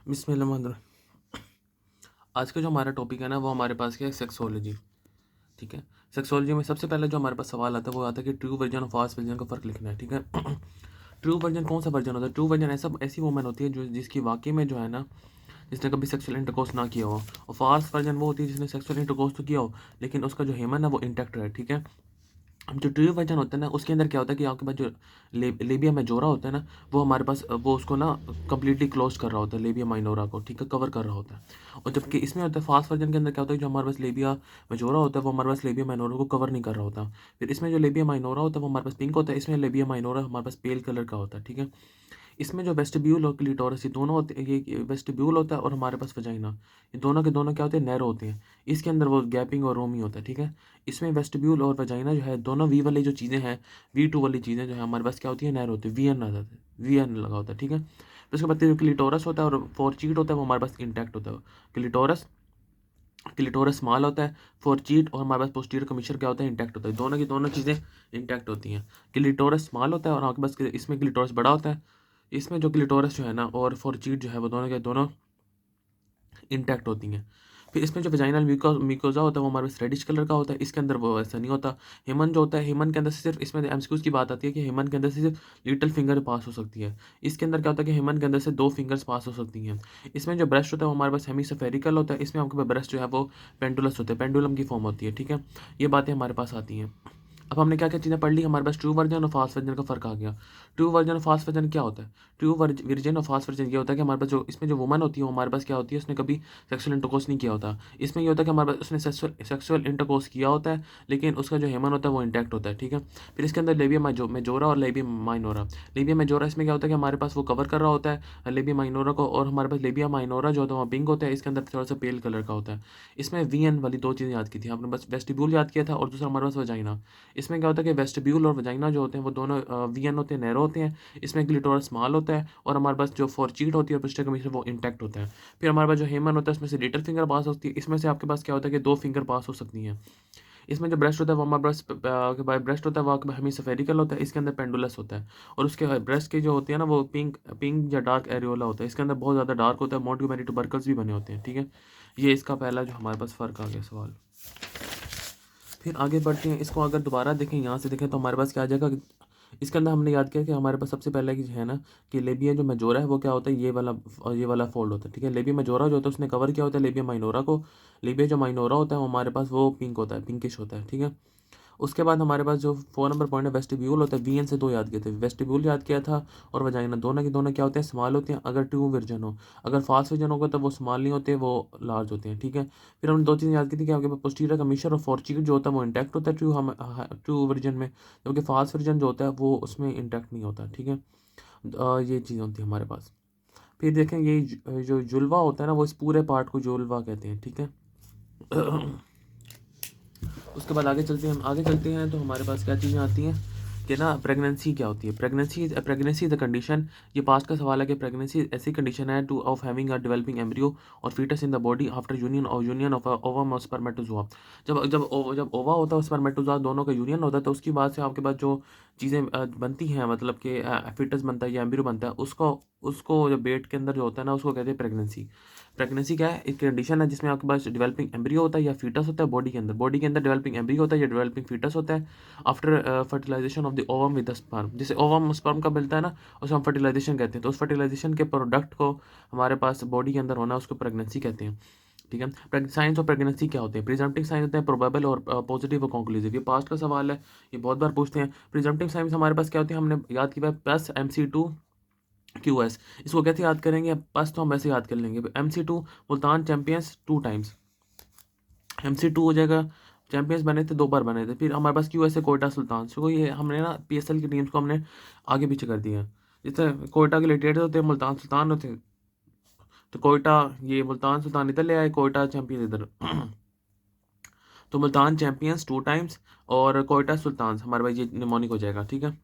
बिस्मिल्लाह। आज का जो हमारा टॉपिक है ना वो हमारे पास क्या है, सेक्सोलॉजी। ठीक है। सेक्सोलॉजी में सबसे पहले जो हमारे पास सवाल आता है वो आता है कि ट्रू वर्जन और फास्ट वर्जन का फ़र्क लिखना है। ठीक है। ट्रू वर्जन कौन सा वर्जन होता है? ट्रू वर्जन ऐसी वूमेन होती है जो जिसकी वाकई में जो है ना, जिसने कभी सेक्सुअल इंटरकोर्स ना किया हो। और फास्ट वर्जन वो होती है जिसने सेक्सुअल इंटरकोर्स तो किया हो लेकिन उसका जो हेमन है वो इंटैक्ट रहे। ठीक है। अब जो ट्रू वर्जन होता है ना उसके अंदर क्या होता है कि आपके पास जो लेबिया मेजोरा होता है ना, वो हमारे पास वो उसको ना कम्प्लीटली क्लोज कर रहा होता है, लेबिया माइनोरा को। ठीक है, कवर कर रहा होता है। और जबकि इसमें होता है फास्ट वर्जन के अंदर क्या होता है, जो हमारे पास लेबिया मेजोरा होता है वो हमारे पास लेबिया माइनोरा को कवर नहीं कर रहा होता। फिर इसमें जो लेबिया माइनोरा होता है वो हमारे पास पिंक होता है, इसमें लेबिया माइनोरा हमारे पास पेल कलर का होता है। ठीक है। इसमें जो वेस्टिब्यूल और क्लिटोरस ये दोनों होते हैं, ये वेस्टिब्यूल होता है और हमारे पास वजाइना, ये दोनों के दोनों क्या होते हैं, नैरो होते हैं। इसके अंदर वो गैपिंग और रोमी होता है। ठीक है। इसमें वेस्टिब्यूल और वजाइना जो है दोनों वी वाली जो चीज़ें हैं, V2 वाली चीज़ें जो है हमारे पास क्या होती है, नैरो होती है, VN आ जाता है, VN लगा होता है। ठीक है। तो उसके बाद जो क्लिटोरस होता है और फोरचीट होता है वो हमारे पास इंटैक्ट होता है। क्लिटोरस क्लिटोरस स्मॉल होता है, फोरचीट और हमारे पास पोस्टीरियर कमीशर क्या होता है, इंटैक्ट होता है। दोनों की दोनों चीज़ें इंटैक्ट होती हैं। क्लिटोरस स्मॉल होता है और आपके पास इसमें क्लिटोरस बड़ा होता है। इसमें जो क्लिटोरस जो है ना और फोरचीट जो है वो दोनों के दोनों इंटैक्ट होती हैं। फिर इसमें जो वेजाइनल म्यूकोजा होता है वो हमारे पास रेडिश कलर का होता है, इसके अंदर वो ऐसा नहीं होता। हेमन जो होता है, हेमन के अंदर से सिर्फ इसमें एमसीक्यूज की बात आती है कि हेमन के अंदर से सिर्फ लिटिल फिंगर पास हो सकती है। इसके अंदर क्या होता है कि हेमन के अंदर से 2 फिंगर्स पास हो सकती हैं। इसमें जो ब्रेस्ट होता है वो हमारे पास हेमिस्फेरिकल होता है, इसमें आपके पास ब्रेस्ट जो है वो पेंडुलस होते हैं, पेंडुलम की फॉर्म होती है। ठीक है। ये बातें हमारे पास आती हैं। अब हमने क्या क्या चीज़ें पढ़ ली, हमारे पास ट्रू वर्जन और फास्ट वर्जन का फ़र्क आ गया। ट्रू वर्जन और फास्ट वर्जन क्या होता है? ट्रू वर्जन और फास्ट वर्जन ये होता है कि हमारे पास जो इसमें जो वुमन होती है वो हमारे पास क्या होती है, उसने कभी सेक्सुअल इंटरकोर्स नहीं किया होता। इसमें ये होता है कि हमारे पास उसने सेक्सुअल इंटरकोर्स किया होता है लेकिन उसका जो हेमन होता है वो इंटैक्ट होता है। ठीक है। फिर इसके अंदर लेबिया मेजोरा और लेबिया माइनोरा। लेबिया मेजोरा इसमें क्या होता है कि हमारे पास वो कवर कर रहा होता है लेबिया माइनोरा को, और हमारे पास लेबिया माइनोरा जो होता है वो पिंक होता है, इसके अंदर थोड़ा सा पेल कलर का होता है। इसमें VN वाली 2 चीज़ें याद की थी आपने, बस वेस्टिब्यूल याद किया था और दूसरा हमारे पास वजाइना। इसमें क्या होता है कि वेस्टिब्यूल और वजाइना जो होते हैं वो दोनों VN होते हैं, नैरो होते हैं। इसमें क्लिटोरस स्मॉल होता है और हमारे पास जो फोरचीट होती है और पोस्टीरियर कमीशन वो इंटैक्ट होता है। फिर हमारे पास जो हेमन होता है उसमें से लिटिल फिंगर पास होती है, इसमें से आपके पास क्या होता है कि 2 फिंगर पास हो सकती हैं। इसमें जो ब्रेस्ट होता है वो हमारे पास के बाद ब्रेस्ट होता है वो हेमिस्फेरिकल होता है, इसके अंदर पेंडुलस होता है। और उसके ब्रेस्ट के जो होती है ना वो पिंक पिंक या डार्क एरियोला होता है, इसके अंदर बहुत ज़्यादा डार्क होता है, मोंट्यूमेरी ट्यूबरकल्स भी बने होते हैं। ठीक है। ये इसका पहला जो हमारे पास फ़र्क आ गया सवाल। फिर आगे बढ़ते हैं, इसको अगर दोबारा देखें, यहाँ से देखें तो हमारे पास क्या आ जाएगा। इसके अंदर हमने याद किया कि हमारे पास सबसे पहले की है ना कि लेबिया जो मेजोरा है वो क्या होता है, ये वाला फोल्ड होता है। ठीक है। लेबिया मेजोरा जो होता है उसने कवर किया होता है लेबिया माइनोरा को। लेबिया जो माइनोरा होता है वो हमारे पास वो पिंक होता है, पिंकिश होता है। ठीक है। उसके बाद हमारे पास जो 4 नंबर पॉइंट है वेस्टिब्यूल होता है, VN से 2 याद किए थे, वेस्टिब्यूल याद किया था और वजाइना, दोनों के दोनों क्या होते हैं, स्मॉल होते हैं अगर ट्रू वर्जन हो। अगर फास्ट वर्जन होगा तो वो स्मॉल नहीं होते, वो लार्ज होते हैं। ठीक है। फिर हमने 2 चीज़ें याद की थी कि आपके पास पोस्टीरियर कमीशर और फोरचीट जो होता है वो इंटैक्ट होता है ट्रू वर्जन में, जबकि फास्ट वर्जन जो होता है वो उसमें इंटैक्ट नहीं होता। ठीक है। ये चीज़ होती है हमारे पास। फिर देखें ये जो जुलवा होता है ना वो इस पूरे पार्ट को जुलवा कहते हैं। ठीक है। उसके बाद आगे चलते हैं तो हमारे पास क्या चीज़ें आती हैं कि ना प्रेगनेंसी क्या होती है। प्रेगनेंसी इज अ कंडीशन, ये पास्ट का सवाल है कि प्रेगनेंसी ऐसी कंडीशन है to of having a developing embryo और foetus in the body after union of ovum और स्पर्मेटोजोआ। जब ओवा होता है और स्पर्मेटोजोआ दोनों का यूनियन होता है तो उसकी बाद से आपके पास जो चीज़ें बनती हैं, मतलब कि फीटस बनता है या एम्ब्रियो बनता है, उसको उसको जो पेट के अंदर जो होता है ना उसको कहते हैं प्रेगनेंसी। प्रेगनेंसी क्या है, एक कंडीशन है जिसमें आपके पास डेवलपिंग एम्ब्रियो होता है या फीटस होता है बॉडी के अंदर डेवलपिंग एम्ब्रियो होता है या डेवलपिंग फीटस होता है after fertilization of the ovum with the sperm. जैसे ओवम स्पर्म का मिलता है ना, उसे हम फर्टिलाइजेशन कहते हैं, तो उस फर्टिलाइजेशन के प्रोडक्ट को हमारे पास बॉडी के अंदर होना उसको प्रेगनेंसी कहते हैं। ठीक है। साइंस ऑफ प्रेगनेंसी क्या होते हैं? प्रिजम्पटिव साइंस होते हैं प्रोबेबल और पॉजिटिव और कंक्लूसिव। ये पास्ट का सवाल है, ये बहुत बार पूछते हैं। प्रिजम्पटिव साइंस हमारे पास क्या होती है, हमने याद किया प्लस MC2QS। इसको कैसे याद करेंगे? बस तो हम वैसे याद कर लेंगे, MC2 Multan champions 2 times, MC2 हो जाएगा, चैंपियंस बने थे 2 बार बने थे। फिर हमारे पास QS है कोयटा सुल्तान, सो ये हमने ना PSL की टीम्स को हमने आगे पीछे कर दिया। जैसे कोयटा के रिलेटेड होते हैं, मुल्तान सुल्तान होते हैं, तो कोयटा ये मुल्तान सुल्तान इधर ले आए, कोयटा चैंपियंस इधर। तो मुल्तान चैंपियंस 2 टाइम्स और कोयटा सुल्तान हमारे भाई ये निमोनिक हो जाएगा। ठीक है।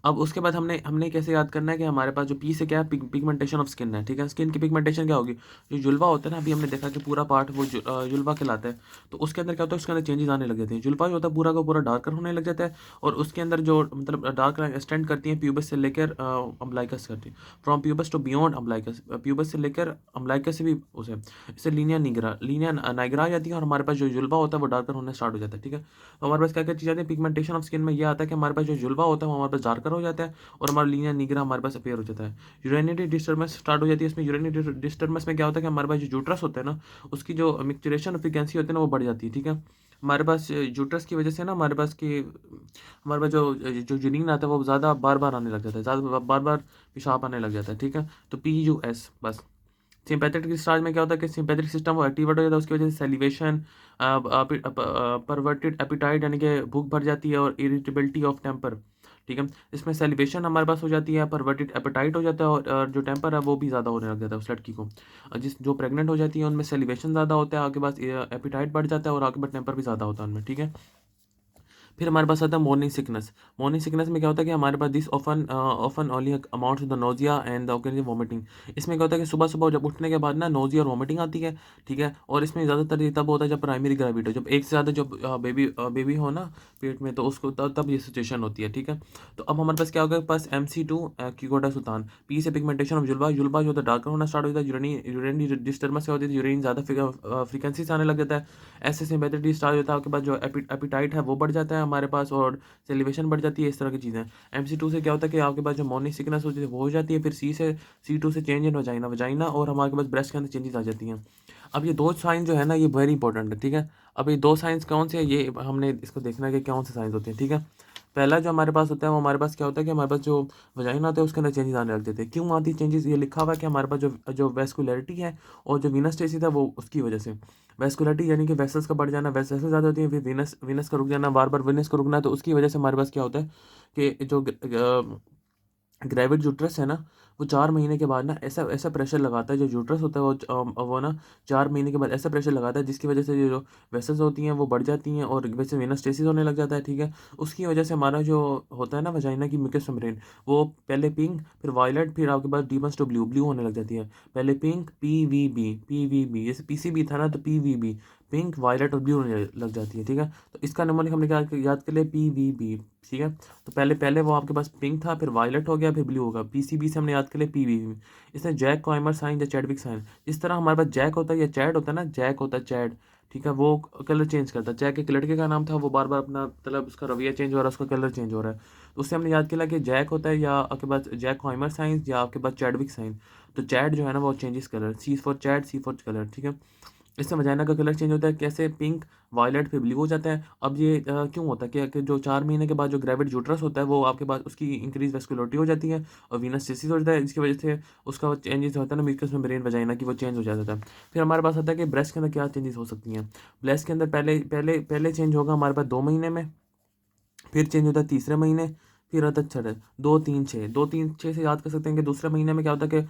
अब उसके बाद हमने हमने कैसे याद करना है कि हमारे पास जो पी से क्या है, पिगमेंटेशन ऑफ स्किन है, ठीक है। स्किन की पिगमेंटेशन क्या होगी, जो जुल्वा होता है ना, अभी हमने देखा कि पूरा पार्ट वो जुल्वा कहलाता है। तो उसके अंदर क्या होता है, उसके अंदर चेंजेस आने लग जाते हैं। जुल्वा जो होता है पूरा का पूरा डार्कर होने लग जाता है, और उसके अंदर जो मतलब डार्क एक्सटेंड करती है प्यूबस से लेकर अम्बलाइकस करती है, from pubis to beyond umbilicus, pubis से लेकर अम्बलाइकस से भी उसे, इससे लीनिया नाइग्रा आ जाती है, और हमारे पास जो जुल्वा होता है वो डार्कर होने स्टार्ट हो जाता है, ठीक है। तो हमारे पास क्या क्या चीज़ आती है, पिगमेंटेशन ऑफ स्किन में ये आता है कि हमारे पास जो जुल्वा होता है वो हमारे पास डार्कर हो जाता है, और हमारा लीनिया निगरा हमारे पास अपेयर हो जाता है। यूरेनिटी डिस्टर्बेंस स्टार्ट हो जाती है। इसमें यूरेनिटी डिस्टर्बेंस में क्या होता है कि हमारे पास जो यूट्रस होता है ना, उसकी जो मिक्चुरेशन फ्रीक्वेंसी होती है ना, वो बढ़ जाती है, ठीक है। हमारे पास यूट्रस की वजह से ना हमारे पास जो जो जुनीन आता है वो ज़्यादा बार बार आने लग जाता है, ज़्यादा बार बार पेशाब आने लग जाता है, ठीक है। तो PUS बस। सिंपैथेटिक डिस्चार्ज में क्या होता है कि सिंपैथेटिक सिस्टम वो एक्टिवेट हो जाता है, उसकी वजह से सेलिवेशन, परवर्टेड एपिटाइट यानी कि भूख भर जाती है, और इरिटेबिलिटी ऑफ टेम्पर, ठीक है। इसमें सेलिब्रेशन हमारे पास हो जाती है, परवर्टेड एपेटाइट हो जाता है, और जो टेम्पर है वो भी ज़्यादा होने लग जाता है उस लड़की को। जिस जो प्रेग्नेंट हो जाती है उनमें सेलिब्रेशन ज़्यादा होता है, आगे पास एपिटाइट बढ़ जाता है, और आगे बाद टेम्पर भी ज़्यादा होता है उनमें, ठीक है। फिर हमारे पास आता है मॉर्निंग सिकनेस। मॉर्निंग सिकनेस में क्या होता है कि हमारे पास this often often only amounts the nausea and the occasional vomiting. इसमें क्या होता है कि सुबह सुबह जब उठने के बाद ना नोजिया और वॉमिटिंग आती है, ठीक है। और इसमें ज़्यादातर ये तब होता है जब प्राइमरी ग्रेविटी हो, जब एक से ज़्यादा जब बेबी हो ना पेट में, तो उसको तब ये सिचुएशन होती है, ठीक है। तो अब हमारे पास क्या होगा, पास MC2 कीगोडा सुल्तान। पी से पिगमेंटेशन ऑफ जुल्बा, जुल्बा जो होता है डार्कर होना स्टार्ट हो जाता है। यूरेनी डिस्टर्बेंस क्या होती है, यूरिन ज़्यादा फ्रीक्वेंसी से आने लग जाता है। ऐसे सिंपैथेटिक स्टार्ट होता है, आपके पास जो एपिटाइट है वो बढ़ जाता है हमारे पास, और सेलिब्रेशन बढ़ जाती है, इस तरह की चीज़ें। MC2 से क्या होता है कि आपके पास जो मॉर्निंग सिकनेस होती है वो हो जाती है। फिर C2 से चेंज इन वजाइना वजाइना, और हमारे पास ब्रेस्ट के अंदर चेंजेस आ जाती हैं। अब ये दो साइन जो है ना, ये वेरी इंपॉर्टेंट है, ठीक है। अब ये दो साइंस कौन से हैं, ये हमने इसको देखना है कि कौन से साइंस होते हैं, ठीक है। पहला जो हमारे पास होता है वो हमारे पास क्या होता है कि हमारे पास जो वजाइना होता है उसके अंदर चेंजेस आने लग जाते हैं। क्यों आती है चेंजेस, ये लिखा हुआ है कि हमारे पास जो जो वेस्कुलरिटी है और जो वीनस स्टेसिस है वो उसकी वजह से। वेस्कुलरिटी यानी कि वेसल्स का बढ़ जाना, वेसल्स ज़्यादा होती है, फिर वीनस वीनस का रुक जाना, बार बार वीनस का रुकना, तो उसकी वजह से हमारे पास क्या होता है कि जो ग्रेविड यूट्रस है ना, वो 4 महीने के बाद ना ऐसा ऐसा प्रेशर लगाता है, जो यूट्रस होता है वो ना 4 महीने के बाद ऐसा प्रेशर लगाता है, जिसकी वजह से जो वेसल्स होती हैं वो बढ़ जाती हैं, और वैसे वेनस स्टेसिस होने लग जाता है, ठीक है। उसकी वजह से हमारा जो होता है ना वजाइना की म्यूकस मेम्ब्रेन, वो पहले पिंक फिर वायलेट फिर आपके पास डीपन्स टू ब्लू ब्लू होने लग जाती है। पहले पिंक PVB जैसे PCB था ना, तो PVB पिंक वायलेट और ब्लू होने लग जाती है, ठीक है। तो इसका नंबर हमने क्या याद कर लिया, PVB, ठीक है। तो पहले पहले वो आपके पास पिंक था, फिर वायलेट हो गया, फिर ब्लू होगा। PCB से हमने याद कर लिया PVB। इसमें जैक कॉइमर साइन या चैडविक साइन, जिस तरह हमारे पास जैक होता है या चैड होता है ना, जैक होता है चैड, ठीक है, वो कलर चेंज करता है। जैक एक लड़के का नाम था, वो बार बार अपना मतलब उसका रवैया चेंज हो रहा है, उसका कलर चेंज हो रहा है। तो उससे हमने याद किया कि जैक होता है या आपके पास जैक कॉइमर साइन या आपके पास चैडविक साइन। तो चैड जो है ना वो changes colour, C for Chad, C for colour, ठीक है। इससे वजाइना का कलर चेंज होता है, कैसे, पिंक वायलेट फिर ब्लू हो जाता है। अब ये क्यों होता है कि जो 4 महीने के बाद जो ग्रेविड यूट्रस होता है वो आपके पास उसकी इंक्रीज वेस्कुलरिटी हो जाती है, और वीनस स्टेसिस हो जाता है, जिसकी वजह से उसका चेंजेस होता है ना म्यूकस मेम्ब्रेन वजाइना की, वो चेंज हो जाता है। फिर हमारे पास आता है कि ब्रेस्ट के अंदर क्या चेंजेस हो सकती हैं। ब्रेस्ट के अंदर पहले पहले पहले चेंज होगा हमारे पास 2 महीने में, फिर चेंज होता है तीसरे महीने, फिर आता है छठे। 2 3 6, 2 3 6 से याद कर सकते हैं कि दूसरे महीने में क्या होता है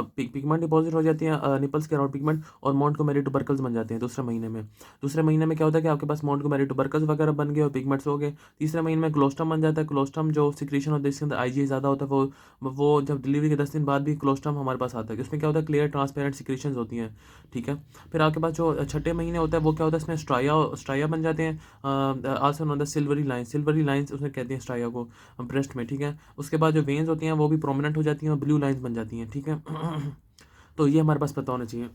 कि पिगमेंट डिपॉजिट हो जाती है निपल्स के अराउंड पिगमेंट, और मोंटगोमेरी ट्यूबरकल्स बन जाते हैं दूसरे महीने में। दूसरे महीने में क्या होता है कि आपके पास मोंटगोमेरी ट्यूबरकल्स वगैरह बन गए और पिगमेंट्स हो गए। तीसरे महीने में क्लोस्ट्रम बन जाता है। क्लोस्ट्रम जो सिक्रीशन होता है इसके अंदर IgA ज़्यादा होता है, वो जब डिलीवरी के 10 दिन बाद भी क्लोस्ट्रम हमारे पास आता है। उसमें क्या होता है, क्लियर ट्रांसपेरेंट सिक्रीशंस होती हैं, ठीक है। फिर आपके पास जो छठे महीने होता है वो क्या होता है, इसमें स्ट्राइया बन जाते हैं, also known the silvery lines उसमें कहते हैं स्ट्राइया को, ब्रेस्ट में, ठीक है। उसके बाद जो वेन्स होती हैं वो भी प्रोमिनेंट हो जाती हैं और ब्लू लाइंस बन जाती हैं, ठीक है। तो ये हमारे पास पता होना चाहिए।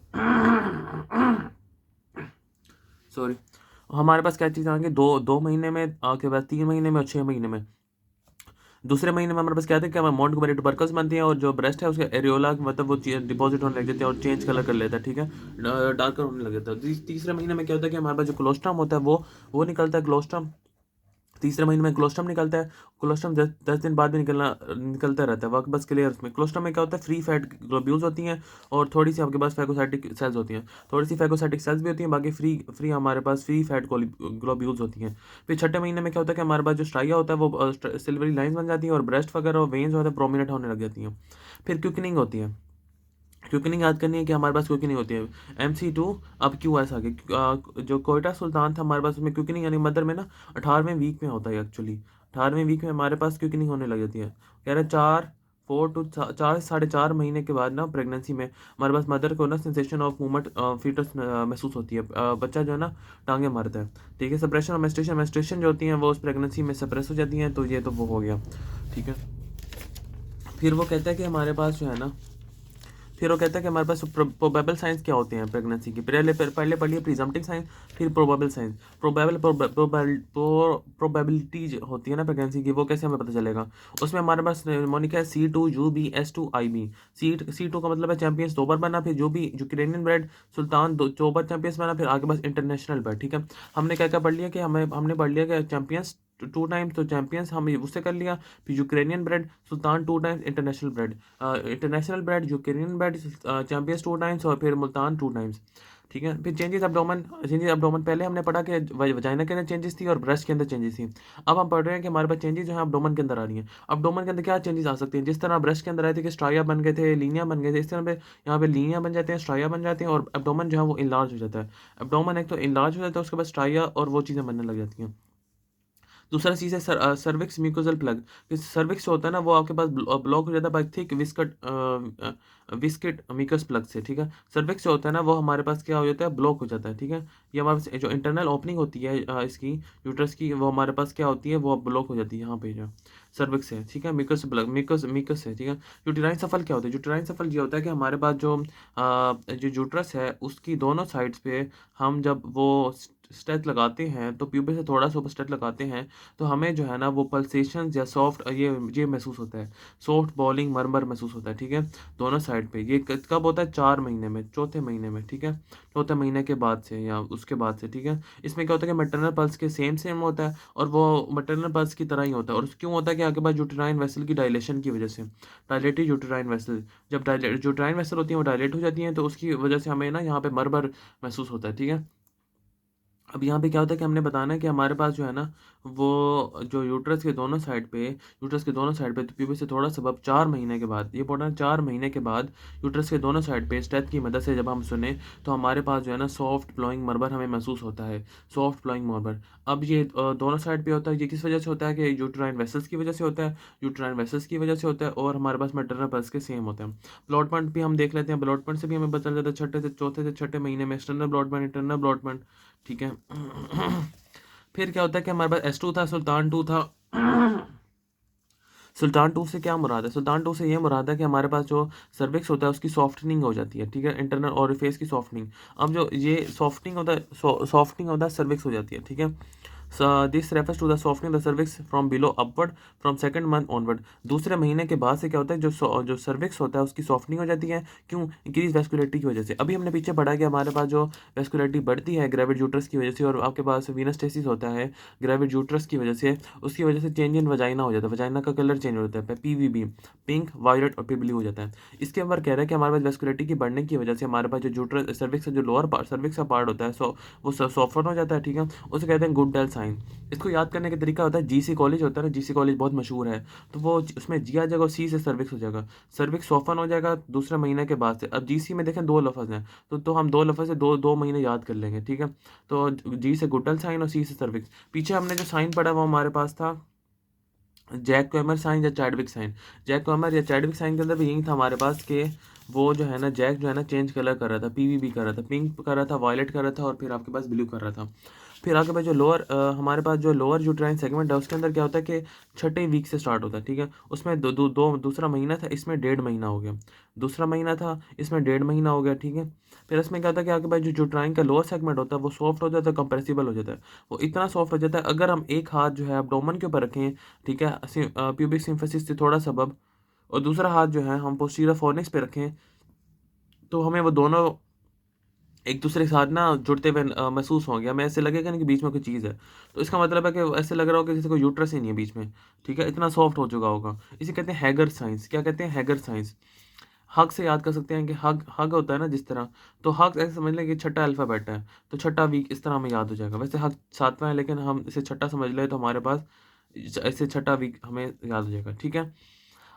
सॉरी। हमारे पास क्या चीज़ आएंगे, 2 महीने में, के बाद 3 महीने में और 6 महीने में। दूसरे महीने में हमारे पास क्या था कि हमारे मोंटगोमेरी ट्यूबरकल्स बनती हैं, और जो ब्रेस्ट है उसके एरियोला मतलब वो डिपॉजिट होने लग जाते हैं और चेंज कलर कर लेता है, ठीक है, डार्कर होने लग जाता है। तीसरे महीने में क्या होता है कि हमारे पास जो कोलोस्ट्रम होता है वो निकलता है, कोलोस्ट्रम। तीसरे महीने में कोलोस्ट्रम निकलता है। कोलोस्ट्रम 10 दिन बाद भी निकलता रहता है, वक्त बस क्लियर। उसमें कोलोस्ट्रम में क्या होता है, फ्री फैट ग्लोब्यूल्स होती हैं, और थोड़ी सी आपके पास फैगोसाइटिक सेल्स होती हैं, थोड़ी सी फैगोसाइटिक सेल्स भी होती हैं, बाकी फ्री फ्री हमारे पास फ्री फैट ग्लोब्यूल्स होती हैं। फिर छठे महीने में क्या होता है कि हमारे पास जो स्ट्राइया होता है वो सिल्वरी लाइन्स बन जाती हैं, और ब्रेस्ट वगैरह और वेन्स होते हैं प्रोमिनेंट होने लग जाती हैं। फिर क्विकनिंग होती है। क्विकनिंग याद करनी है कि हमारे पास क्विकनिंग होती है। MC2। अब QS आ गया, जो कोयटा सुल्तान था हमारे पास, उसमें क्विकनिंग यानी मदर में ना 18वें वीक में होता है एक्चुअली। 18वें वीक में हमारे पास क्यों नहीं होने लग जाती है, कह रहे हैं 4 से 4.5 महीने के बाद ना प्रेगनेंसी में हमारे पास मदर को ना सेंसेशन ऑफ मूवमेंट फीटस महसूस होती है, बच्चा जो है ना टांगे मारता है, ठीक है। सप्रेशन और मेस्ट्रेशन जो होती हैं वो उस प्रेगनेंसी में सप्रेस हो जाती हैं, तो ये तो वो हो गया, ठीक है। फिर वो कहता है कि हमारे पास जो है ना, फिर वो कहता है कि हमारे पास प्रोबेबल साइंस क्या होते हैं प्रेगनेंसी की, पहले पढ़िए प्रिजम्पटिव साइंस, फिर प्रोबेबल साइंस। प्रोबेबिलिटी होती है ना प्रेगनेंसी की, वो कैसे हमें पता चलेगा, उसमें हमारे पास मोनिका है C2UB S2IB। C2 का मतलब है चैंपियंस 2 बार बना, फिर यूक्रेनियन ब्रेड सुल्तान 2 बार चैंपियंस बना, फिर आगे बस इंटरनेशनल ब्रेड, ठीक है। हमने क्या क्या पढ़ लिया कि हमने पढ़ लिया कि चैंपियंस 2 टाइम्स, तो चैंपियंस हम उससे कर लिया, फिर यूक्रेनियन ब्रेड सुल्तान 2 times, international bread Ukrainian bread champions 2 times, और फिर मुल्तान 2 टाइम्स, ठीक है। फिर चेंजेस एब्डोमन पहले हमने पढ़ा कि वजाइना के अंदर चेंजेस थी और ब्रेस्ट के अंदर चेंजेस थी। अब हम पढ़ रहे हैं कि हमारे पास चेंजेस जो है एब्डोमन के अंदर आ रही हैं। एब्डोमन के अंदर क्या चेंजेस आ सकते हैं, जिस तरह ब्रेस्ट के अंदर आए थे कि स्ट्राइया बन गए थे, लीनिया बन गए थे, इस तरह पे यहाँ पे लीनिया बन जाते हैं, स्ट्राइया बन जाते हैं, और एब्डोमन जो है वो इनलार्ज हो जाता है। एब्डोमन एक तो इनलार्ज हो जाता है, उसके बाद स्ट्राइया और वो चीज़ें बनने लग जाती हैं। दूसरा चीज़ है सर्विक्स म्यूकोजल प्लग। सर्विक्स होता है ना वो आपके पास ब्लॉक हो जाता है by thick biscuit mucus plug से, ठीक है। सर्विक्स जो होता है ना वो हमारे पास क्या हो जाता है, ब्लॉक हो जाता है, ठीक है। ये हमारे पास जो इंटरनल ओपनिंग होती है इसकी यूट्रस की, वो हमारे पास क्या होती है, वो ब्लॉक हो जाती है यहाँ पे जो सर्विक्स है, ठीक है। म्यूकस प्लग म्यूकस है, ठीक है। यूटेराइन सफल क्या होता है, यूटेराइन सफल ये होता है कि हमारे पास जो यूट्रस है उसकी दोनों साइड्स पे हम जब वो स्टेच लगाते हैं, तो प्यूबिस से थोड़ा सा ऊपर स्टेच लगाते हैं, तो हमें जो है ना वो पल्सेशन या सॉफ्ट ये महसूस होता है, सॉफ्ट बॉलिंग मरमर महसूस होता है, ठीक है, दोनों साइड पे। ये कब होता है, 4 महीने में, चौथे महीने में, ठीक है, चौथे महीने के बाद से या उसके बाद से, ठीक है। इसमें क्या होता है कि मैटरनल पल्स के सेम होता है, और वो मैटरनल पल्स की तरह ही होता है। और क्यों होता है कि आपके पास यूटेराइन वेसल की डायलेशन की वजह से, डायलेटेड यूटेराइन वेसल, जब यूटेराइन वेसल होती है वो डायलेट हो जाती है, तो उसकी वजह से हमें ना यहाँ पे मरमर महसूस होता है, ठीक है। अब यहाँ पे क्या होता है कि हमने बताना है कि हमारे पास जो है ना वो जो यूट्रस के दोनों साइड पे तो प्यूबिस से थोड़ा सा अब 4 महीने के बाद, ये पढ़ना, 4 महीने के बाद यूट्रस के दोनों साइड पे स्टेथ की मदद से जब हम सुने, तो हमारे पास जो है ना सॉफ्ट फ्लोइंग मरमर हमें महसूस होता है, सॉफ्ट फ्लोइंग मरमर। अब ये दोनों साइड पे होता है, ये किस वजह से होता है कि यूट्राइन वेसल्स की वजह से होता है, यूट्राइन वेसल्स की वजह से होता है, और हमारे पास मैटरनल पल्स के सेम होते हैं। ब्लॉड पॉइंट भी हम देख लेते हैं, ब्लॉड पॉइंट से भी हमें पता चल जाता है छठे से चौथे से छठे महीने में एक्सटर्नल ब्लॉड पॉइंट, इंटरनल ब्लॉड पॉइंट, ठीक है। फिर क्या होता है कि हमारे पास S2 था, सुल्तान 2 था। सुल्तान 2 से क्या मुराद है, सुल्तान 2 से ये मुराद है कि हमारे पास जो सर्विक्स होता है उसकी सॉफ्टनिंग हो जाती है, ठीक है, इंटरनल ओरिफिस की सॉफ्टनिंग। अब जो ये सॉफ्टनिंग होता है सर्विक्स हो जाती है, ठीक है। This refers to the softening the cervix from below upward from second month onward. दूसरे महीने के बाद से क्या होता है, जो सर्विक्स होता है उसकी सॉफ्टनिंग हो जाती है, क्यों, इंक्रीज वेस्कुलरिटी की वजह से। अभी हमने पीछे पढ़ा कि हमारे पास जो वेस्कुलरिटी बढ़ती है ग्रेविड यूट्रस की वजह से, और आपके पास वीनस होता है ग्रेविड यूट्रस की वजह से, उसकी वजह से चेंज इन वजाइना हो जाता है, वजाइना का कलर चेंज हो जाता है, PVB, पिंक, वायलेट और पिबली हो जाता है। इसके ऊपर कह रहा है कि हमारे पास वेस्कुलरिटी की बढ़ने की वजह से हमारे पास जो यूट्रस सर्विक्स का जो लोअर पार्ट सर्विक्स का पार्ट होता है वो सॉफ्टन हो जाता है, ठीक है। उसे कहते हैं गुडडेल साइन। इसको याद करने का तरीका होता है, GC कॉलेज होता है ना, GC कॉलेज बहुत मशहूर है, तो वो उसमें जी आ जाएगा, C से सर्विक्स हो जाएगा, सर्विक्स सॉफन हो जाएगा दूसरे महीने के बाद से। अब GC में देखें 2 लफ्ज़ हैं, तो हम 2 लफ्ज़ से दो दो महीने याद कर लेंगे, ठीक है। तो G से गुडल साइन और C से सर्विक्स। पीछे हमने जो साइन पढ़ा वो हमारे पास था जैक क्वेमर साइन या चैडविक साइन। जैक क्वेमर या चैडविक साइन के अंदर भी यही था हमारे पास कि वो जो है ना जैक जो है ना चेंज कलर कर रहा था, PVB कर रहा था, पिंक कर रहा था, वायलेट कर रहा था, और फिर आपके पास ब्लू कर रहा था। फिर आगे भाई जो हमारे पास जो लोअर यूट्राइन सेगमेंट है उसके अंदर क्या होता है कि छठे वीक से स्टार्ट होता है, ठीक है। उसमें दूसरा महीना था, इसमें 1.5 महीना हो गया, दूसरा महीना था, इसमें 1.5 महीना हो गया, ठीक है। फिर इसमें क्या होता है कि आगे भाई जो यूट्राइन का लोअर सेगमेंट होता है वो सॉफ्ट हो जाता है, कंप्रेसिबल हो जाता है, वो इतना सॉफ्ट हो जाता है अगर हम एक हाथ जो है एब्डोमेन के ऊपर रखें, ठीक है, प्यूबिक सिम्फिसिस से थोड़ा सा अब, और दूसरा हाथ जो है हम पोस्टीरियर फॉर्निक्स पे रखें, तो हमें वो दोनों एक दूसरे के साथ ना जुड़ते हुए महसूस होंगे, हमें ऐसे लगेगा ना कि बीच में कोई चीज़ है। तो इसका मतलब है कि ऐसे लग रहा होगा कि जैसे कोई यूट्रस ही नहीं है बीच में, ठीक है, इतना सॉफ्ट हो चुका होगा। इसे कहते हैं हैगर साइंस। क्या कहते हैं, हैगर साइंस। हग से याद कर सकते हैं कि हग हग होता है ना जिस तरह, तो हग ऐसे समझ लें कि छठा अल्फ़ाबेट है, तो छठा वीक इस तरह हमें याद हो जाएगा। वैसे हग सातवां है लेकिन हम इसे छठा समझ लें तो हमारे पास ऐसे छठा वीक हमें याद हो जाएगा, ठीक है।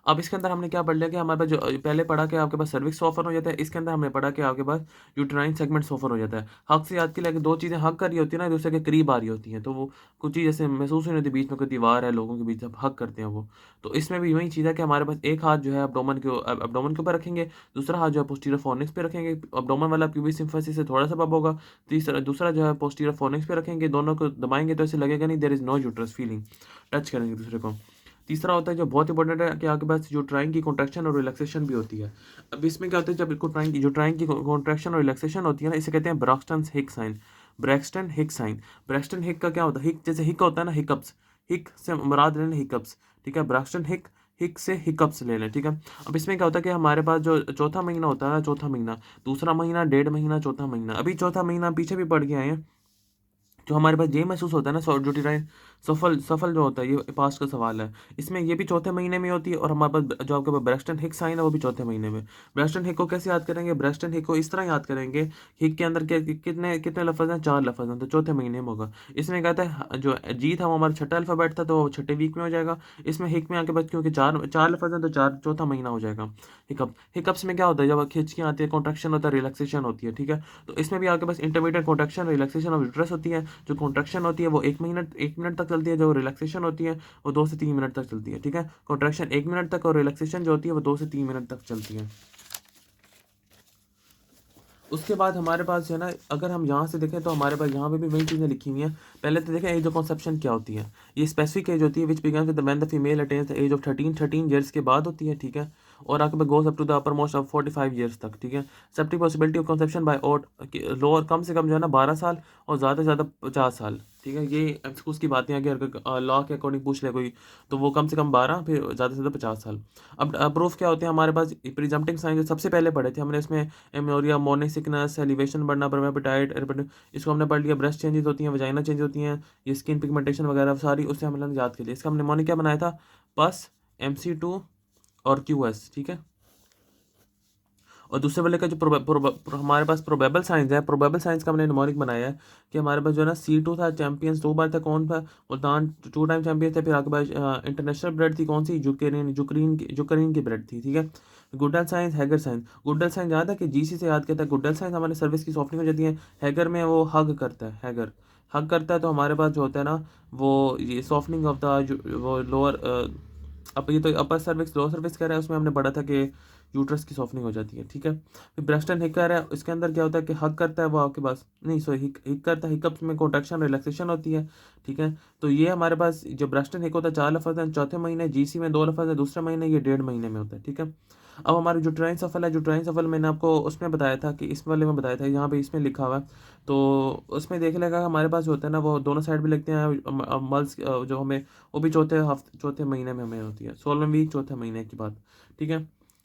अब इसके अंदर हमने क्या पढ़ लिया कि हमारे पास जो पहले पढ़ा कि आपके पास सर्विक्स ओपन हो जाता है, इसके अंदर हमने पढ़ा कि आपके पास यूट्राइन सेगमेंट्स ओपन हो जाता है। हक से याद के लिए दो चीज़ें हक कर रही होती है ना, एक दूसरे के करीब आ रही होती हैं, तो वो कुछ चीज़ जैसे महसूस नहीं होती, बीच में कोई दीवार है लोगों के बीच, जब हक करते हैं वो। तो इसमें भी वही चीज़ है कि हमारे पास एक हाथ जो है एब्डोमेन के ऊपर रखेंगे, दूसरा हाथ जो है पोस्टीरियर फोर्निक्स पे रखेंगे। एब्डोमेन वाला प्यूबिक सिम्फसिस से थोड़ा सा बब होगा, दूसरा जो है पोस्टीरियर फोर्निक्स पे रखेंगे, दोनों को दबाएंगे तो ऐसे लगेगा नहीं there is no uterus feeling, touch करेंगे दूसरे को। तीसरा होता है जो बहुत इंपॉर्टेंट है कि आपके पास जो ट्राइंग की कॉन्ट्रैक्शन और रिलैक्सेशन भी होती है। अब इसमें क्या होता है, जब ट्राइंग की कॉन्ट्रैक्शन और रिलैक्सेशन होती है ना, इसे कहते हैं ब्रॉक्सटन हिक साइन। ब्रैक्सटन हिक साइन, ब्रैक्सटन हिक का क्या होता है, हिक जैसे हिक होता है ना, हिकअप्स, हिक से मुराद लेना हिकअप्स, ठीक है। ब्रैक्सटन हिक, हिक से हिकअप्स ले लें, ठीक है। अब इसमें क्या होता है कि हमारे पास जो चौथा महीना होता है ना, चौथा महीना, दूसरा महीना, डेढ़ महीना, चौथा महीना, अभी चौथा महीना पीछे भी पढ़ के आए हैं। जो हमारे पास ये महसूस होता है ना, ड्यूटी सफल सफल जो होता है, ये पास्ट का सवाल है। इसमें ये भी चौथे महीने में होती है, और हमारे पास जो आपके पास ब्रेस्टन हिक साइन है वो भी चौथे महीने में। ब्रेस्टन हिक को कैसे याद करेंगे, ब्रेस्टन हिक को इस तरह याद करेंगे, हिक के अंदर कितने कितने लफ्ज हैं, 4 लफ्ज हैं, तो चौथे महीने में होगा। इसमें कहता है जो जी था वो हमारा छठा अल्फाबेट था, तो वो छठे वीक में हो जाएगा। इसमें हिक में आके बाद क्योंकि चार चार लफ्ज हैं तो चार चौथा महीना हो जाएगा। हिकअप, हिकअप्स में क्या होता है, जब खिंचकियाँ आती है, कॉन्ट्रैक्शन होता है, रिलैक्सेशन होती है, ठीक है। तो इसमें भी आपके पास intermediate contraction relaxation of uterus होती है। जो कॉन्ट्रैक्शन होती है वो 1 मिनट तक चलती है, जो रिलैक्सेशन होती है वो 2 से 3 मिनट तक चलती है, ठीक है। कॉन्ट्रैक्शन 1 मिनट तक और रिलैक्सेशन जो होती है वो 2 से 3 मिनट तक चलती है। उसके बाद हमारे पास जो है ना, अगर हम यहाँ से देखें तो हमारे पास यहाँ पे भी वही चीज़ें लिखी हुई हैं। पहले तो देखें एज ऑफ कंसेप्शन क्या होती है। ये स्पेसिफिक एज होती है which begins with when the female attains the age of 13 years के बाद होती है, ठीक है। और आगे goes up to the upper most of 45 years तक, ठीक है। Safety possibility of conception by और लोअर, कम से कम जो है ना 12 साल, और ज़्यादा से ज़्यादा 50 साल, ठीक है। ये एक्सक्यूज की बातें हैं कि अगर लॉ के अकॉर्डिंग पूछ ले कोई, तो वो कम से कम 12, फिर ज़्यादा से ज़्यादा 50 साल। अब प्रूफ क्या होते हैं हमारे पास, प्रिजम्पटिंग साइन जो सबसे पहले पढ़े थे हमने, इसमें एमेनोरिया, मॉर्निंग सिकनेस, एलिवेशन बढ़ना, परमेपिटाइट, इसको हमने पढ़ लिया। ब्रेस्ट चेंजेस होती हैं, वजाइना चेंज होती हैं, ये स्किन पिगमेंटेशन वगैरह सारी, उससे हमने याद कर लिया। इसका हमने मॉर्निंग क्या बनाया था, पस, MC2 और QS, ठीक है। और दूसरे वाले का जो हमारे पास प्रोबेबल साइंस है, प्रोबेबल साइंस का हमने निमोनिक बनाया है कि हमारे पास जो है ना C2 था, चैंपियंस 2 बार था, कौन था, मुल्तान 2 टाइम चैंपियन थे। फिर आपके पास इंटरनेशनल ब्रेड थी, कौन सी, जुकरीन की ब्रेड थी, ठीक है। Goodell science, hugger science. Goodell science याद है कि GC से याद किया था। गुडल साइंस हमारे सर्विस की सॉफ्टनिंग हो जाती है। हैगर में वो हग करता है, हैगर हग करता है, तो हमारे पास जो होता है ना वो ये सॉफ्टनिंग ऑफ द वो लोअर, अब ये तो अपर सर्विक्स लोअर सर्विक्स कह रहा है, उसमें हमने पढ़ा था कि यूट्रस की सॉफ्टनिंग हो जाती है, ठीक है। फिर ब्रेस्टन हिक है, इसके अंदर क्या होता है कि हक करता है वो आपके पास, नहीं सॉरी, हिक करता है, हिकअप्स में कॉन्ट्रैक्शन रिलैक्सेशन होती है, ठीक है। तो ये हमारे पास जो ब्रेस्टन हिक होता है 4 लफ्ज है, चौथे महीने, GC में 2 लफ्ज है, दूसरे महीने ये 1.5 महीने में होता है, ठीक है। अब हमारे जो ट्राइन सफल है, जो ट्राइन सफल मैंने आपको उसमें बताया था कि इस वाले में बताया था, यहाँ पे इसमें लिखा हुआ है, तो उसमें देख लेगा हमारे पास जो होता है ना वो दोनों साइड भी लिखते हैं मल्स, जो हमें वो भी चौथे महीने में हमें होती है, 16वें वीक, चौथे महीने की बात, ठीक है।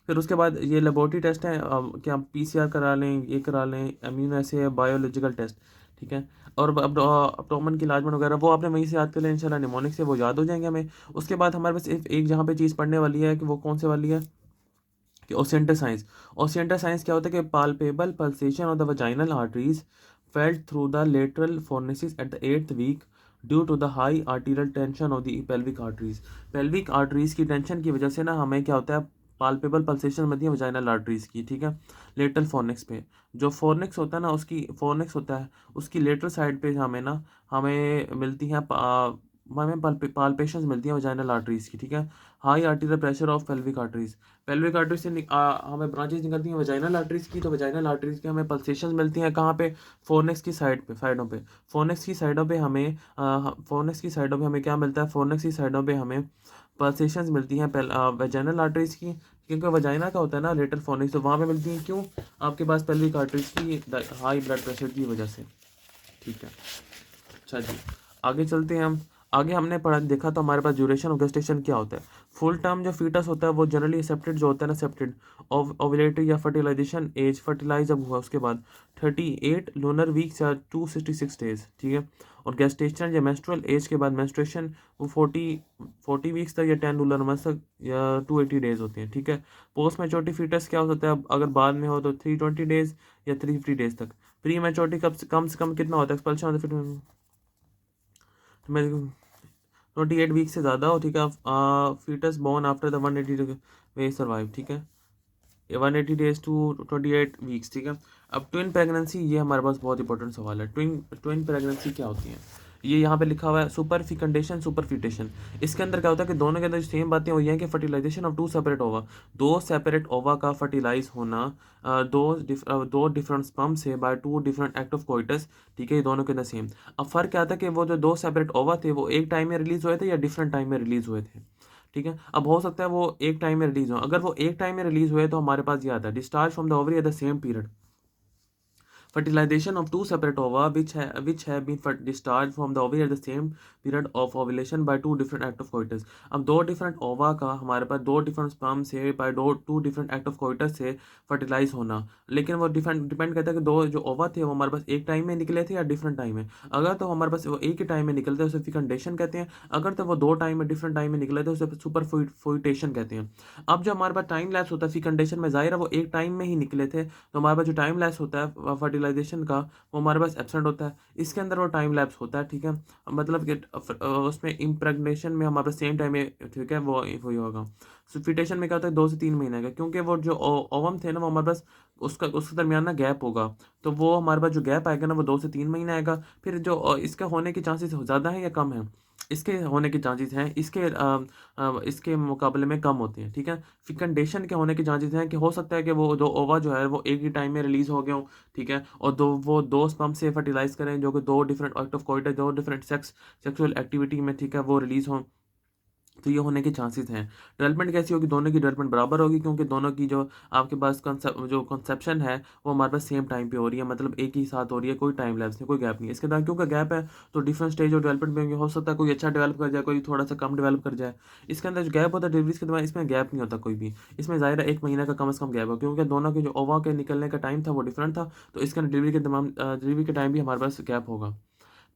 फिर उसके बाद ये लेबोरेटरी टेस्ट है, कि हम PCR करा लें, ये करा लें, अम्यूनो ऐसे बायोलॉजिकल टेस्ट, ठीक है। और अब अपटोमन की इलाजमेंट वगैरह वो आपने वहीं से याद कर लें इंशाल्लाह, निमोनिक से वो याद हो जाएंगे हमें। उसके बाद हमारे पास एक जहाँ पे चीज़ पढ़ने वाली है कि वो कौन से वाली है, कि ओसेंटर साइंस। ओसेंटर साइंस क्या होता है कि palpable pulsation of the vaginal arteries felt through the lateral fornices at the 8th week due to the high arterial tension of the pelvic arteries. Pelvic arteries की टेंशन की वजह से ना हमें क्या होता है, पाल्पेबल पल्सेशन बनती है वजाइनल आर्टरीज की, ठीक है। लेटरल फोर्निक्स पे, जो फोर्निक्स होता है ना, उसकी फोर्निक्स होता है उसकी लेटरल साइड पे हमें मिलती हैं, हमें पाल्पेशंस मिलती हैं वजाइनल आर्टरीज की, ठीक है। High arterial pressure of pelvic arteries, pelvic artery से हमें ब्रांचेस निकलती हैं वजाइनल आर्टरीज की, तो वजाइनल आर्टरीज के हमें पल्सेशंस मिलती हैं कहाँ पे, फोर्निक्स की साइडों पे। फोर्निक्स की साइडों पे हमें क्या मिलता है, फोर्निक्स की साइडों पे हमें पल्सेशंस मिलती हैं वजाइनल आर्टरीज की, क्योंकि वजाइना का होता है ना लेटर फोर्निक्स, तो वहाँ पे मिलती हैं, क्यों, आपके पास पेल्विक आर्टरीज की हाई ब्लड प्रेशर की वजह से, ठीक है। अच्छा जी, आगे चलते हैं हम। आगे हमने पढ़ा देखा तो हमारे पास ड्यूरेशन ऑफ गेस्टेशन क्या होता है। फुल टर्म जो फीटस होता है वो जनरली एक्सेप्टेड जो होता है ना, एक्सेप्टेड ओवुलेटरी या फर्टिलाइजेशन एज, फर्टिलाइज जब हुआ उसके बाद 38 लूनर वीक्स या 266 डेज, ठीक है। और गेस्टेशन या मेंस्ट्रुअल एज के बाद मेंस्ट्रुएशन वो 40 वीक्स तक या 10 लूनर मंथ्स तक या 280 डेज होते हैं, ठीक है। पोस्ट मैच्योरिटी फीटस क्या होता है, अगर बाद में हो तो 320 डेज या 350 डेज तक। प्री मैच्योरिटी कम से कम कितना होता है, एक्सपल्शन होता है, फिर तो मैं 28 वीक से ज़्यादा हो, ठीक है, फीटस बोर्न आफ्टर द 180 वे सर्वाइव, ठीक है, 180 डेज टू 28 वीक्स, ठीक है। अब ट्विन प्रेगनेंसी, ये हमारे पास बहुत इंपॉर्टेंट सवाल है। ट्विन प्रेगनेंसी क्या होती है? ये यहाँ पे लिखा हुआ है सुपर फिकेंडेशन, सुपर फिटेशन। इसके अंदर क्या होता है कि दोनों के अंदर सेम बातें हुई हैं कि फर्टिलाइजेशन ऑफ टू सेपरेट ओवा, दो सेपरेट ओवा का फर्टिलाइज होना दो डिफरेंट स्पर्म से by two different act of coitus, ठीक है, ये दोनों के अंदर सेम। अब फर्क क्या था कि वो जो दो सेपरेट ओवा थे वो एक टाइम में रिलीज हुए थे या डिफरेंट टाइम में रिलीज हुए थे, ठीक है। अब हो सकता है वो एक टाइम में रिलीज हो, अगर वो एक टाइम में रिलीज हुए तो हमारे पास ये आता है discharge from the ovary at the same period, fertilization of two separate ova which have been discharged from the ovary at the same period of ovulation by two different act of coitus। अब दो different ओवा का हमारे पास दो different sperm से by two different act of coitus से fertilise होना, लेकिन वो डिपेंड करता है कि दो जो ओवा थे वो हमारे पास एक टाइम में निकले थे या डिफरेंट टाइम में। अगर तो हमारे पास वो एक ही टाइम में निकलते हैं उसे फिकेंडेशन कहते हैं, अगर तो वो दो टाइम में डिफरेंट टाइम में निकले थे उसे सुपर फोइटेशन कहते हैं। अब जो हमारे पास टाइम लैप्स होता है फिकेंडेशन में, जाहिर है वो एक टाइम में ही निकले थे, तो हमारे पास जो टाइम लैप्स होता है फर्टिलाइजेशन का वो हमारे पास एब्सेंट होता है। इसके अंदर वो टाइम लैप्स होता है, ठीक है, मतलब कि उसमें इम्प्रेगनेशन में हमारे पास सेम टाइम में, ठीक है, वो वही होगा। सुफिटेशन में क्या होता है 2 से 3 महीने का, क्योंकि वो जो ओवम थे ना वो हमारे पास उसके दरमियान ना गैप होगा, तो वो हमारे पास जो गैप आएगा ना वो 2 से 3 महीने आएगा। फिर जो इसका होने के चांसेस ज़्यादा हैं या कम है? इसके होने के चांसेस हैं इसके मुकाबले में कम होते हैं, ठीक है। फिकेंडेशन के होने के चांसेस हैं कि हो सकता है कि वो दो ओवा जो है वो एक ही टाइम में रिलीज हो गए हों, ठीक है, और वो दो स्पर्म से फर्टिलाइज करें जो कि दो डिफरेंट एक्ट ऑफ कोइटस, दो डिफरेंट सेक्सुअल एक्टिविटी में, ठीक है, वो रिलीज हों, तो ये होने के चांसेस हैं। डेवलपमेंट कैसी होगी? दोनों की डेवलपमेंट बराबर होगी, क्योंकि दोनों की जो आपके पास कंसेप्शन है वो हमारे पास सेम टाइम पे हो रही है, मतलब एक ही साथ हो रही है, कोई टाइम लैप्स नहीं, कोई गैप नहीं है। इसके अंदर क्योंकि गैप है तो डिफरेंट स्टेज ऑफ डेवलपमेंट में होंगे, हो सकता है कोई अच्छा डेवलप कर जाए, कोई थोड़ा सा कम डेवलप कर जाए। इसके अंदर जो गैप होता है डिलीवरीज के दौरान, इसमें गैप नहीं होता कोई भी, इसमें ज़ाहिर है 1 महीने का कम से कम गैप है, क्योंकि दोनों के जो ओवा के निकलने का टाइम था वो डिफरेंट था, तो इसके अंदर डिलीवरी के टाइम भी हमारे पास गैप होगा।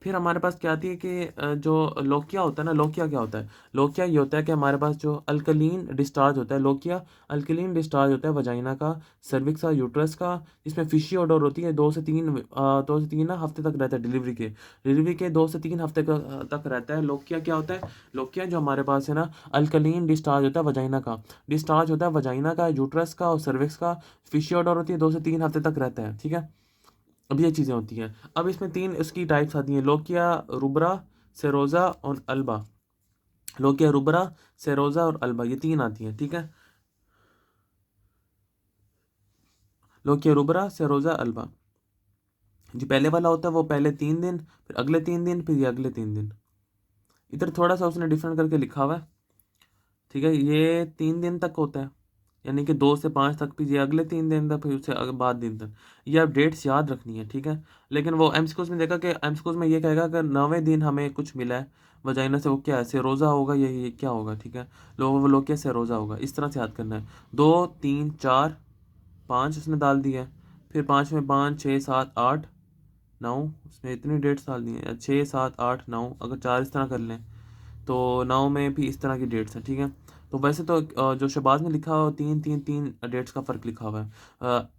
फिर हमारे पास क्या आती है कि जो लोकिया होता है ना, लोकिया क्या होता है? लोकिया ये होता है कि हमारे पास जो अल्कलीन डिस्चार्ज होता है, लोकिया अल्कलीन डिस्चार्ज होता है वजाइना का, सर्विक्स का, यूट्रस का, जिसमें फिशी ओडोर होती है 2 से 3 ना हफ्ते तक रहता है, डिलीवरी के 2 से 3 हफ्ते तक रहता है। लोकिया क्या होता है? लोकिया जो हमारे पास है ना, अल्कलीन डिस्चार्ज होता है वजाइना का, डिस्चार्ज होता है वजाइना का, यूट्रस का और सर्विक्स का, फिशी ओडोर होती है 2 से 3 हफ्ते तक रहता है, ठीक है। अब ये चीज़ें होती हैं। अब इसमें तीन उसकी टाइप्स आती हैं, लोकिया, रुब्रा, सेरोजा और अल्बा। लोकिया, रुब्रा, सेरोजा और अल्बा, ये तीन आती हैं, ठीक है। लोकिया, रुब्रा, सेरोजा, अल्बा। जो पहले वाला होता है वो पहले 3 दिन, फिर अगले 3 दिन, फिर ये अगले 3 दिन। इधर थोड़ा सा उसने डिफरेंट करके लिखा हुआ है, ठीक है, ये 3 दिन तक होता है, यानी कि 2 से 5 तक, फिर ये अगले 3 दिन तक, फिर उससे बाद दिन तक। ये आप डेट्स याद रखनी है, ठीक है। लेकिन वो एमसीक्यूज में देखा कि एमसीक्यूज में ये कहेगा कि 9वें दिन हमें कुछ मिला है वजाइना से, वो क्या है? सेरोजा होगा, ये क्या होगा, ठीक है। वो लोग क्या, सेरोजा होगा, इस तरह से याद करना है। 2 3 4 5 उसने डाल दिया है, फिर 5 में 5 6 7 8 9, उसमें इतनी डेट्स डाल दी हैं, 6 7 8 9, अगर 4 इस तरह कर लें तो 9 में भी इस तरह की डेट्स हैं, ठीक है। तो वैसे तो जो शहबाज में लिखा हुआ 3 3 3 डेट्स का फ़र्क लिखा हुआ है,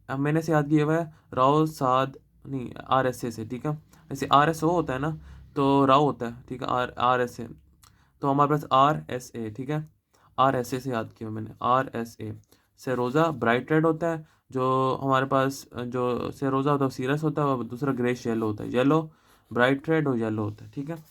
अब मैंने से याद किया हुआ है राव साद, नहीं, RSA से, ठीक है। जैसे RSO होता है ना, तो राव होता है, ठीक है, RSA, तो हमारे पास RSA, ठीक है, RSA से याद किया मैंने, RSA। सेरोज़ा ब्राइट रेड होता है, जो हमारे पास जो सेरोज़ा होता है सीरस होता है, और दूसरा ग्रेश येलो होता है, येलो, ब्राइट रेड और येलो होता है, ठीक है।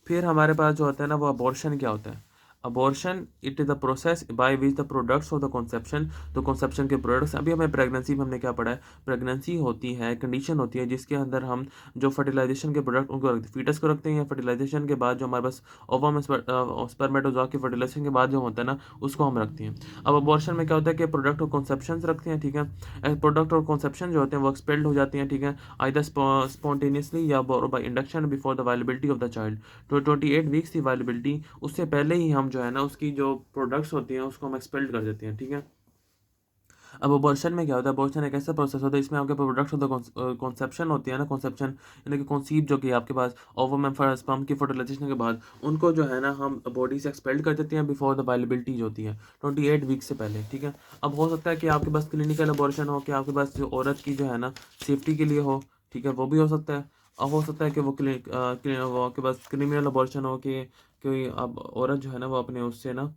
फिर हमारे पास जो होता है ना वो अबॉर्शन क्या होता है? Abortion it is the process by which the products of the conception, तो कॉन्सेप्शन के प्रोडक्ट्स, अभी हमें प्रेगनेंसी में हमने क्या पढ़ा है? प्रेगनेंसी होती है कंडीशन होती है जिसके अंदर हम जो फर्टिलाइजेशन के प्रोडक्ट उनको रखते हैं, फीटस को रखते हैं, या फर्टिलाइजेशन के बाद जो हमारे पास ओवम स्पर्मेटोजोआ के फर्टिलाइजेशन के बाद जो होता है ना उसको हम रखते हैं। अब अबॉर्शन में क्या होता है कि प्रोडक्ट और कॉन्सेप्शन रखते हैं, ठीक है, प्रोडक्ट और कॉन्सेप्शन जो होते हैं वो एक्सपेल्ड हो जाते हैं, ठीक है, आइदर स्पॉन्टेनियसली या by induction before the viability of the child. तो 28 वीक्स की वायलेबिलिटी, उससे पहले ही हम जो है ना उसकी जो प्रोडक्ट्स होती हैं उसको हम एक्सपेल्ड कर देते हैं, ठीक है। अब अबॉर्शन में क्या होता है? अबॉर्शन एक ऐसा प्रोसेस होता है इसमें आपके प्रोडक्ट्स होता है, कॉन्सेप्शन होती है ना, कॉन्सेप्शन यानी कि कॉन्सीव जो कि आपके पास ओवम एंड स्पर्म की फर्टिलाइजेशन के बाद उनको जो है ना हम बॉडी से एक्सपेल्ड कर देते हैं बिफोर द वायलेबिलिटी जो होती है 28 वीक से पहले, ठीक है। अब हो सकता है कि आपके पास क्लिनिकल अबॉर्शन हो, कि आपके पास जो औरत की जो है ना सेफ्टी के लिए हो, ठीक है, वो भी हो सकता है। अब हो सकता है कि वो आपके पास क्रिमिनल अबॉर्शन हो, कि कि अब औरत जो है ना वो अपने उससे ना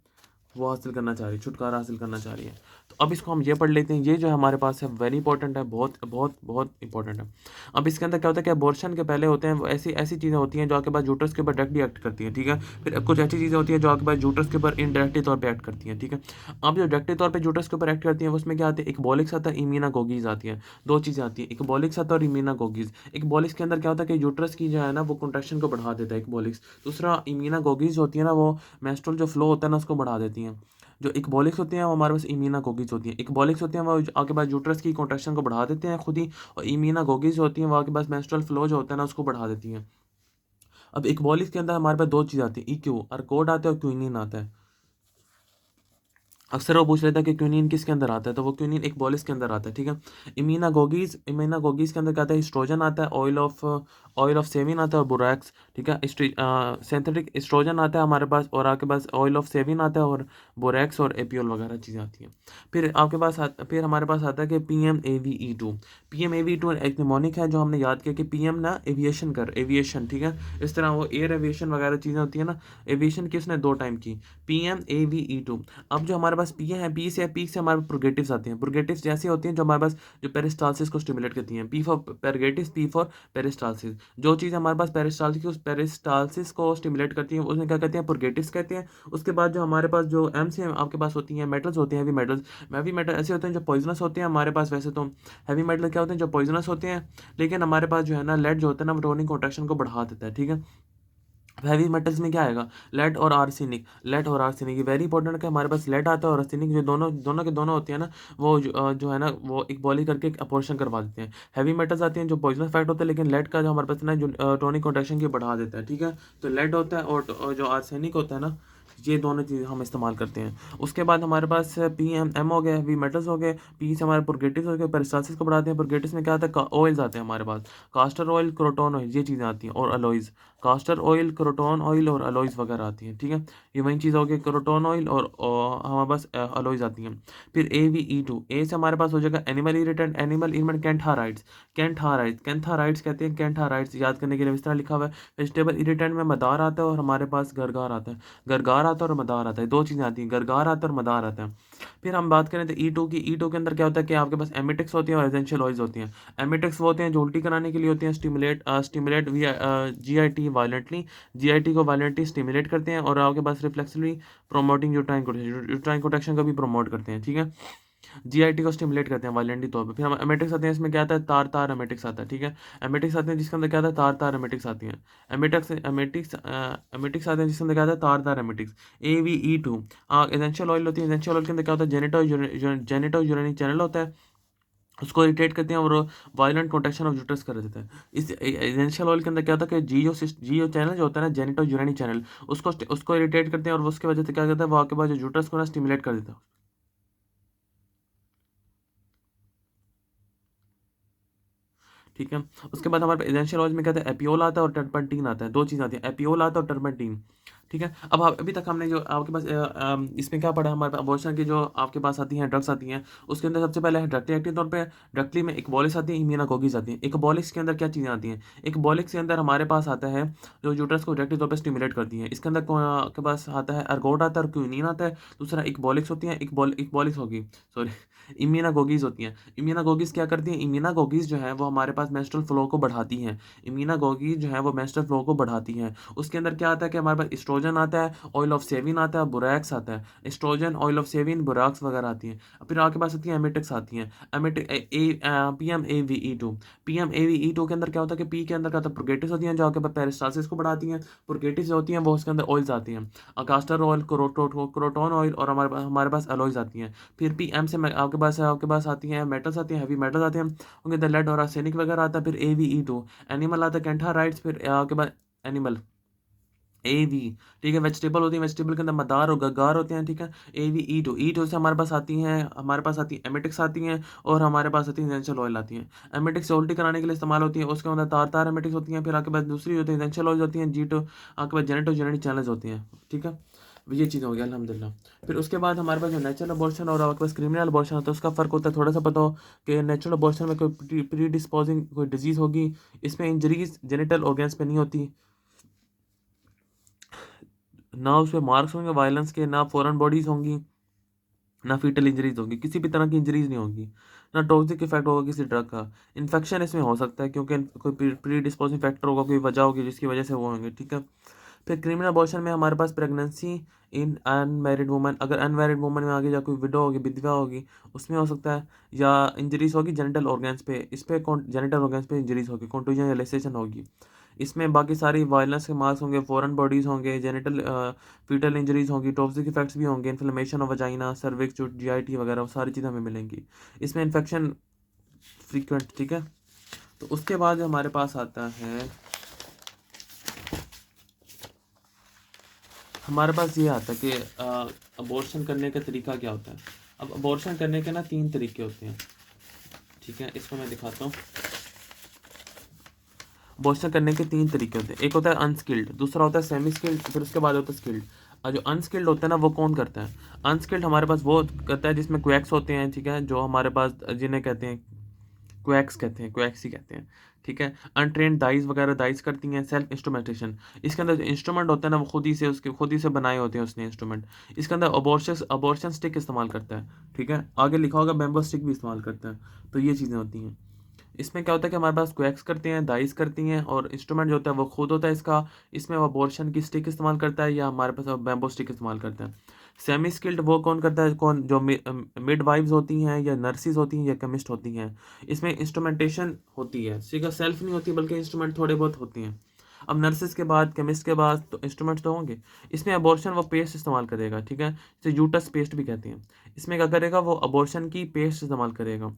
वो हासिल करना चाह रही है, छुटकारा हासिल करना चाह रही है। तो अब इसको हम ये पढ़ लेते हैं, ये जो है हमारे पास है वेरी इंपॉर्टेंट है, बहुत बहुत बहुत इंपॉर्टेंट है। अब इसके अंदर क्या होता है कि अबॉर्शन के पहले होते हैं वो ऐसी ऐसी चीज़ें होती हैं जो आपके पास यूट्रस के ऊपर डायरेक्टली एक्ट करती हैं, ठीक है। फिर कुछ ऐसी चीज़ें होती हैं जो आपके पास यूट्रस के ऊपर इनडायरेक्टली तौर पर एक्ट करती हैं, ठीक है। अब जो डायरेक्टली तौर पर यूट्रस के ऊपर एक्ट करती हैं उसमें क्या आती है, इक्बॉलिक्स आता है, इम्यूनागोगीज आती है। दो चीज़ें आती हैं, इक्बॉलिक्स आता है और इम्यूनागोगीज। इक्बॉलिक्स के अंदर क्या होता है कि यूट्रस की जो है ना वो कंट्रैक्शन को बढ़ा देता है इक्बॉलिक्स। दूसरा इम्यूनागोगीज होती है ना वो मेंस्ट्रुअल जो फ्लो होता है ना उसको बढ़ा देती हैं। जो इक्बॉलिक्स होती हैं वो हमारे पास इम्यूनागोगीज होती हैं। इक्बॉलिक्स होती हैं वो आपके पास यूट्रस की कॉन्ट्रैक्शन को बढ़ा देते हैं खुद ही, और इम्यूनागोगीज होती हैं वो आपके पास मेंस्ट्रुअल फ्लो जो होता है ना उसको बढ़ा देती हैं। अब इक्बॉलिक्स के अंदर हमारे पास दो चीज़ आती है, इक्यू और कोड आता है और क्विनिन आता है। अक्सर वो पूछ लेता है कि क्विनिन किसके अंदर आता है, तो वो क्विनिन इक्बॉलिक्स के अंदर आता है, ठीक है। इम्यूनागोगीज के अंदर क्या आता है, एस्ट्रोजन आता है, ऑयल ऑफ सेविन आता है और बोरैक्स, ठीक है। सिंथेटिक एस्ट्रोजन आता है हमारे पास, और आपके पास ऑयल ऑफ सेविन आता है और बोरैक्स और एपियोल वगैरह चीज़ें आती हैं। फिर हमारे पास आता है कि PMAVE2। PMAVE2 एक निमोनिक है जो हमने याद किया कि PM ना एविएशन, ठीक है। इस तरह वो एयर एविएशन वगैरह चीज़ें होती है ना, एविएशन की उसने दो टाइम की, PMAVE2। अब जो हमारे पास पी से हमारे प्रोगेटिव्स आते हैं। प्रोगेटिव्स जैसी होती हैं जो हमारे पास जो पेरिस्टालसिस को स्टिमुलेट करती हैं, पी फॉर पेरिस्टालसिस। जो चीज़ हमारे पास पेरिस्टालसिस को स्टिमुलेट करती है उसमें क्या कहते हैं, प्रोगेटिव्स कहते हैं। उसके बाद जो हमारे पास जो एम से आपके पास होती हैं मेटल्स होते हैं, हैवी मेटल ऐसे होते हैं जो पॉइजनस होते हैं हमारे पास। वैसे तो हैवी मेटल क्या होते हैं, जो पॉइजनस होते हैं, लेकिन हमारे पास जो है ना लेड जो होता है ना वो टोनिक कॉन्ट्रैक्शन को बढ़ा देता है, ठीक है। हैवी मेटल्स में क्या आएगा, लेड और आर्सेनिक। ये वेरी इंपॉर्टेंट है, हमारे पास लेड आता है और आर्सेनिक जो दोनों दोनों के दोनों होते हैं ना वो जो है ना वो इक्वली करके एक अपोर्शन करवा देते हैं। हैवी मेटल्स आती हैं जो पॉइजन इफेक्ट होता है, लेकिन लेड का जो हमारे पास ना जो टोनिक कॉन्ट्रैक्शन की बढ़ा देता है, ठीक है। तो लेड होता है और जो आर्सेनिक होता है ना, ये दोनों चीज़ हम इस्तेमाल करते हैं। उसके बाद हमारे पास PMM हो गए, हैवी मेटल्स हो गए। पी से हमारे प्रोगेटिव्स हो गए, पेरिस्टालसिस को बढ़ाते हैं। प्रोगेटिव्स में क्या आता है, ऑयल्स आते हैं हमारे पास, कास्टर ऑयल, क्रोटोन ऑयल, ये चीज़ें आती हैं, और aloes, castor oil, croton oil और अलॉयज़ वगैरह आती हैं, ठीक है। ये वही चीज़ हो गई, क्रोटोन ऑयल और हमारे पास अलॉयज़ आती हैं। फिर AVE2, ए से हमारे पास हो जाएगा एनिमल इरिटेंट, कैंथाराइड्स कहते हैं, कैंथाराइड्स याद करने के लिए इस तरह लिखा हुआ है। वेजिटेबल इरिटेंट में मदार आता है और हमारे पास गरगार आता है। गरगार आता है और मदार आता है, दो चीज़ें आती हैं, गरगार आता है और मदार आता है। फिर हम बात करें तो E2 की, E2 के अंदर क्या होता है कि आपके पास एमिटिक्स होती हैं और एसेंशियल ऑयल्स होती हैं। एमिटिक्स वो होते हैं जो उल्टी कराने के लिए होते हैं, स्टिमुलेट GIT वायलेंटली, GIT को वायलेंटली स्टिमुलेट करते हैं, और आपके पास रिफ्लेक्सली प्रोमोटिंग यूट्राइन प्रोटेक्शन को भी प्रमोट करते हैं, ठीक है। GIT को स्टिमुलेट करते हैं वायलेंटली तौर पे। फिर हम एमेटिक्स आते हैं, इसमें क्या आता है, तार तार एमेटिक्स आता है, ठीक है। एमेटिक्स आते हैं जिसके अंदर क्या आता है, तार तार एमेटिक्स आती हैं। एमेटिक्स आते हैं जिसके अंदर क्या आता है, तार तार एमेटिक्स। AVE2 एसेंशियल ऑयल होती है। एसेंशियल ऑयल के अंदर क्या होता है, जेनेटो यूरेनिक चैनल होता है, उसको इरिटेट करते हैं और वायलेंट कॉन्ट्रैक्शन ऑफ यूट्रस कर देते हैं। इस एसेंशियल ऑयल के अंदर क्या होता है कि जियो चैनल जो होता है ना, जेनेटो यूरेनिक चैनल, उसको इरिटेट करते हैं और उसके वजह से क्या करता है, वो आपके पास जो यूट्रस को ना स्टिमुलेट कर देता है, ठीक है। उसके बाद हमारे एसेंशियल ऑयल में क्या आता है, एपियोल आता है और टर्पंटीन आता है, दो चीज़ आती है, एपियोल आता है और टर्पंटीन, ठीक है। अब अभी तक हमने जो आपके पास इसमें क्या पढ़ा, हमारे पास अबॉर्शन की जो आपके पास आती हैं ड्रग्स आती हैं, उसके अंदर सबसे पहले है डायरेक्टली एक्टिव तौर पे, डायरेक्टली में इक्बॉलिक्स आती है, इम्यूनागोगीज आती हैं। इक्बॉलिक्स के अंदर क्या चीज़ें आती हैं, इक्बॉलिक्स के अंदर हमारे पास आता है जो यूट्रस को डायरेक्टली तौर पर स्टिमुलेट करती हैं। इसके अंदर आपके पास आता है अर्गोट आता है और क्विनिन आता है। दूसरा इक्बॉलिक्स होती हैं, इक्बॉलिक्स होगी, सॉरी, इम्यूनागोगीज होती हैं। इम्यूनागोगीज क्या करती हैं, इम्यूनागोगीज जो है वो हमारे पास मेंस्ट्रुअल फ्लो को बढ़ाती हैं। इम्यूनागोगीज जो है वो मेंस्ट्रुअल फ्लो को बढ़ाती हैं। उसके अंदर क्या आता है कि हमारे पास एस्ट्रोजन आता है, ऑयल ऑफ सेविन आता है, बोरैक्स आता है। Estrogen, oil of savin, borax वगैरह आती हैं। फिर आपके पास आती हैं एमिटिक्स आती हैं, एमिटिक PMAVE2। PMAVE2 के अंदर क्या होता है कि पी के अंदर क्या होता है, प्रोगेटिव्स होती हैं जो आपके पास पेरिस्टालसिस को बढ़ाती हैं। प्रोगेटिव्स जो होती हैं वो उसके अंदर ऑयल्स आती हैं, कास्टर ऑयल, क्रोटोन ऑयल और हमारे पास अलॉयज आती हैं। फिर PM से आपके पास आती हैं मेटल्स आती हैं, हैवी मेटल्स आते हैं, उनके अंदर लेड और आर्सेनिक वगैरह आता है। फिर AVE2, एनिमल आता है, कैंथाराइड्स। फिर आपके पास एनिमल AV, ठीक है। वेजिटेबल होती है, वेजिटेबल के अंदर मदार और गगार होते हैं, ठीक है। AVE2, E2 से हमारे पास आती हैं एमिटिक्स आती हैं, और हमारे पास आती हैं एसेंशियल ऑयल आती हैं। एमिटिक्स उल्टी कराने के लिए इस्तेमाल होती है, उसके अंदर तार तार एमिटिक्स होती हैं। फिर आपके पास दूसरी होती है एसेंशियल ऑयल होती हैं, G2, आपके पास जेनेटो जेनेटिक चैनल्स होती हैं, ठीक है। ये चीज़ हो गया अल्हम्दुलिल्लाह। फिर उसके बाद हमारे पास जो नेचुरल अबॉर्शन और आपके पास क्रिमिनल अबॉर्शन होता है उसका फ़र्क होता है, थोड़ा सा पता हो कि नेचुरल अबॉर्शन में कोई प्री डिस्पोजिंग कोई डिजीज़ होगी, इसमें इंजरीज जेनिटल ऑर्गन्स पे नहीं होती। ना उस पर मार्क्स होंगे वायलेंस के, ना फॉरेन बॉडीज़ होंगी, ना फीटल इंजरीज होगी, किसी भी तरह की इंजरीज नहीं होगी, ना टॉक्सिक इफेक्ट होगा किसी ड्रग का। इन्फेक्शन इसमें हो सकता है क्योंकि कोई प्री डिस्पोजिंग फैक्टर होगा, कोई वजह होगी जिसकी वजह से वो होंगे, ठीक है। फिर क्रिमिनल अबॉर्शन में हमारे पास प्रेगनेंसी इन अनमैरिड वुमन, अगर अनमैरिड वुमन में आगे जा कोई विडो होगी, विधवा होगी, उसमें हो सकता है। या इंजरीज होगी जेनिटल ऑर्गन्स पे, इस पे जेनिटल ऑर्गन्स पे इंजरीज होगी, कॉन्टूजन या लेसेशन होगी। इसमें बाकी सारी वायलेंस के मार्क्स होंगे, फॉरेन बॉडीज़ होंगे, जेनिटल फीटल इंजरीज होंगी, टॉक्सिक इफेक्ट्स भी होंगे, इन्फ्लेमेशन ऑफ वजाइना, सर्विक्स, जो जीआईटी वगैरह, वो सारी चीज़ें हमें मिलेंगी। इसमें इन्फेक्शन फ्रीक्वेंट, ठीक है। तो उसके बाद हमारे पास आता है, हमारे पास ये आता है कि अबॉर्शन करने का तरीका क्या होता है। अब अबॉर्शन करने के ना 3 तरीके होते हैं, ठीक है। इसको मैं दिखाता हूँ। अबॉर्शन करने के 3 तरीके होते हैं। एक होता है अनस्किल्ड, दूसरा होता है सेमी स्किल्ड, फिर उसके बाद होता है स्किल्ड। और जो अनस्किल्ड होता है ना, वो कौन करता है? अनस्किल्ड हमारे पास वो करता है जिसमें क्वैक्स होते हैं, ठीक है, जो हमारे पास जिन्हें कहते हैं क्वैक्स, कहते हैं क्वैक्स ही कहते हैं, ठीक है। अनट्रेंड दाइज वगैरह दाइज करती हैं। सेल्फ इंस्ट्रूमेंटेशन, इसके अंदर जो इंस्ट्रूमेंट होता है ना, वो खुद ही से बनाए होते हैं उसने इंस्ट्रूमेंट। इसके अंदर अबॉर्शन स्टिक इस्तेमाल करता है, ठीक है। आगे लिखा होगा बेम्बो स्टिक भी इस्तेमाल करता है। तो ये चीज़ें होती हैं। इसमें क्या होता है कि हमारे पास क्वैक्स करती हैं, दाइस करती हैं, और इंस्ट्रूमेंट जो होता है वो खुद होता है इसका। इसमें वो अबॉर्शन की स्टिक इस्तेमाल करता है, या हमारे पास बैम्बो स्टिक इस्तेमाल करता है। सेमी स्किल्ड वो कौन करता है? कौन? जो मिड वाइफ्स होती हैं, या नर्सिस होती हैं, या केमिस्ट होती हैं। इसमें इंस्ट्रूमेंटेशन होती है, सिर्फ सेल्फ नहीं होती बल्कि इंस्ट्रूमेंट थोड़े बहुत होती हैं। अब नर्सिस के बाद, केमिस्ट के बाद तो इंस्ट्रूमेंट्स तो होंगे। इसमें अबॉर्शन वो पेस्ट इस्तेमाल करेगा, ठीक है, जिसे यूटस पेस्ट भी कहते हैं। इसमें क्या करेगा? वो अबॉर्शन की पेस्ट इस्तेमाल करेगा।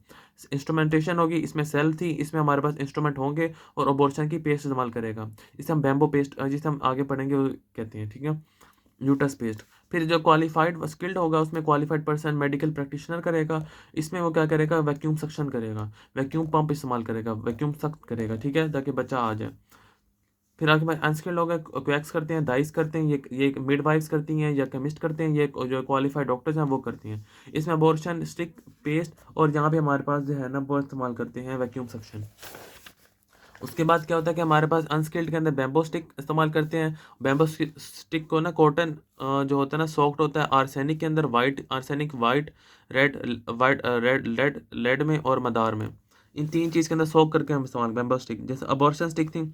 इंस्ट्रूमेंटेशन होगी, इसमें सेल थी, इसमें हमारे पास इंस्ट्रूमेंट होंगे, और अबॉर्शन की पेस्ट इस्तेमाल करेगा। इसे हम बैम्बो पेस्ट, जिसे हम आगे पढ़ेंगे, वो कहते हैं, ठीक है, यूटस पेस्ट। फिर जो क्वालिफाइड स्किल्ड होगा, उसमें क्वालिफाइड पर्सन मेडिकल प्रैक्टिशनर करेगा। इसमें वो क्या करेगा? वैक्यूम सक्शन करेगा, वैक्यूम पंप इस्तेमाल करेगा, वैक्यूम सख्त करेगा, ठीक है, ताकि बच्चा आ जाए। फिर आगे में अनस्किल्ड लोग हैं, क्वैक्स करते हैं, दाइस करते हैं, ये मिडवाइफ्स करती हैं, या केमिस्ट करते हैं, ये जो क्वालिफाइड डॉक्टर्स हैं वो करती हैं। इसमें अबॉर्शन स्टिक, पेस्ट, और यहाँ पे हमारे पास जो है ना, वो इस्तेमाल करते हैं वैक्यूम सक्शन। उसके बाद क्या होता है कि हमारे पास अनस्किल्ड के अंदर बैम्बो स्टिक इस्तेमाल करते हैं। बैम्बो स्टिक को ना कॉटन जो होता है ना, सॉफ्ट होता है आर्सेनिक के अंदर, white arsenic, white red lead में, और मदार में। इन 3 चीज़ के अंदर सोक करके हम इस्तेमाल बैम्बो स्टिक। जैसे अबॉर्शन स्टिक थी,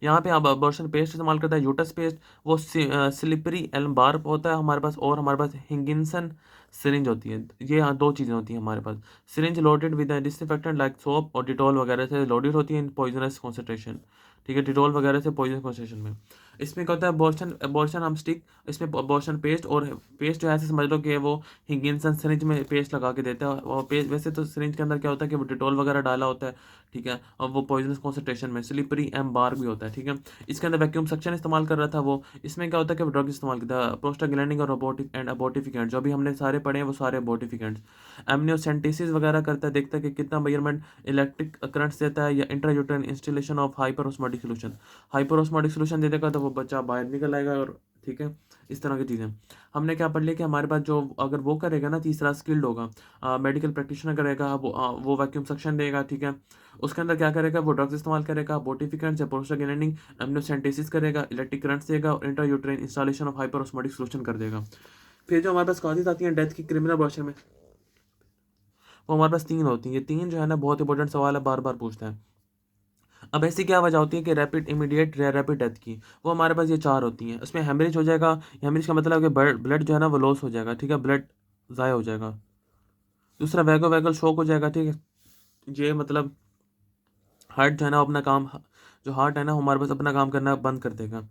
यहाँ पे अब अबॉर्शन पेस्ट इस्तेमाल करता है, यूटस पेस्ट। वो स्लिपरी एल्म बार होता है हमारे पास, और हमारे पास हिगिंसन सिरिंज होती है। ये यहाँ 2 चीज़ें होती हैं हमारे पास। Syringe loaded with disinfectant like soap और डिटॉल वगैरह से लोडेड होती है इन पॉइजनस कॉन्सेंट्रेशन, ठीक है, डिटॉल वगैरह से पॉइजन कॉन्सेंट्रेशन में। इसमें क्या होता है? अबॉर्शन अबॉर्शन हम स्टिक, इसमें अबॉर्शन पेस्ट, और पेस्ट जो है ऐसे समझ लो कि वो हिगिंसन सिरिंज में पेस्ट लगा के देता है। और पेस्ट वैसे तो सिरिंज के अंदर क्या होता है कि वो डिटॉल वगैरह डाला होता है, ठीक है, और वो पॉइजनस कॉन्सेंट्रेशन में स्लिपरी एम बार भी होता है, ठीक है। इसके अंदर वैक्यूम सक्शन इस्तेमाल कर रहा था वो। इसमें क्या होता है कि वो ड्रग इस्तेमाल करता है, प्रोस्टाग्लैंडिन और रोबोटिक एंड अबॉर्टिफिकेंट, जो भी हमने सारे पढ़े हैं वो सारे अबॉर्टिफिकेंट्स। एमनियोसेंटेसिस वगैरह करता है, देखता है कि कितना मेजरमेंट इलेक्ट्रिक करंट्स देता है, या intrauterine installation of hyperosmotic solution. Hyperosmotic solution दे देगा तो वो बच्चा बाहर निकल आएगा, और ठीक है, इस तरह की चीज़ें हमने क्या पढ़ लिया कि हमारे पास जो अगर वो करेगा ना, तीसरा स्किल्ड होगा, मेडिकल प्रैक्टिशनर करेगा, वो वैक्यूम सक्शन देगा, ठीक है। उसके अंदर क्या करेगा? वो ड्रग्स इस्तेमाल करेगा, बोटिफिकेंट्स या प्रोस्टाग्लैंडिन एमनियोसेंटेसिस करेगा, इलेक्ट्रिक करंट्स देगा, और intrauterine installation of hyperosmotic solution कर देगा। फिर जो हमारे पास कॉजेज आती हैं डेथ की क्रिमिनल वर्षन में, वो हमारे पास 3 होती हैं। ये 3 जो है ना, बहुत इंपॉर्टेंट सवाल है, बार बार पूछता है। अब ऐसी क्या वजह होती है कि रैपिड इमीडिएट या रैपिड डेथ की? वो हमारे पास ये 4 होती हैं। उसमें हेमरेज हो जाएगा, हेमरेज का मतलब है कि ब्लड जो है ना वो लॉस हो जाएगा, ठीक है, ब्लड ज़ाया हो जाएगा। दूसरा वैगो वैगल शॉक हो जाएगा, ठीक है, ये मतलब हार्ट जो है ना अपना काम, जो हार्ट है ना हमारे पास अपना काम करना बंद कर देगा।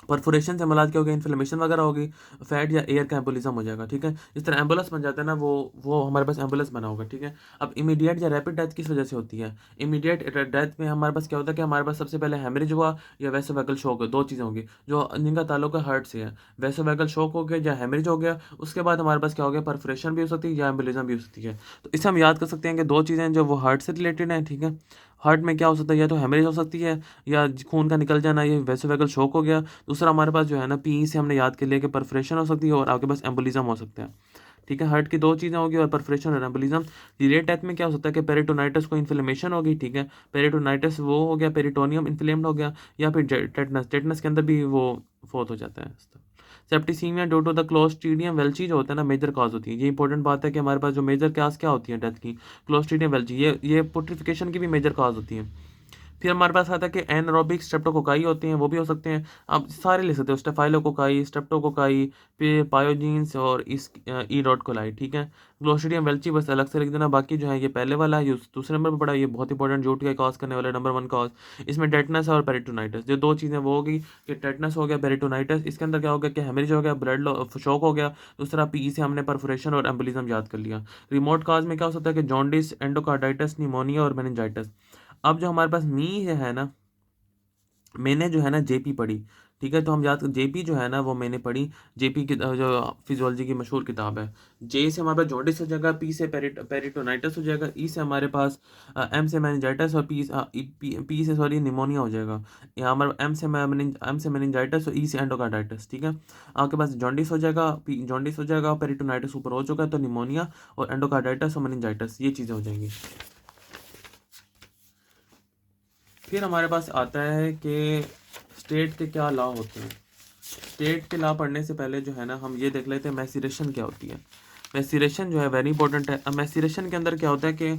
परफोरेशन से मुराद क्या होगा? इन्फ्लेमेशन वगैरह होगी, फैट या एयर का एम्बोलिज्म हो जाएगा, ठीक है। इस तरह एम्बुलेंस बन जाता है ना, वो हमारे पास एम्बुलेंस बना होगा, ठीक है। अब इमीडिएट या रैपिड डेथ किस वजह से होती है? इमीडिएट डेथ में हमारे पास क्या होता है कि हमारे पास सबसे पहले हेमरेज हुआ, या वैसोवैगल शॉक, 2 चीज़ें होंगी जो जिनका ताल्लुक है हार्ट से है। वैसोवैगल शॉक हो गया या हेमरेज हो गया, उसके बाद हमारे पास क्या हो गया? परफोरेशन भी हो सकती है, या एम्बोलिज्म भी हो सकती है। तो इसे हम याद कर सकते हैं कि 2 चीज़ें जो वो हार्ट से रिलेटेड हैं, ठीक है। हार्ट में क्या हो सकता है? या तो हेमरेज हो सकती है, या खून का निकल जाना, ये वैसोवैगल शॉक हो गया। दूसरा हमारे पास जो है ना, पी से हमने याद कर लिया कि परफोरेशन हो सकती है, और आपके पास एम्बोलिज्म हो सकता है, ठीक है। हार्ट की दो चीज़ें होगी और परफोरेशन और एम्बोलिज्म। डिलेड डेथ में क्या हो सकता है कि पेरिटोनाइटिस को इन्फ्लेमेशन होगी, ठीक है, पेरिटोनाइटिस वो हो गया, पेरिटोनियम इन्फ्लेम्ड हो गया, या फिर टेटनस, टेटनस के अंदर भी वो फोर्थ हो जाता है। Septicaemia due to the clostridium welchii जो होता है ना, मेजर काज होती है। ये इंपॉर्टेंट बात है कि हमारे पास जो मेजर काज क्या होती है डेथ की, क्लोस्ट्रीडियम वेल्ची, ये पुट्रिफिकेशन की भी मेजर काज होती है। फिर हमारे पास आता है कि एनरोबिक स्ट्रेप्टोकोकाई होते हैं, वो भी हो सकते हैं, आप सारे ले सकते हो, स्टेफाइलोकोकाई, स्ट्रेप्टोकोकाई, फिर पायोजीन्स और इस ई डॉट कोलाई, ठीक है। क्लोस्ट्रीडियम वेल्ची बस अलग से लिख देना, बाकी जो है ये पहले वाला है, ये दूसरे नंबर पर पड़ा, ये बहुत इंपॉर्टेंट जूट का कॉज करने वाला नंबर 1 कॉज। इसमें टेटनस और पेरिटोनाइटिस, जो दो चीज़ें वो होगी कि टेटनस हो गया, पेरिटोनाइटिस, इसके अंदर क्या हो गया कि हेमरेज हो गया, ब्लड शॉक हो गया। दूसरा पी से हमने परफोरेशन और एम्बोलिज्म याद कर लिया। रिमोट काज में क्या हो सकता है कि जॉन्डिस, एंडोकार्डाइटिस, निमोनिया और मेनिंजाइटिस। अब जो हमारे पास मी है ना, मैंने जो है ना जेपी पढ़ी, ठीक है, तो हम याद, जेपी जो है ना वो मैंने पढ़ी, जेपी की जो फिजियोलॉजी की मशहूर किताब है। जे से हमारे पास जॉन्डिस हो जाएगा, पी से पेरिटोनाइटिस हो जाएगा, ई से हमारे पास एम से मेनिंजाइटिस, और पी से सॉरी निमोनिया हो जाएगा। यहाँ हमारे एम से मेनिंजाइटिस और ई से एंडोकार्डाइटिस, ठीक है। आपके पास जॉन्डिस हो जाएगा, जॉन्डिस हो जाएगा, पेरिटोनाइटिस ऊपर हो चुका है, तो निमोनिया और एंडोकार्डाइटिस और मेनिंजाइटिस, ये चीज़ें हो जाएंगी। फिर हमारे पास आता है कि स्टेट के क्या लॉ होते हैं। स्टेट के लॉ पढ़ने से पहले जो है ना हम ये देख लेते हैं मैसीरेशन क्या होती है। मैसीरेशन जो है वेरी इंपॉर्टेंट है। अब मैसीरेशन के अंदर क्या होता है कि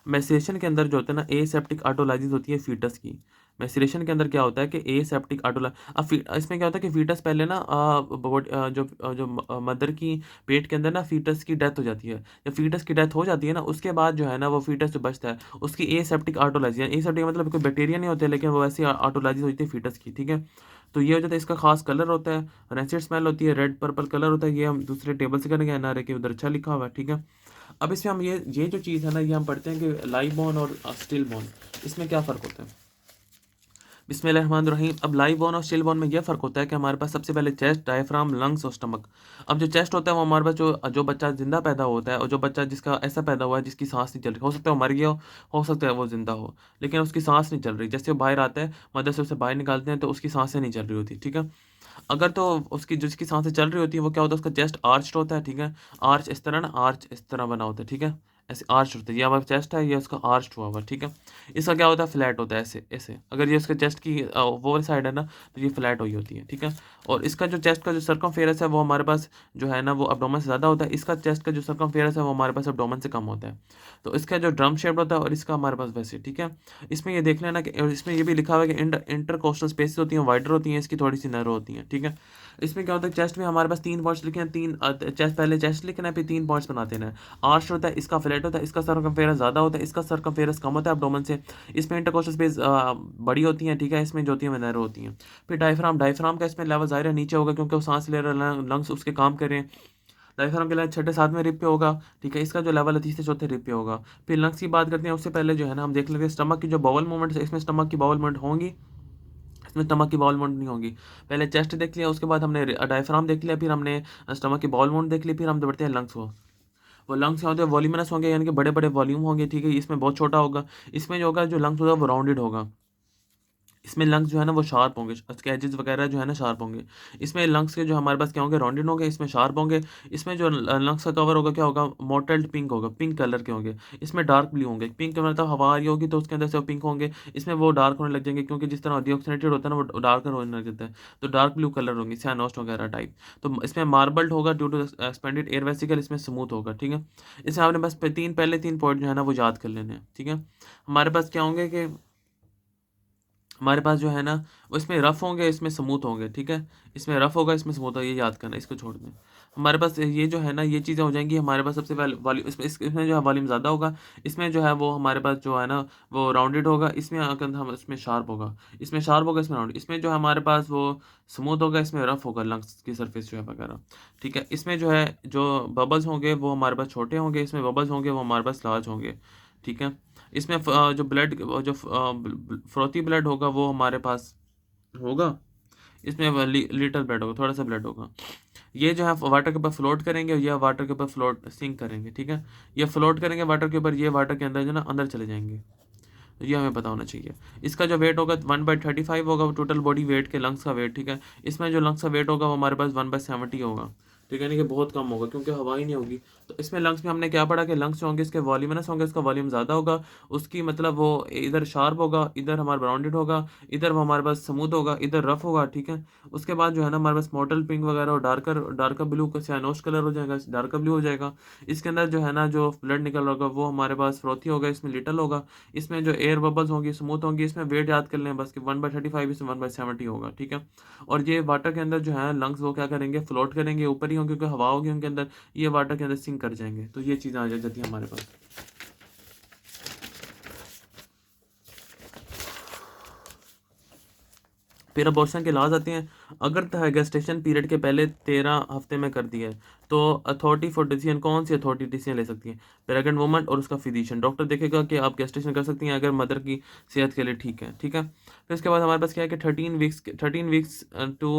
मैसीरेशन के अंदर जो होता है ना एसेप्टिक ऑटोलाइसिस होती है फीटस की। मैसीरेशन के अंदर क्या होता है कि एसेप्टिक ऑटोला, अब इसमें क्या होता है कि फीटस पहले ना जो मदर की पेट के अंदर ना फीटस की डेथ हो जाती है। जब फीटस की डेथ हो जाती है ना उसके बाद जो है ना वो फीटस जो बचता है उसकी एसेप्टिक ऑटोलाइसिस, एसेप्टिक मतलब कोई बैक्टीरिया नहीं होते लेकिन वो ऐसी ऑटोलाइसिस होती है फीटस की, ठीक है। तो ये हो जाता है, इसका खास कलर होता है, रेंसिड स्मेल होती है, रेड पर्पल कलर होता है। ये हम दूसरे टेबल से करेंगे, एनआरए के उधर अच्छा लिखा हुआ है, ठीक है। अब इसमें हम ये जो चीज़ है ना ये हम पढ़ते हैं कि लाइव बोन और स्टिल बोन, इसमें क्या फ़र्क होता है। बिस्मिल्लाहिर्रहमानिर्रहीम। अब लाइव बोन और स्टिल बोन में यह फ़र्क होता है कि हमारे पास सबसे पहले चेस्ट, डायफ्राम, लंग्स और स्टमक। अब जो चेस्ट होता है वो हमारे पास जो बच्चा जिंदा पैदा होता है और जो बच्चा जिसका ऐसा पैदा हुआ है जिसकी सांस नहीं चल रही, हो सकता है वो मर गया हो सकता है वो जिंदा हो, लेकिन उसकी सांस नहीं चल रही, जैसे वो बाहर आता है मदर से उसे बाहर निकालते हैं तो उसकी सांसें नहीं चल रही होती, ठीक है। अगर तो उसकी जिसकी सांसें चल रही होती है वो क्या होता है, उसका चेस्ट आर्च्ड होता है, ठीक है। आर्च इस तरह ना, आर्च इस तरह बना होता है, ठीक है, ऐसे आर्च होता है। ये हमारा चेस्ट है, ये उसका आर्च हुआ हुआ, ठीक है। इसका क्या होता है, फ्लैट होता है ऐसे ऐसे। अगर ये उसके चेस्ट की वो साइड है ना तो ये फ्लैट हुई होती है, ठीक है। और इसका जो चेस्ट का जो सर्कमफेरेंस है वो हमारे पास जो है ना वो एब्डोमेन से ज़्यादा होता है। इसका चेस्ट का जो सर्कमफेरेंस है वो हमारे पास एब्डोमेन से कम होता है। तो इसका जो ड्रम शेप होता है और इसका हमारे पास वैसे, ठीक है। इसमें ये देख लेना कि इसमें ये भी लिखा हुआ है कि इंटरकोस्टल स्पेसेस होती हैं, वाइडर होती हैं, इसकी थोड़ी सी नैरो होती हैं, ठीक है। इसमें क्या होता है, चेस्ट में हमारे पास 3 पॉइंट्स लिखे हैं, चेस्ट पहले चेस्ट लिखना है, फिर 3 पॉइंट्स बना देना है। आर्च होता है, इसका फ्लैट होता है, इसका सर्कमफेरेंस ज़्यादा होता है, इसका सर्कमफेरेंस कम होता है एब्डोमेन से। इसमें इंटरकोस्टल स्पेस बड़ी होती हैं, ठीक है, इसमें जो होती हैं नैरो होती हैं। फिर डायफ्राम, डायफ्राम का इसमें लेवल ज़ाहिर है नीचे होगा क्योंकि वो सांस ले रहा है, लंग्स उसके काम कर रहे हैं। डायफ्राम के लेवल 6-7वें रिप पे होगा, ठीक है। इसका जो लेवल है 3 से 4 रिप पे होगा। फिर लंग्स की बात करते हैं, उससे पहले जो है ना हम देख लेते हैं स्टमक की जो बाउल मूवमेंट्स है। इसमें स्टमक की बाउल मूवमेंट होंगी, इसमें स्टमक की बाउल मूवमेंट नहीं होगी। पहले चेस्ट देख लिया, उसके बाद हमने डायफ्राम देख लिया, फिर हमने स्टमक की बाउल मूवमेंट देख ली, फिर हम बढ़ते हैं लंग्स को। वो लंग्स क्या होते हैं, वॉल्यूमिनस होंगे, यानी कि बड़े बड़े वॉल्यूम होंगे, ठीक है। इसमें बहुत छोटा होगा। इसमें जो होगा जो लंग्स होगा वो राउंडेड होगा। इसमें लंग्स जो है ना वो शार्प होंगे, उसके एजेस वगैरह जो है ना शार्प होंगे। इसमें लंग्स के जो हमारे पास क्या होंगे, राउंडेड होंगे, इसमें शार्प होंगे। इसमें जो लंग्स का कवर होगा क्या होगा, मोटेल्ड पिंक होगा, पिंक कलर के होंगे। इसमें डार्क ब्लू होंगे, पिंक का मतलब हवा आ रही होगी तो उसके अंदर से वो पिंक होंगे, इसमें वो डार्क होने लग जाएंगे क्योंकि जिस तरह डीऑक्सीनेटेड होता है ना वो डार्कर होने लग जाता है, तो डार्क ब्लू कलर होंगे, सियानोस्ट वगैरह टाइप। तो इसमें मार्बल्ड होगा due to expanded air vesicle, इसमें स्मूथ होगा, ठीक है। इसमें आपने बस पहले 3 पॉइंट जो है ना वो याद कर लेने हैं, ठीक है। हमारे पास क्या होंगे कि हमारे पास जो है ना वो इसमें रफ़ होंगे, इसमें स्मूथ होंगे, ठीक है। इसमें रफ़ होगा, इसमें स्मूथ होगा, ये याद करना, इसको छोड़ दें। हमारे पास ये जो है ना ये चीज़ें हो जाएंगी। हमारे पास सबसे पहले वॉल्यूम, इसमें जो है वॉल्यूम ज़्यादा होगा। इसमें जो है वो हमारे पास जो है ना वो राउंडेड होगा। इसमें अगर हम इसमें शार्प होगा, इसमें शार्प होगा, इसमें राउंड, इसमें जो है हमारे पास वो स्मूथ होगा, इसमें रफ़ होगा, लंग्स की सरफेस जो है वगैरह, ठीक है। इसमें जो है जो बबल्स होंगे वो हमारे पास छोटे होंगे, इसमें बबल्स होंगे वो हमारे पास लार्ज होंगे, ठीक है। इसमें जो ब्लड जो फ्रोथी ब्लड होगा वो हमारे पास होगा। इसमें लिटल ब्लड होगा, थोड़ा सा ब्लड होगा। ये जो है वाटर के ऊपर फ्लोट करेंगे और ये वाटर के ऊपर फ्लोट सिंक करेंगे, ठीक है। ये फ्लोट करेंगे वाटर के ऊपर, ये वाटर के अंदर जो ना अंदर चले जाएंगे। तो ये हमें पता होना चाहिए। इसका जो वेट होगा 1/35 होगा वो टोटल बॉडी वेट के लंग्स का वेट, ठीक है। इसमें जो लंग्स का वेट होगा वो हमारे पास 1/70 होगा, ठीक है, यानी कि बहुत कम होगा क्योंकि हवा ही नहीं होगी। तो इसमें लंग्स में हमने क्या पढ़ा कि लंग्स जो होंगे इसके वॉल्यूमिनस होंगे, इसका वॉल्यूम ज़्यादा होगा, उसकी मतलब वो इधर शार्प होगा, इधर हमारा ब्राउंडेड होगा, इधर वो हमारे पास स्मूथ होगा, इधर रफ होगा। ठीक है, उसके बाद जो है ना हमारे पास मॉडल पिंक वगैरह और डार्कर डार्कर ब्लू का सैनोस कलर हो जाएगा, डार्कर ब्लू हो जाएगा। इसके अंदर जो है ना जो ब्लड निकल रहा होगा वो हमारे पास फ्रोथी होगा, इसमें लिटल होगा। इसमें जो एयर बबल्स होंगी स्मूथ होंगी। इसमें वेट याद कर लें बस कि 1/35, इसमें 1/70 होगा। ठीक है, और ये वाटर के अंदर जो है लंग्स वो क्या करेंगे, फ्लोट करेंगे, ऊपर ही होंगे क्योंकि हवा होगी उनके अंदर, ये वाटर के अंदर सिंक कर जाएंगे। तो ये चीज़ें आ जाती हैं हमारे पास। फिर अबॉर्शन के लाज आते हैं। अगर गेस्टेशन पीरियड के पहले 13 हफ्ते में कर दिया है तो अथॉरिटी फॉर डिसीजन, कौन सी अथॉरिटी डिसीजन ले सकती है? प्रेग्नेंट वुमन और उसका फिजिशियन। डॉक्टर देखेगा कि आप गेस्टेशन कर सकती हैं अगर मदर की सेहत के लिए ठीक है। ठीक है, फिर इसके बाद हमारे पास क्या है कि 13 वीक्स टू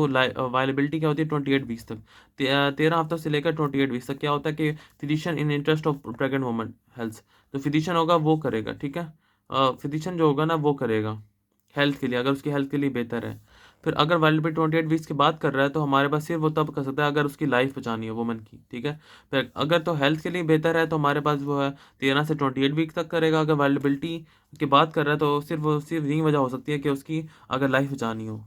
वायलेबिलिटी क्या होती है 28 वीक्स तक। 13 हफ्तों से लेकर 28 वीक्स तक क्या होता है कि physician in interest of pregnant woman health, तो फिजिशियन होगा वो करेगा। ठीक है, फिजिशियन जो होगा ना वो करेगा हेल्थ के लिए, अगर उसकी हेल्थ के लिए बेहतर है। फिर अगर वाइल्ड 28 वीक्स की बात कर रहा है तो हमारे पास सिर्फ वो तब कर सकता है अगर उसकी लाइफ बचानी है वुमन की। ठीक है, फिर अगर तो हेल्थ के लिए बेहतर है तो हमारे पास वो है 13 से 28 वीक तक करेगा। अगर वाइल्डबिलिटी की बात कर रहा है तो सिर्फ यही वजह हो सकती है कि उसकी अगर लाइफ बचानी हो।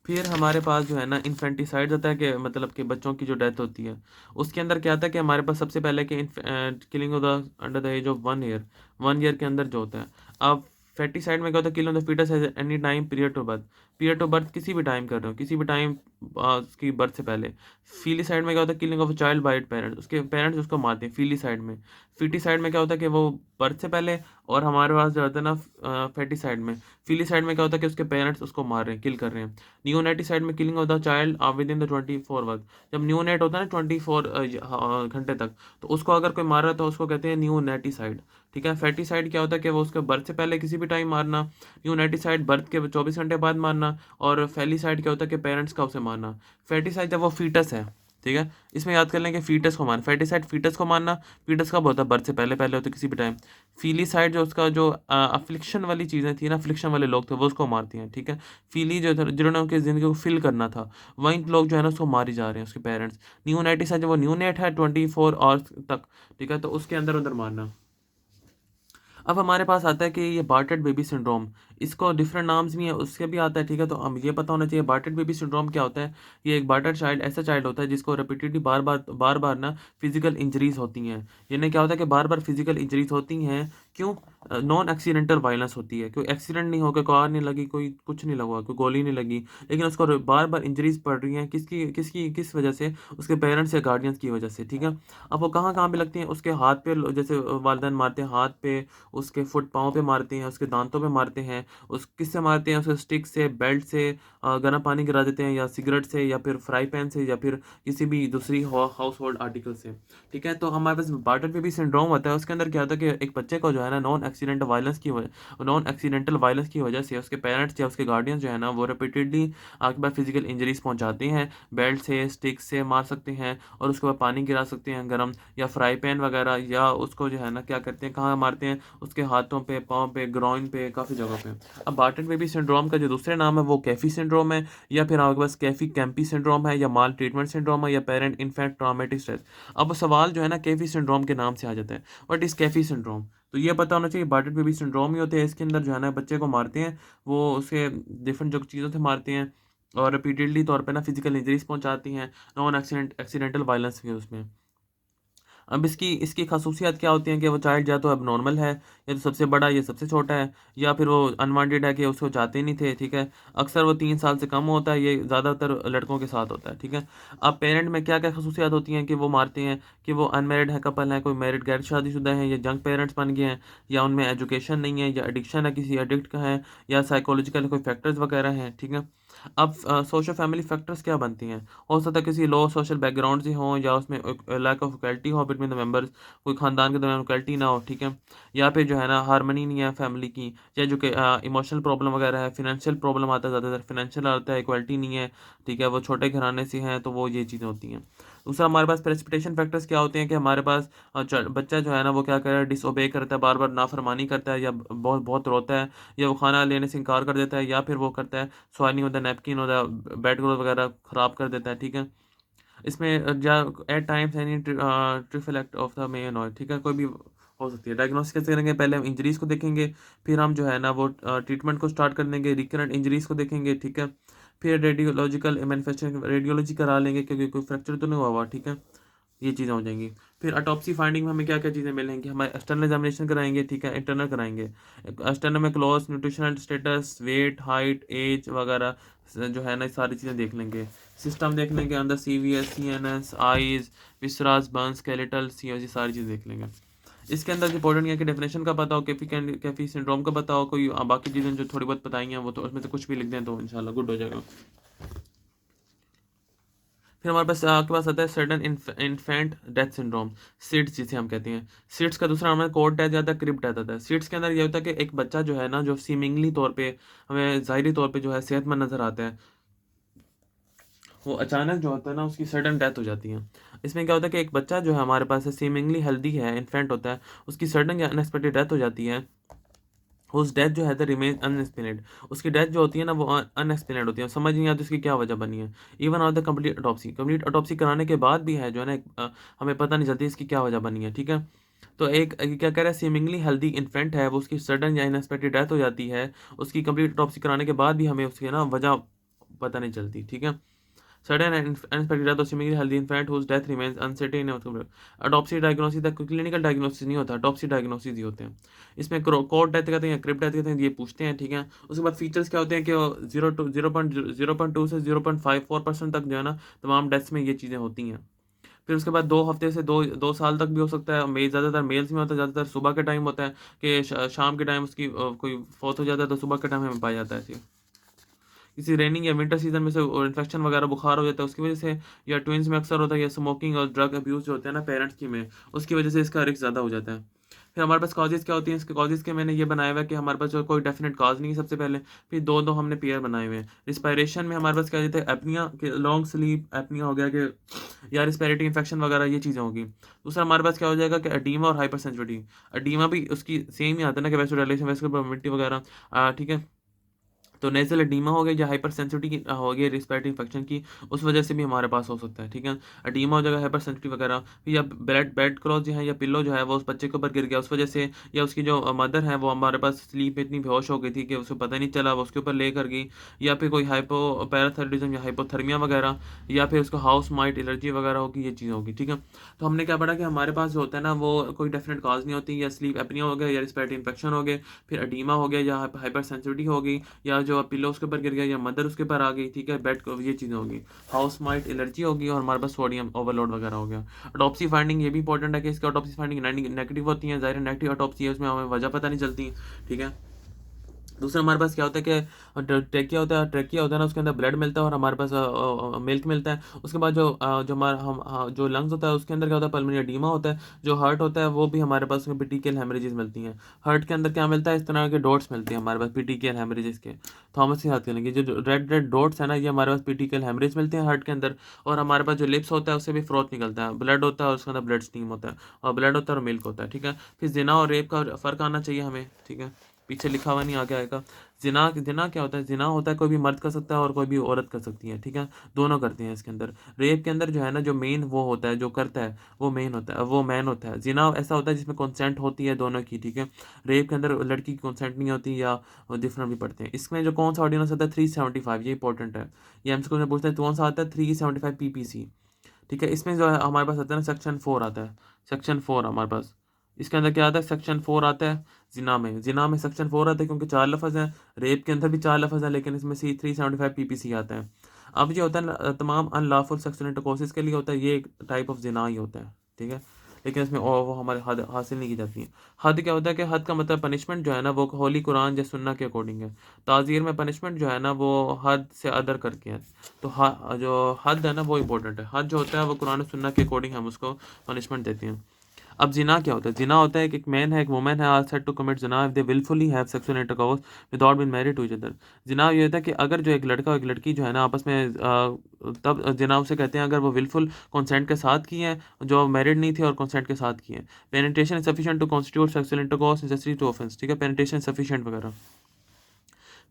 फिर हमारे पास जो है ना इन्फेंटिसाइड होता है कि मतलब कि बच्चों की जो डेथ होती है, उसके अंदर क्या आता है कि हमारे पास सबसे पहले कि killing of the under the age of 1 year, 1 year के अंदर जो होता है। अब फैटिसाइड में क्या होता है, killing of the fetus any time period to birth, किसी भी टाइम कर रहे हो, किसी भी टाइम उसकी बर्थ से पहले। फीलिसाइड में क्या होता है, killing of child bye parents, उसके पेरेंट्स उसको मारते हैं फीलिसाइड में। फीटिसाइड में क्या होता है कि वो बर्थ से पहले, और हमारे पास जो होता है ना फैटिसाइड में, फीलिसाइड में क्या होता है कि उसके पेरेंट्स उसको मार रहे हैं, किल कर रहे हैं। नियोनेटिसाइड में killing of the child with in the 24 work, जब नियोनेट होता है ना 24 घंटे तक, तो उसको अगर कोई मार रहा है तो उसको कहते हैं नियोनेटिसाइड। ठीक है, फैटिसाइड क्या होता है कि वो उसके बर्थ से पहले किसी भी टाइम मारना, नियोनेटिसाइड बर्थ के 24 घंटे बाद मारना, और फैलिसाइड क्या होता है कि पेरेंट्स का उसे मारना। फैटिसाइड जब वो फीटस है, ठीक है, इसमें याद कर लें कि फीटस को मारना, फैटिसाइड फीटस को मारना। फीटस कब होता है, बर्थ से पहले पहले होता है किसी भी टाइम। फीलिसाइड जो उसका जो अफ्लिक्शन वाली चीज़ें थी ना, अफ्लिक्शन वाले लोग थे वो उसको मारती हैं। ठीक है, फीली जो जिन्होंने उनकी ज़िंदगी को फिल करना था, वही लोग जो है ना उसको मारी जा रहे हैं, उसके पेरेंट्स। न्यूनाइटिस जो वो न्यूनेट है 24 आवर्स तक, ठीक है, तो उसके अंदर अंदर मारना। अब हमारे पास आता है कि ये बार्टेड बेबी सिंड्रोम, इसको डिफरेंट नाम्स भी हैं, उसके भी आता है। ठीक है, तो हम ये पता होना चाहिए बार्टेड बेबी सिंड्रोम क्या होता है। ये एक बार्टेड चाइल्ड ऐसा चाइल्ड होता है जिसको रिपीटेडली बार बार ना फिजिकल इंजरीज होती हैं। यानी क्या होता है कि बार बार फिजिकल इंजरीज होती हैं, क्यों? नॉन एक्सीडेंटल वायलेंस होती है, कोई एक्सीडेंट नहीं होगा, कार नहीं लगी, कोई कुछ नहीं लगा, कोई गोली नहीं लगी, लेकिन उसको बार बार इंजरीज पड़ रही हैं। किस वजह से? उसके पेरेंट्स या गार्डियंस की वजह से। ठीक है, अब वो कहाँ कहाँ पे लगती हैं? उसके हाथ पे, जैसे वालिदैन मारते हैं हाथ पे, उसके फुट पाँव पे मारते हैं, उसके दांतों पे मारते हैं। उस किससे मारते हैं? उसके स्टिक से, बेल्ट से, गर्म पानी गिरा देते हैं, या सिगरेट से, या फिर फ्राई पैन से, या फिर किसी भी दूसरी हाउस होल्ड आर्टिकल से। ठीक है, तो हमारे पास बार्टर बेबी सिंड्रोम होता है। उसके अंदर क्या होता है कि एक बच्चे को जो है ना नॉन एक्सीडेंटल वायलेंस की वजह से उसके पेरेंट्स या उसके गार्डियंस जो है ना वो रिपीटेडली आपके पास फिजिकल इंजरीज पहुंचाते हैं। बेल्ट से, स्टिक से मार सकते हैं, और उसके बाद पानी गिरा सकते हैं गर्म, या फ्राई पैन वगैरह, या उसको जो है ना क्या करते हैं, कहाँ मारते हैं? उसके हाथों पे, पाँव पे, ग्रॉइन पे, काफ़ी जगह पे। अब बार्टन बेबी सिंड्रोम का जो दूसरे नाम है वो कैफी सिंड्रोम है, या फिर आपके पास कैफी कैंपी सिंड्रोम है, या माल ट्रीटमेंट सिंड्रोम है, या पेरेंट इन्फेंट ट्रॉमेटिक स्ट्रेस। अब सवाल जो है ना कैफी सिंड्रोम के नाम से आ जाता है, व्हाट इज़ कैफी सिंड्रोम? तो ये पता होना चाहिए बार्टन बेबी सिंड्रोम ही होते हैं। इसके अंदर जो है ना बच्चे को मारते हैं, वो उसके डिफरेंट जो चीज़ों से मारते हैं, और रिपीटेडली तौर पे ना फिजिकल इंजरीज पहुंचाती हैं। नॉन एक्सीडेंटल वायलेंस भी है उसमें। अब इसकी इसकी खसूसियात क्या होती हैं कि वो चाइल्ड या तो अब है, या तो सबसे बड़ा या सबसे छोटा है, या फिर वो अनवांटेड है कि उसको चाहते ही नहीं थे। ठीक है, अक्सर वो 3 साल से कम होता है, ये ज़्यादातर लड़कों के साथ होता है। ठीक है, अब पेरेंट में क्या क्या खसूसियात होती हैं कि वो मारते हैं? कि वो अनमेरिड है, कपल है, कोई मैरिड गैर शादीशुदा है, या जंग पेरेंट्स बन गए हैं, या उनमें एजुकेशन नहीं है, या एडिक्शन है, किसी एडिक्ट का है, या साइकोलॉजिकल कोई फैक्टर्स वगैरह हैं। ठीक है, अब सोशल फैमिली फैक्टर्स क्या बनती हैं? हो सकता है किसी लो सोशल बैकग्राउंड से हों, या उसमें लैक ऑफ इक्वलिटी हो बिटवीन द मेंबर्स, कोई खानदान के दरमियान इक्वलिटी ना हो। ठीक है, या फिर जो है ना हारमनी नहीं है फैमिली की, या जो कि इमोशनल प्रॉब्लम वगैरह है, फिनेंशियल प्रॉब्लम आता है, ज़्यादातर फिनेंशियल आता है, इक्वलिटी नहीं है। ठीक है, वो छोटे घराने से हैं तो वो ये चीज़ें होती हैं। दूसरा हमारे पास प्रेसिपिटेशन फैक्टर्स क्या होते हैं कि हमारे पास बच्चा जो है ना वो क्या कर रहा है, डिसओबे करता है, बार बार नाफरमानी करता है, या बहुत बहुत रोता है, या वो खाना लेने से इनकार कर देता है, या फिर वो करता है स्वानी होता है, नैपकिन होता है, बेड क्लॉथ वगैरह ख़राब कर देता है, ठीक है। इसमें at times any trifle act of the main oil, ठीक है, कोई भी हो सकती है। डायग्नोसिस कैसे करेंगे, पहले हम इंजरीज़ को देखेंगे, फिर हम जो है ना वो ट्रीटमेंट को स्टार्ट कर देंगे, रिकरेंट इंजरीज़ को देखेंगे, ठीक है। फिर रेडियोलॉजिकल मैन्युफैक्चरिंग रेडियोलॉजी करा लेंगे क्योंकि कोई फ्रैक्चर तो नहीं हुआ हुआ, ठीक है। ये चीज़ें हो जाएंगी। फिर अटॉप्सी फाइंडिंग में हमें क्या क्या चीज़ें मिलेंगी, हमारे एक्सटर्नल एग्जामिनेशन कराएंगे, ठीक है, इंटरनल कराएंगे। एक्सटर्नल में close nutritional status, weight, height, age वगैरह जो है ना ये सारी चीज़ें देख लेंगे। सिस्टम देख लेंगे, अंदर CVS, CNS, eyes, visceras, burn, skeletal, COG, सारी चीज़ देख लेंगे। इसके अंदर इंपॉर्टेंट है कि डेफिनेशन का पता हो, कैफी सिंड्रोम का पता हो, कोई बाकी चीज़ें जो थोड़ी बहुत बताई हैं वो तो उसमें से कुछ भी लिख दें तो इंशाल्लाह गुड हो जाएगा। फिर हमारे पास आपके पास आता है sudden infant death syndrome, seeds जिसे हम कहते हैं। सिड्स का दूसरा नाम है कोड डेथ या क्रिप डेथ आता है। सिड्स के अंदर ये होता है कि एक बच्चा जो है ना जो सीमिंगली तौर पे हमें ज़ाहिरी तौर पे जो है सेहतमंद नज़र आता है, वो अचानक जो होता है ना उसकी सडन डेथ हो जाती है। इसमें क्या होता है कि एक बच्चा जो है हमारे पास सीमिंगली हेल्दी है, इन्फेंट होता है, उसकी सडन या अनएक्सपेक्टेड डेथ हो जाती है। उस डेथ जो है द रिमेन अनएक्सप्लेनेड, उसकी डेथ जो होती है ना वो अनएक्सप्लेनेड होती है, समझ नहीं आती उसकी क्या वजह बनी है। Even of the complete autopsy कराने के बाद भी है जो है ना हमें पता नहीं चलती इसकी क्या वजह बनी है, ठीक है। तो क्या कह रहा है, सीमिंगली हेल्दी इन्फेंट है, वो उसकी सडन या अनएक्सपेक्टेड डेथ हो जाती है, उसकी कंप्लीट अटॉप्सी कराने के बाद भी हमें उसकी ना वजह पता नहीं चलती, ठीक है। Sudden and unexpected death of seemingly healthy infant whose death remains uncertain in autopsy diagnosis तक क्लिनिकल डायग्नोसिस नहीं होता, अडॉप्सी डायग्नोसिस ही होते हैं। इसमें कोड डेथ कहते हैं, क्रिप डेथ कहते हैं, ये पूछते हैं, ठीक है। उसके बाद फीचर्स क्या होते हैं कि 0.2 से 0.54% तक जो है ना तमाम डेथ्स में ये चीज़ें होती हैं। फिर उसके बाद 2 हफ्ते से दो साल तक भी हो सकता है। ज़्यादातर मेल्स में होता है, ज़्यादातर सुबह के टाइम होता है कि शाम के टाइम उसकी कोई फौत हो जाता है तो सुबह के टाइम हमें पाया जाता है। किसी रेनिंग या विंटर सीजन में से इन्फेक्शन वगैरह बुखार हो जाता है उसकी वजह से, या ट्विंस में अक्सर होता है, या स्मोकिंग और ड्रग अब्यूज़ जो होते हैं ना पेरेंट्स की में, उसकी वजह से इसका रिस्क ज़्यादा हो जाता है। फिर हमारे पास कॉजेज़ क्या होती हैं, इसके कॉजेज़ के मैंने ये बनाया हुआ है कि हमारे पास जो कोई डेफिनेट कॉज नहीं है सबसे पहले। फिर दो दो हमने पेयर बनाए हुए हैं। रिस्पायरेशन में हमारे पास क्या कहते हैं, एपनिया के लॉन्ग स्लीप एपनिया हो गया कि या रिस्पायरेटरी इन्फेक्शन वगैरह ये चीज़ें होगी। दूसरा हमारे पास क्या हो जाएगा कि एडीमा और हाइपर सेंसिटिविटी। एडीमा भी उसकी सेम ही आता है ना कि वैसोडाइलेशन, वैस्कुलर वगैरह, ठीक है। तो नेज़ल एडीमा हो गया या हाइपर सेंसिटिविटी हो गई रिस्पिरेटरी इन्फेक्शन की, उस वजह से भी हमारे पास हो सकता है, ठीक है। एडीमा हो जाएगा, हाइपर सेंसिटिव वगैरह। फिर या बेड क्लॉथ जो है या पिल्लो जो है वो उस बच्चे के ऊपर गिर गया उस वजह से, या उसकी जो मदर है वो हमारे पास स्लीप में इतनी बेहोश हो गई थी कि उसे पता नहीं चला, वो उसके ऊपर ले कर गई। या फिर कोई हाइपो पैराथायरॉइडिज्म या हाइपोथर्मिया वगैरह, या फिर उसको हाउस माइट एलर्जी वगैरह होगी, ये चीज़ होगी, ठीक है। तो हमने क्या पढ़ा कि हमारे पास जो होता है ना वो कोई डेफिनेट कॉज नहीं होती, या स्लीप एपनिया हो गया, या रिस्पिरेटरी इन्फेक्शन हो गए, फिर एडीमा हो गया, या हाइपर सेंसिटिविटी हो गई, या जो पिलो उसके ऊपर गिर गया, या मदर उसके ऊपर आ गई, ठीक है, बेड को, ये चीज़ें होगी। हाउस माइट एलर्जी होगी, और हमारे पास सोडियम ओवरलोड वगैरह हो गया। ऑटोप्सी फाइंडिंग ये भी इंपॉर्टेंट है कि इसकी ऑटोप्सी फाइंडिंग नेगेटिव होती है, ज़ाहिर नेगेटिव ऑटोप्सी है, उसमें हमें वजह पता नहीं चलती, ठीक है। दूसरा हमारे पास क्या होता है कि ट्रैकिया होता है ना, उसके अंदर ब्लड मिलता है और हमारे पास मिल्क मिलता है। उसके बाद जो हमारा जो लंग्स होता है उसके अंदर क्या होता है, पल्मोनरी एडीमा होता है। जो हार्ट होता है वो भी हमारे पास उसमें पीटिकल हेमरेजेस मिलती हैं। हार्ट के अंदर क्या मिलता है, इस तरह के डॉट्स मिलते हैं हमारे पास पीटिकल हेमरेजेस के। थॉमस की बात करेंगे, जो रेड रेड डॉट्स है ना ये हमारे पास पीटिकल हेमरेज मिलते हैं हार्ट के अंदर। और हमारे पास जो लिप्स होता है उससे भी फ्रोथ निकलता है, ब्लड होता है और उसके अंदर ब्लड स्टीम होता है, और ब्लड होता है और मिल्क होता है, ठीक है। फिर जिना और रेप का फ़र्क आना चाहिए हमें, ठीक है, पीछे लिखा हुआ नहीं आगे आएगा। जिना जिना क्या होता है, जिना होता है कोई भी मर्द कर सकता है और कोई भी औरत कर सकती है, ठीक है, दोनों करते हैं इसके अंदर। रेप के अंदर जो है ना जो मेन वो होता है जो करता है वो मेन होता है, वो मैन होता है। जिना ऐसा होता है जिसमें कंसेंट होती है दोनों की, ठीक है। रेप के अंदर लड़की की कंसेंट नहीं होती, या डिफरेंट भी पड़ते हैं। इसमें जो कौन सा ऑर्डिनेंस आता है 375, ये इंपॉर्टेंट है। ये हमसे पूछते हैं कौन सा आता है 375 PPC, ठीक है। इसमें जो है हमारे पास आता है ना सेक्शन 4 आता है, सेक्शन 4 हमारे पास। इसके अंदर क्या आता है, सेक्शन 4 आता है। जिना में सेक्शन 4 आता है क्योंकि 4 लफ्ज़ हैं। रेप के अंदर भी 4 लफ्ज़ हैं लेकिन इसमें सी 375 PPC आता है। अब ये होता है तमाम अनलॉफुल सेक्सुअल इंटरकोर्सेस के लिए होता है, ये एक टाइप ऑफ जिना ही होता है, ठीक है। लेकिन इसमें और वो हमारे हद हासिल नहीं की जाती है। हद क्या होता है कि हद का मतलब पनिशमेंट जो है ना वो होली कुरान या सुन्ना के अकॉर्डिंग है। ताज़ीर में पनिशमेंट जो है ना वो हद से अदर करके है। तो जो हद है ना वो इम्पोर्टेंट है। हद जो होता है वो कुरान और सुन्ना के अकॉर्डिंग हम उसको पनिशमेंट देते हैं। अब जिना क्या होता है? जिना होता है कि एक मैन है, एक वुमन है, आर सेड टू कमिट जिना if they wilfully have sexual intercourse without being married to each other. जिना ये होता है कि अगर जो एक लड़का और एक लड़की जो है ना आपस में तब जिना उसे कहते हैं अगर वो विलफुल कंसेंट के साथ की हैं, जो मैरिड नहीं थे और कंसेंट के साथ की हैं। Penetration sufficient to constitute sexual intercourse necessary to offence, ठीक है, पेनिट्रेशन सफिशिएंट वगैरह।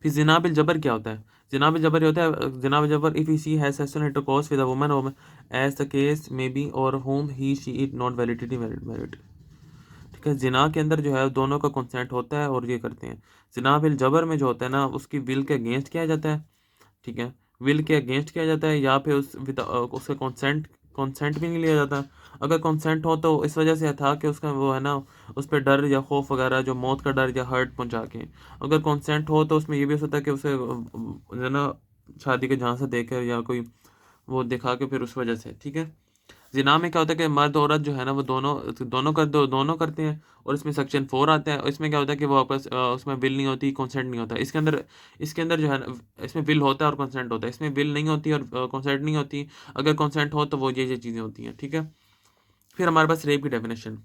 फिर जिना बिल जबर क्या होता है? जिना बिल जबर ये होता है, जिना बिल जबर if he she has sexual intercourse with a woman as the case may be और whom he she it not validity married, ठीक है। जिना के अंदर जो है दोनों का कंसेंट होता है और ये करते हैं। जिना बिल जबर में जो होता है ना उसकी विल के अगेंस्ट किया जाता है, ठीक है, विल के अगेंस्ट किया जाता है, या फिर उसका कंसेंट भी नहीं लिया जाता। अगर कंसेंट हो तो इस वजह से था कि उसका वो है ना उस पर डर या खौफ वगैरह, जो मौत का डर या हर्ट पहुंचा के। अगर कंसेंट हो तो उसमें ये भी हो सकता है कि उसे जो है ना शादी के झांसा देकर या कोई वो दिखा के फिर उस वजह से, ठीक है। जिना में क्या होता है कि मर्द औरत जो है ना वो दोनों करते हैं, और इसमें सेक्शन 4 आता है, और इसमें क्या होता है कि वो आपस उसमें विल नहीं होती, कंसेंट नहीं होता। इसके अंदर जो है ना इसमें विल होता है और कंसेंट होता है, इसमें विल नहीं होती और कंसेंट नहीं होती। अगर कंसेंट हो तो वो ये चीज़ें होती हैं, ठीक है। फिर हमारे पास रेप की डेफिनेशन,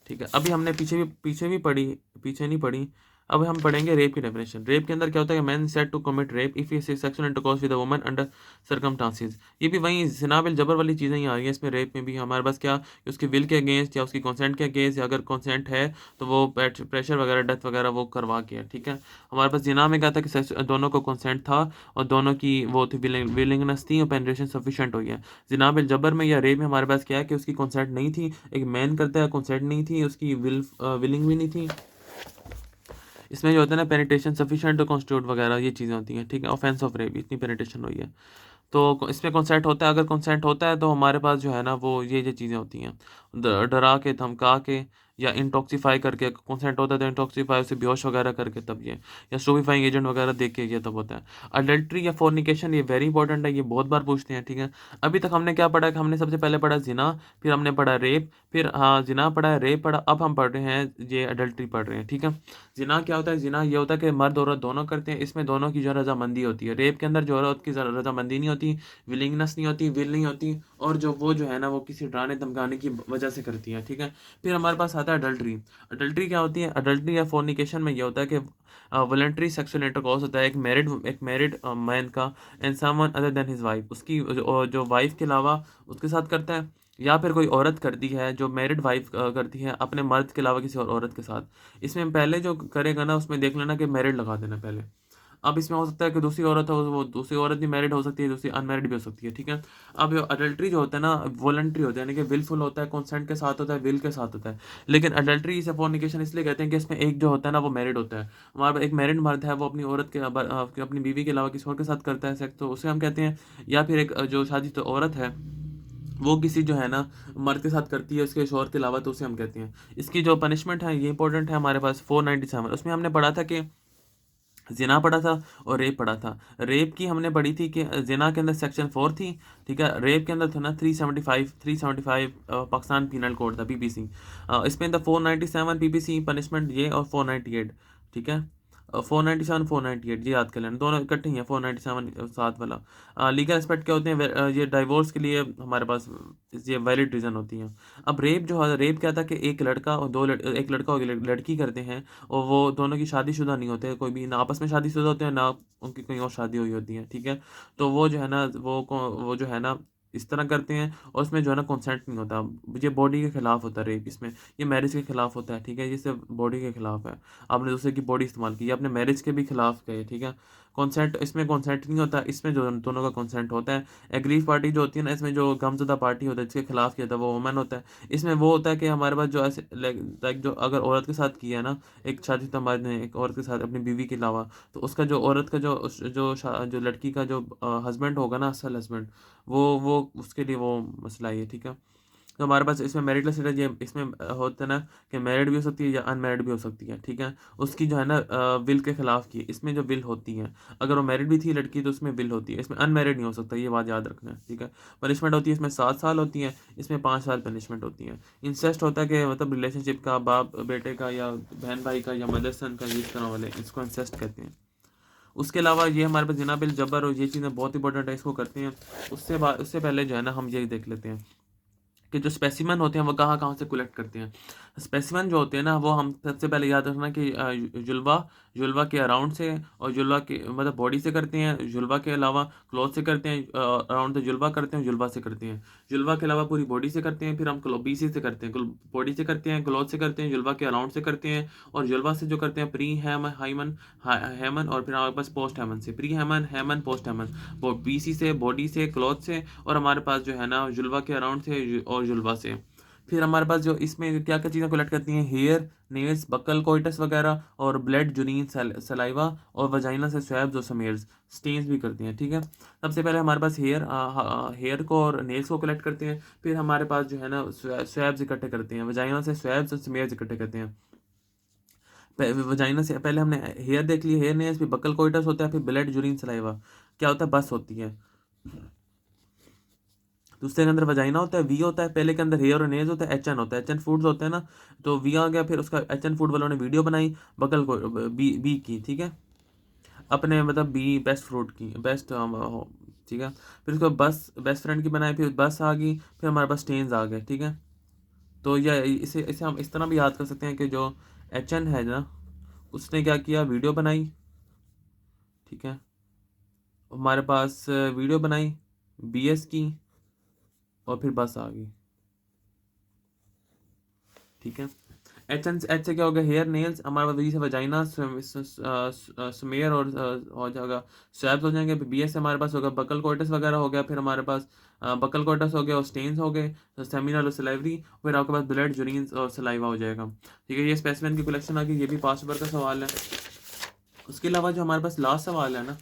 ठीक है। अभी हमने पीछे पढ़ी, पीछे नहीं पढ़ी। अब हम पढ़ेंगे रेप की डेफिनेशन। रेप के अंदर क्या होता है कि man said to commit rape if he sexual intercourse with a woman under circumstances. ये भी वही जिना बिल जबर वाली चीज़ें ही आ रही हैं इसमें। रेप में भी हमारे पास क्या, उसकी विल के अगेंस्ट या उसकी कंसेंट के अगेंस्ट, या अगर कंसेंट है तो वो प्रेशर वगैरह डेथ वगैरह वो करवा के है, ठीक है। हमारे पास जिना में क्या था कि दोनों को कंसेंट था और दोनों की वो थी विलिंगनेस थी और पेनिट्रेशन सफिशिएंट हुई है। जिना बिल जबर में या रेप में हमारे पास क्या है कि उसकी कंसेंट नहीं थी, एक मैन करता है, कंसेंट नहीं थी, उसकी विलिंग भी नहीं थी। इसमें जो होता है ना पेनिट्रेशन सफिशिएंट टू कॉन्स्टिट्यूट वगैरह ये चीज़ें होती हैं, ठीक है। ऑफेंस ऑफ रेप, इतनी पेनिट्रेशन हुई है तो इसमें कंसेंट होता है। अगर कंसेंट होता है तो हमारे पास जो है ना वो ये चीज़ें होती हैं, डरा के, धमका के, या इंटॉक्सीफाई करके। कंसेंट होता है तो इंटॉक्सीफाई, उसे बेहोश वगैरह करके तब ये, या स्टूपेफाइंग एजेंट वगैरह देख के ये तब होता है। अडल्ट्री या फोर्निकेशन ये वेरी इंपॉर्टेंट है, ये बहुत बार पूछते हैं, ठीक है। अभी तक हमने क्या पढ़ा कि हमने सबसे पहले पढ़ा जिना, फिर हमने पढ़ा रेप, फिर हाँ जिना पढ़ा है, रेप पढ़ा, अब हम पढ़ रहे हैं ये अडल्ट्री पढ़ रहे हैं, ठीक है। जिना क्या होता है? जिना ये होता है कि मर्द औरत दोनों करते हैं, इसमें दोनों की जो है रजामंदी होती है। रेप के अंदर जो औरत की रजामंदी नहीं होती, विलिंगनेस नहीं होती, विल नहीं होती, और जो वो जो है ना वो किसी डराने धमकाने की वजह से करती है, ठीक है। फिर हमारे पास आता है अडल्ट्री। अडल्ट्री क्या होती है? अडल्ट्री या फोर्निकेशन में ये होता है कि वॉलंटरी सेक्सुअल इंटरकोर्स होता है एक मैरिड मैन का and someone other than his wife, उसकी जो वाइफ के अलावा उसके साथ करता है, या फिर कोई औरत करती है जो मैरिड वाइफ करती है अपने मर्द के अलावा किसी और औरत के साथ। इसमें पहले जो करेगा ना उसमें देख लेना कि मैरिड लगा देना पहले। अब इसमें हो सकता है कि दूसरी औरत हो, वो दूसरी औरत भी मैरिड हो सकती है, दूसरी अनमैरिड भी हो सकती है, ठीक है। अब अडल्ट्री जो होता है ना वॉलंटरी होता है, यानी कि विलफुल होता है, कंसेंट के साथ होता है, विल के साथ होता है। लेकिन अडल्ट्री से फोर्निकेशन इसलिए कहते हैं कि इसमें एक जो होता है ना वो मैरिड होता है। हमारे पास एक मैरिड मर्द है, वो अपनी औरत के अपनी बीवी के अलावा किसी और के साथ करता है सेक्स, तो उसे हम कहते हैं। या फिर एक जो शादी तो औरत है वो किसी जो है ना मर्द के साथ करती है उसके शोहर के अलावा, तो उसे हम कहते हैं। इसकी जो पनिशमेंट है ये इंपॉर्टेंट है हमारे पास 497। उसमें हमने पढ़ा था कि जिना पढ़ा था और रेप पढ़ा था। रेप की हमने पढ़ी थी कि जिना के अंदर सेक्शन 4 थी, ठीक है। रेप के अंदर था ना 375 पाकिस्तान पीनल कोड था, पीपीसी। इसमें था 497 पीपीसी पनिशमेंट ये, और 498, ठीक है। 497 498 ये याद कर लेना, दोनों इकट्ठे ही हैं, 497 साथ वाला। लीगल एस्पेक्ट क्या होते हैं? ये डाइवोर्स के लिए हमारे पास ये वैलिड रीज़न होती हैं। अब रेप जो है, रेप क्या था कि एक लड़का और एक लड़का और एक लड़की करते हैं, और वो दोनों की शादीशुदा नहीं होते, कोई भी ना आपस में शादीशुदा होते हैं ना उनकी कहीं और शादी हुई होती है, ठीक है। तो वो जो है ना वो जो है ना इस तरह करते हैं, और उसमें जो है ना कंसेंट नहीं होता। ये बॉडी के खिलाफ होता है रेप, इसमें ये मैरिज के खिलाफ होता है, ठीक है। ये सिर्फ बॉडी के खिलाफ है, आपने दूसरे की बॉडी इस्तेमाल की, ये अपने मैरिज के भी खिलाफ गए, ठीक है। कॉन्सेंट इसमें कॉन्सेंट नहीं होता, इसमें जो दोनों का कॉन्सेंट होता है। एग्रीव पार्टी जो होती है ना, इसमें जो गमज़दा पार्टी होता है जिसके खिलाफ किया था वो वुमन होता है। इसमें वो होता है कि हमारे पास जो ऐसे लाइक जो अगर औरत के साथ किया है ना, एक शादीशुदा मर्द ने एक औरत के साथ अपनी बीवी के अलावा, तो उसका जो औरत का जो लड़की का जो हस्बैंड होगा ना, असल हस्बैंड, वो उसके लिए वो मसला है, ठीक है। तो हमारे पास इसमें मैरिटल स्टेटस ये इसमें होता है ना कि मैरिड भी हो सकती है या अनमैरिड भी हो सकती है, ठीक है। उसकी जो है ना विल के खिलाफ की, इसमें जो विल होती है, अगर वो मैरिड भी थी लड़की तो उसमें विल होती है, इसमें अनमैरिड नहीं हो सकता, ये बात याद रखना है, ठीक है। पनिशमेंट होती है इसमें 7 साल होती है, इसमें 5 साल पनिशमेंट होती है। इंसेस्ट होता है कि मतलब रिलेशनशिप का, बाप बेटे का या बहन भाई का या मदर सन का, इस तरह वाले, इसको इंसेस्ट कहते हैं। उसके अलावा ये हमारे पास जिना बिल जबर और ये चीज़ें बहुत इंपॉर्टेंट है, इसको करते हैं। उससे पहले जो है ना हम ये देख लेते हैं कि जो स्पेसिमन होते हैं वो कहाँ कहाँ से कलेक्ट करते हैं। स्पेसिमन जो होते हैं ना वो हम सबसे पहले याद रखना कि जुल्वा जुल्वा के अराउंड से और जुल्वा के मतलब बॉडी से करते हैं, जुल्वा के अलावा क्लोथ से करते हैं, अराउंड द जुल्वा करते हैं, जुल्वा से करते हैं, जुल्वा के अलावा पूरी बॉडी से करते हैं, फिर हम बीसी से करते हैं, बॉडी से करते हैं, क्लोथ से करते हैं, जुल्वा के अराउंड से करते हैं, और जुल्वा से जो करते हैं प्री हैमन हाइमन हेमन, और फिर हमारे पास पोस्ट हेमन से, प्री हेमन हेमन पोस्ट हेमन, बीसी से, बॉडी से, क्लोथ से, और हमारे पास जो है ना जुल्वा के अराउंड से और जुल्वा से। फिर हमारे पास जो इसमें क्या क्या चीज़ें कलेक्ट करती हैं, हेयर, नेल्स, बकल, कोइटस वगैरह, और ब्लड, जुनीन, सलाइवा, और वजाइना से स्वैब्स और समेयर्स, स्टेन्स भी करती हैं। ठीक है, सबसे पहले हमारे पास हेयर को और नेल्स को कलेक्ट करते हैं, फिर हमारे पास जो है ना स्वैब्स इकट्ठे करते हैं, वजाइना से स्वैब्स और समेयर्स इकट्ठे करते हैं। वजाइना से पहले हमने हेयर देख लिया, हेयर नेल्स, फिर बकल कोइटस होता है, फिर ब्लड, जुरीन, सलाइवा क्या होता है, बस होती है। दूसरे के अंदर वजाइना होता है, वी होता है, पहले के अंदर हेयर और नेल्स होता है, एच एन होता है, एच एन फूड्स होते हैं ना, तो वी आ गया, फिर उसका एच एन फूड वालों ने वीडियो बनाई बकल को बी की, ठीक है, अपने मतलब बी बेस्ट फ्रूट की बेस्ट, ठीक है, फिर उसको बस बेस्ट फ्रेंड की बनाई, फिर बस आ गई, फिर हमारे पास स्टेन्स आ गए। ठीक है, तो यह इसे इसे हम इस तरह भी याद कर सकते हैं कि जो एच एन है ना उसने क्या किया, वीडियो बनाई, ठीक है, हमारे पास वीडियो बनाई, बी एस की, और फिर बस आ गई। ठीक है, एच से क्या हो गया, हेयर, नेल्स, हमारे पास वही से वजाइना, स्मेयर, और हो जाएगा स्वैब्स हो जाएंगे। बी एस से हमारे पास होगा बकल कोइटस वगैरह हो गया, फिर हमारे पास बकल कोइटस हो गया और स्टेन्स हो गए, सेमिनल और सलाइवरी, फिर आपके पास ब्लड, जुरीन और सलाइवा हो जाएगा। ठीक है, ये स्पेसिमेन की कलेक्शन आ गई, ये भी पास्ट पेपर का सवाल है। उसके अलावा जो हमारे पास लास्ट सवाल है ना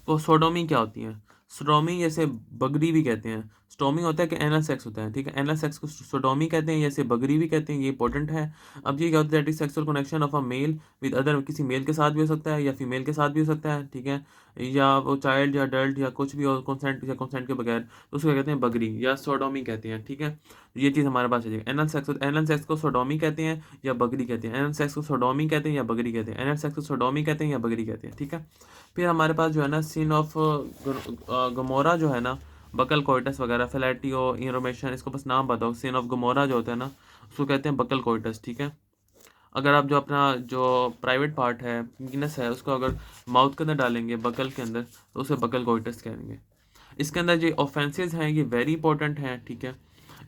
वो सोडोमी क्या होती है। सोडोमी जैसे बगरी भी कहते हैं, स्टोमी होता है कि एनल सेक्स होता है। ठीक है, एनल सेक्स को सोडोमी कहते हैं, जैसे बगरी भी कहते हैं, ये इंपॉर्टेंट है। अब ये क्या होता है, sexual connection of a mail with other, किसी मेल के साथ भी हो सकता है या फीमेल के साथ भी हो सकता है। ठीक है, या वो चाइल्ड या अडल्ट या कुछ भी हो, कंसेंट या कंसेंट के बगैर, तो उसको क्या कहते हैं, बगरी या सोडोमी कहते हैं। ठीक है, ये चीज़ हमारे पास है। एनल सेक्स को सोडोमी कहते हैं या बगरी कहते हैं, एनल सेक्स को सोडोमी कहते हैं या बगरी कहते हैं, एनल सेक्स को सोडोमी कहते हैं या बगरी कहते हैं। ठीक है, फिर हमारे पास जो है ना सीन ऑफ गमोरा जो है ना, बकल कोइटस वगैरह, फेलेटियो, इनरोमेशन, इसको बस नाम बताओ। सीन ऑफ गमोरा जो होता है ना उसको कहते हैं बकल कोइटस। ठीक है, अगर आप जो अपना जो प्राइवेट पार्ट है, पीनस है, उसको अगर माउथ के अंदर डालेंगे बकल के अंदर तो उसे बकल कोइटस कहेंगे। इसके अंदर जो ऑफेंसेस हैं ये वेरी इंपॉर्टेंट हैं। ठीक है,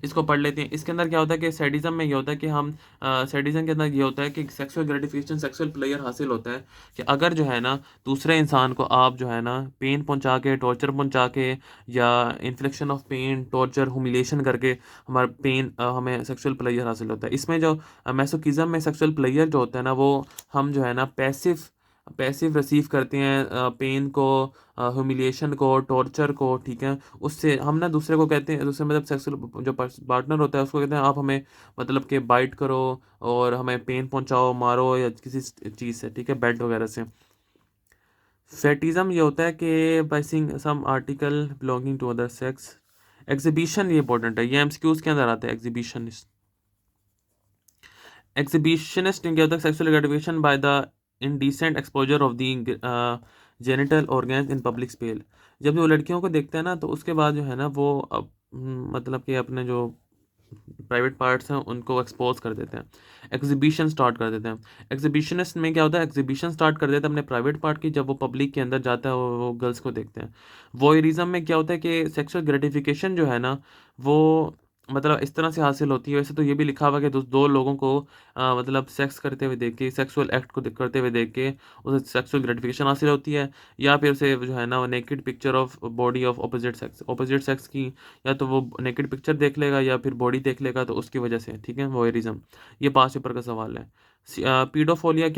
इसको पढ़ लेते हैं। इसके अंदर क्या होता है कि सैडिज्म में ये होता है कि हम सैडिज्म के अंदर ये होता है कि सेक्सुअल ग्रेटिफिकेशन, सेक्सुअल प्लेयर हासिल होता है कि अगर जो है ना दूसरे इंसान को आप जो है ना पेन पहुंचा के, टॉर्चर पहुंचा के, या infliction of pain, torture, humiliation करके हमारा पेन हमें सेक्सुअल प्लेयर हासिल होता है। इसमें जो मैसोकिज्म में सेक्सुअल प्लेयर जो होता है ना वो हम जो है ना पैसिव पैसिव रिसीव करते हैं पेन को, ह्यूमिलिएशन को, टॉर्चर को। ठीक है, उससे हम ना दूसरे को कहते हैं, दूसरे मतलब सेक्सुअल जो पार्टनर होता है उसको कहते हैं आप हमें मतलब कि बाइट करो और हमें पेन पहुंचाओ, मारो या किसी चीज़ से। ठीक है, बेड वगैरह से। फेटिज्म ये होता है कि by seeing some article belonging to other sex. Exhibition ये इंपॉर्टेंट है, ये एमसीक्यूज के अंदर आता है। एग्जीबिशनिस्ट क्या होता है, sexual gratification by the indecent exposure of the genital organs in public space. जब वो लड़कियों को देखते हैं ना तो उसके बाद जो है ना वो मतलब कि अपने जो प्राइवेट पार्ट्स हैं उनको एक्सपोज कर देते हैं, एग्जीबिशन स्टार्ट कर देते हैं। एग्जीबिशनिस्ट में क्या होता है, एग्जीबिशन स्टार्ट कर देते हैं अपने प्राइवेट पार्ट की, जब वो पब्लिक के अंदर जाता है वो गर्ल्स को देखते हैं। वॉयरिज्म में क्या होता है कि सेक्सुअल ग्रेटिफिकेशन जो है ना वो मतलब इस तरह से हासिल होती है। वैसे तो ये भी लिखा हुआ है कि दो लोगों को मतलब सेक्स करते हुए देख के, सेक्सुअल एक्ट को करते हुए देख के उसे सेक्सुअल ग्रेटिफिकेशन हासिल होती है, या फिर उसे जो है ना naked picture of body of opposite sex की, या तो वो नेकेड पिक्चर देख लेगा या फिर बॉडी देख लेगा, तो उसकी वजह से। ठीक है, वॉयरिज्म ये 5 पेपर का सवाल है। पीडोफीलिया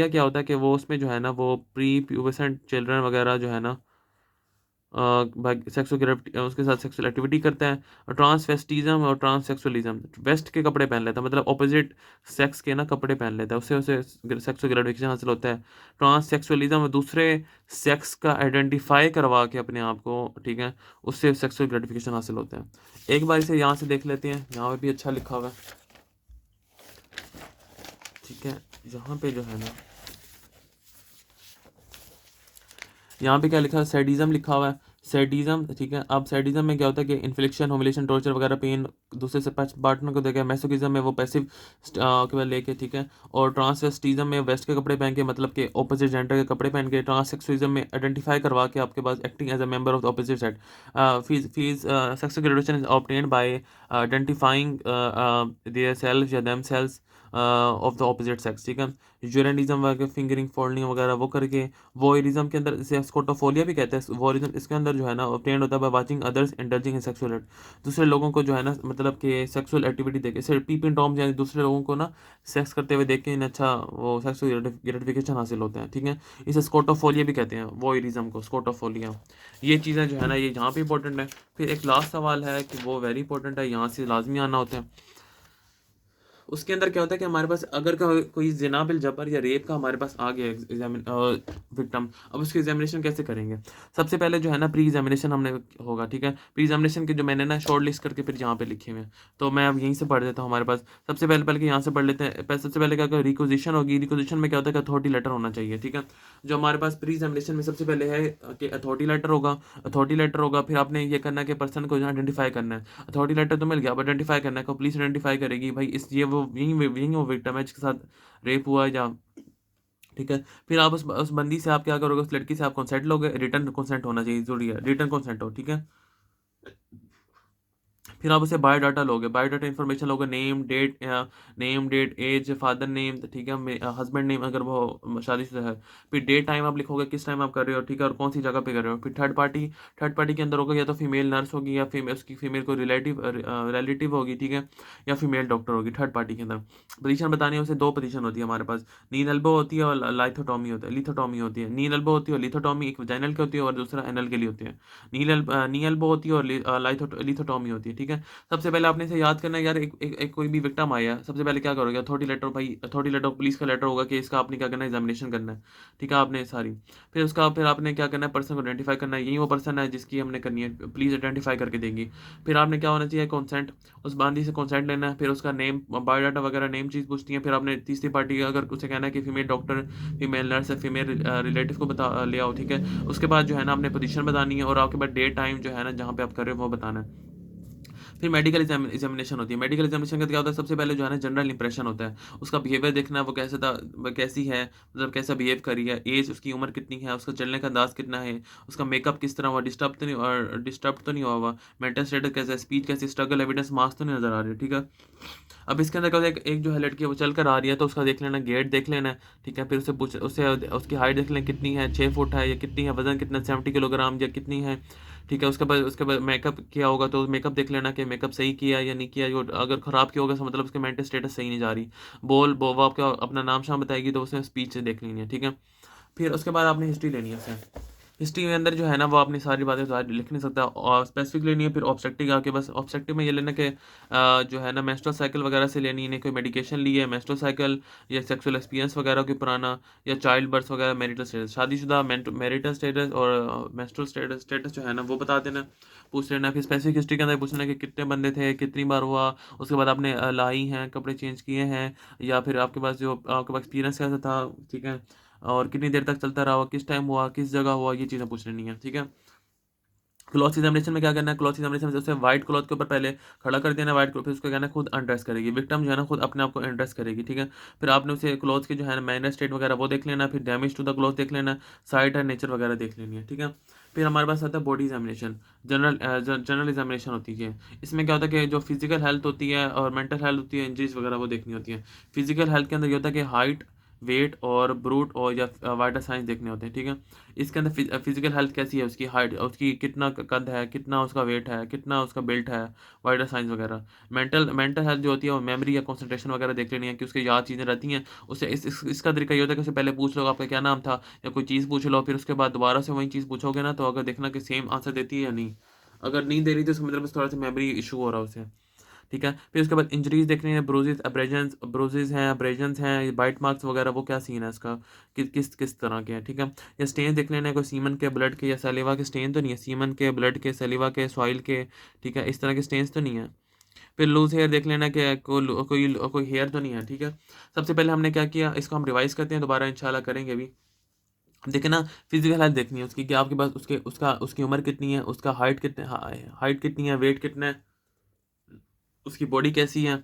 क्या होता है कि वो उसमें जो है ना वो प्री प्यूबेसेंट चिल्ड्रन वगैरह जो है ना सेक्सुअल उसके साथ सेक्सुअल एक्टिविटी करता है। और ट्रांसवेस्टिज्म और ट्रांससेक्सुअलिज्म, वेस्ट के कपड़े पहन लेता है, मतलब ऑपोजिट सेक्स के ना कपड़े पहन लेता है, उससे उसे सेक्सुअल ग्रेटिफिकेशन हासिल होता है। ट्रांससेक्सुअलिज्म दूसरे सेक्स का आइडेंटिफाई करवा के अपने आप को, ठीक है, उससे सेक्सुअल ग्रेटिफिकेशन हासिल होता है। एक बार इसे यहाँ से देख लेते हैं, यहाँ पे भी अच्छा लिखा हुआ है। ठीक है, यहाँ पे जो है ना यहाँ पे क्या लिखा है, सैडिज्म लिखा हुआ है, सैडिज्म। ठीक है, अब सैडिज्म में क्या होता है कि इन्फ्लिक्शन, ह्यूमिलिएशन, टॉर्चर वगैरह, पेन दूसरे से पार्टनर को देखे, मैसोकिज्म में वो पैसिव के लेके, ठीक है। और ट्रांसवेस्टिज्म में वेस्ट के कपड़े पहन के, मतलब कि ऑपोजिट जेंडर के कपड़े पहन के। ट्रांससेक्सुअलिज्म में आइडेंटिफाई करवा के आपके पास acting as a member of the opposite set. Fees sexual graduation is obtained by identifying their self या themselves of the opposite sex, ठीक है। यूरेनिज्म वगैरह, फिंगरिंग, फोल्डिंग वगैरह वो करके। वॉयरिज्म के अंदर, इसे स्कोटोफोलिया भी कहते हैं। वॉयरिज्म इसके अंदर जो है ना ऑब्टेन्ड होता है by watching others indulging in sexual act, दूसरे लोगों को जो है ना मतलब कि सेक्सुअल एक्टिविटी देखे, सिर्फ पीपिंग टॉम, यानी दूसरे लोगों को ना सेक्स करते हुए देख के इन्हें अच्छा वो सेक्सुअल ग्रेटिफिकेशन हासिल होता है, ठीक है। इसे स्कोटोफोलिया भी कहते हैं, वॉयरिज्म को, स्कोटोफोलिया। ये चीज़ें जो है ना ये यहाँ पे इंपॉर्टेंट है। फिर एक लास्ट सवाल है कि वो वेरी इंपॉर्टेंट है, यहाँ से लाजमी आना होता है। उसके अंदर क्या होता है कि हमारे पास अगर कोई जिना बिल जबर या रेप का हमारे पास आ गया विक्टम, अब उसकी एग्जामिनेशन कैसे करेंगे? सबसे पहले जो है ना प्री एग्जामिनेशन हमने होगा, ठीक है। प्री एग्जामिनेशन के जो मैंने ना शॉर्ट लिस्ट करके फिर यहाँ पे लिखे हुए हैं, तो मैं अब यहीं से पढ़ देता हूँ। हमारे पास सबसे पहले पहले यहाँ से पढ़ लेते हैं। सबसे पहले क्या रिक्वेजिशन होगी। रिक्वेजिशन में क्या होता है कि अथॉरिटी लेटर होना चाहिए, ठीक है। जो हमारे पास प्री एग्जामिनेशन में सबसे पहले है कि अथॉरिटी लेटर होगा। अथॉरिटी लेटर होगा, फिर आपने ये करना है कि पर्सन को आइडेंटिफाई करना है। अथॉरिटी लेटर तो मिल गया, अब आइडेंटिफाई करना है को पुलिस आइडेंटिफाई करेगी भाई इस ये वो यही वो विक्टिम है जिसके साथ रेप हुआ है, या ठीक है। फिर आप उस बंदी से आप क्या करोगे, उस लड़की से आप कंसेंट लोगे। रिटर्न कंसेंट होना चाहिए, जरूरी है रिटर्न कंसेंट हो, ठीक है। फिर आप उसे बायोडाटा लोगे। बायोडाटा इन्फॉर्मेशन लोगे, name date age, father name, ठीक है, हस्बैंड नेम अगर वो शादीशुदा है। फिर डेट टाइम आप लिखोगे, किस टाइम आप कर रहे हो, ठीक है, और कौन सी जगह पे कर रहे हो। फिर थर्ड पार्टी के अंदर होगा या तो फीमेल नर्स होगी, या उसकी फीमेल को रिलेटिव होगी, ठीक है, या फीमेल डॉक्टर होगी थर्ड पार्टी के अंदर। पोजीशन बतानी है उसे, दो पोजीशन होती है हमारे पास, नील एल्बो होती है और लिथोटॉमी होती है। नील एल्बो होती है और लिथोटॉमी एक वजाइनल की होती है और दूसरा एनल के लिए होती है। नी एल्बो होती है और लिथोटॉमी होती है, ठीक है। सबसे पहले आपने इसे याद करना है यार, एक कोई भी विक्टिम आया, सबसे पहले क्या करोगे, अथॉरिटी लेटर, भाई अथॉरिटी लेटर पुलिस का लेटर होगा कि इसका आपने क्या करना है, एग्जामिनेशन करना है, ठीक है, आपने सारी। फिर आपने क्या करना है, पर्सन को आइडेंटिफाई करना है, यही वो पर्सन है जिसकी हमने करनी है, पुलिस आइडेंटिफाई करके देंगी। फिर आपने क्या होना चाहिए, कॉन्सेंट, उस बांदी से कॉन्सेंट लेना है। फिर उसका नेम, बायोडाटा वगैरह, नेम चीज़ पूछती है। फिर आपने तीसरी पार्टी अगर उसे कहना है कि female doctor, female nurse, female relative को बता ले आओ, ठीक है। उसके बाद जो है ना आपने पोजीशन बतानी है और आपके बाद डेट टाइम जो है ना जहाँ पे आप कर रहे हो वो बताना है। फिर मेडिकल एग्जामिनेशन होती है। मेडिकल एग्जामिनेशन का क्या होता है, सबसे पहले जो है ना जनरल इंप्रेशन होता है, उसका बिहेवियर देखना है, वो कैसे था, वो कैसी है, मतलब कैसा बिहेव करी है, एज उसकी, उम्र कितनी है, उसका चलने का अंदाज कितना है, उसका मेकअप किस तरह हुआ, डिस्टर्ब तो नहीं हुआ हुआ, मेंटल स्टेटस कैसा है, स्पीच कैसी, स्ट्रगल एविडेंस, मार्क्स तो नहीं नजर आ रही है, ठीक है। अब इसके अंदर क्या होता है, एक जो है लड़की है वो चल कर आ रही है तो उसका देख लेना, गेट देख लेना है, ठीक है। फिर उससे उसकी हाइट देख लें कितनी है, 6 फुट है या कितनी है, वजन कितना, 70 किलोग्राम या कितनी है, ठीक है। उसके बाद मेकअप किया होगा तो मेकअप देख लेना कि मेकअप सही किया या नहीं किया, जो अगर ख़राब किया होगा तो मतलब उसके मेंटल स्टेटस सही नहीं जा रही। वो आपका अपना नाम शाम बताएगी तो उसने स्पीच से देख लेनी है, ठीक है। फिर उसके बाद आपने हिस्ट्री लेनी है उसे। हिस्ट्री के अंदर जो है ना वो अपनी सारी बातें तो आज लिख नहीं सकता, और स्पेसिफिक लेनी है। फिर ऑब्जेक्टिव आके बस ऑब्जेक्टिव में ये लेना कि जो है ना मेंस्ट्रुअल साइकिल वगैरह से लेनी है, कोई मेडिकेशन ली है, मेंस्ट्रुअल साइकिल या सेक्सुअल एक्सपीरियंस वगैरह कोई पुराना, या चाइल्ड बर्थ वगैरह, मैरिटल स्टेटस, शादीशुदा, मैरिटल स्टेटस और मेंस्ट्रुअल स्टेटस जो है ना वो बता देना, पूछ लेना। फिर स्पेसिफिक हिस्ट्री के अंदर पूछ लेना कि कितने बंदे थे, कितनी बार हुआ, उसके बाद आपने लाई हैं, कपड़े चेंज किए हैं, या फिर आपके पास एक्सपीरियंस कैसा था, ठीक है, और कितनी देर तक चलता रहा, किस टाइम हुआ, किस जगह हुआ, ये चीज़ें पूछ लेनी है, ठीक है। क्लॉथ एग्जामिनेशन में क्या करना है, क्लॉथ एग्जामिनेशन में उसे व्हाइट क्लॉथ के ऊपर पहले खड़ा कर देना, व्हाइट क्लॉथ, फिर उसको कहना है खुद अनड्रेस करेगी, विक्टिम जो है ना खुद अपने आप को अनड्रेस करेगी, ठीक है। फिर आपने उसे क्लॉथ के जो है ना मैनर स्टेट वगैरह वो देख लेना, फिर डैमेज टू द क्लॉथ देख लेना, साइट एंड नेचर वगैरह देख लेनी है, ठीक है। फिर हमारे पास आता है बॉडी एग्जामिनेशन, जनरल एग्जामिनेशन होती है। इसमें क्या होता है कि जो फिजिकल हेल्थ होती है और मेंटल हेल्थ होती है, इंजरीज वगैरह वो देखनी होती है। फिजिकल हेल्थ के अंदर ये होता है कि हाइट, वेट और ब्रूट और या वाइटल साइंस देखने होते हैं, ठीक है। इसके अंदर फिजिकल हेल्थ कैसी है, उसकी हाइट, उसकी कितना कद है, कितना उसका वेट है, कितना उसका बिल्ट है, वाइटल साइंस वगैरह। मेंटल हेल्थ जो होती है वो मेमोरी या कंसंट्रेशन वगैरह देख लेनी है कि उसके याद चीज़ें रहती हैं। उससे इसका तरीका ये होता है कि उससे पहले पूछ लो आपका क्या नाम था, या कोई चीज़ पूछ लो, फिर उसके बाद दोबारा से वही चीज़ पूछोगे ना तो अगर देखना कि सेम आंसर देती है या नहीं, अगर नहीं दे रही तो उसका मतलब थोड़ा सा मेमोरी इशू हो रहा है उसे, ठीक है। फिर उसके बाद इंजरीज देखनी है, ब्रोजेज हैं, अब्रेजन्स हैं, बाइट मार्क्स वगैरह वो क्या सीन है इसका, किस किस तरह के हैं, ठीक है। या स्टेन देख लेना है, कोई सीमन के, ब्लड के या सलीवा के स्टेन तो नहीं है, सीमन के, ब्लड के, सलीवा के, सॉइल के, ठीक है, इस तरह के स्टेन्स तो नहीं है। फिर लूज हेयर देख लेना कि कोई हेयर तो नहीं है, ठीक है। सबसे पहले हमने क्या किया, इसको हम रिवाइज करते हैं, दोबारा इंशाल्लाह करेंगे अभी। देखिए ना, फिजिकल हेल्थ देखनी है उसकी कि आपके पास उसकी उम्र कितनी है, उसका हाइट कितनी है, वेट कितना है, उसकी बॉडी कैसी है,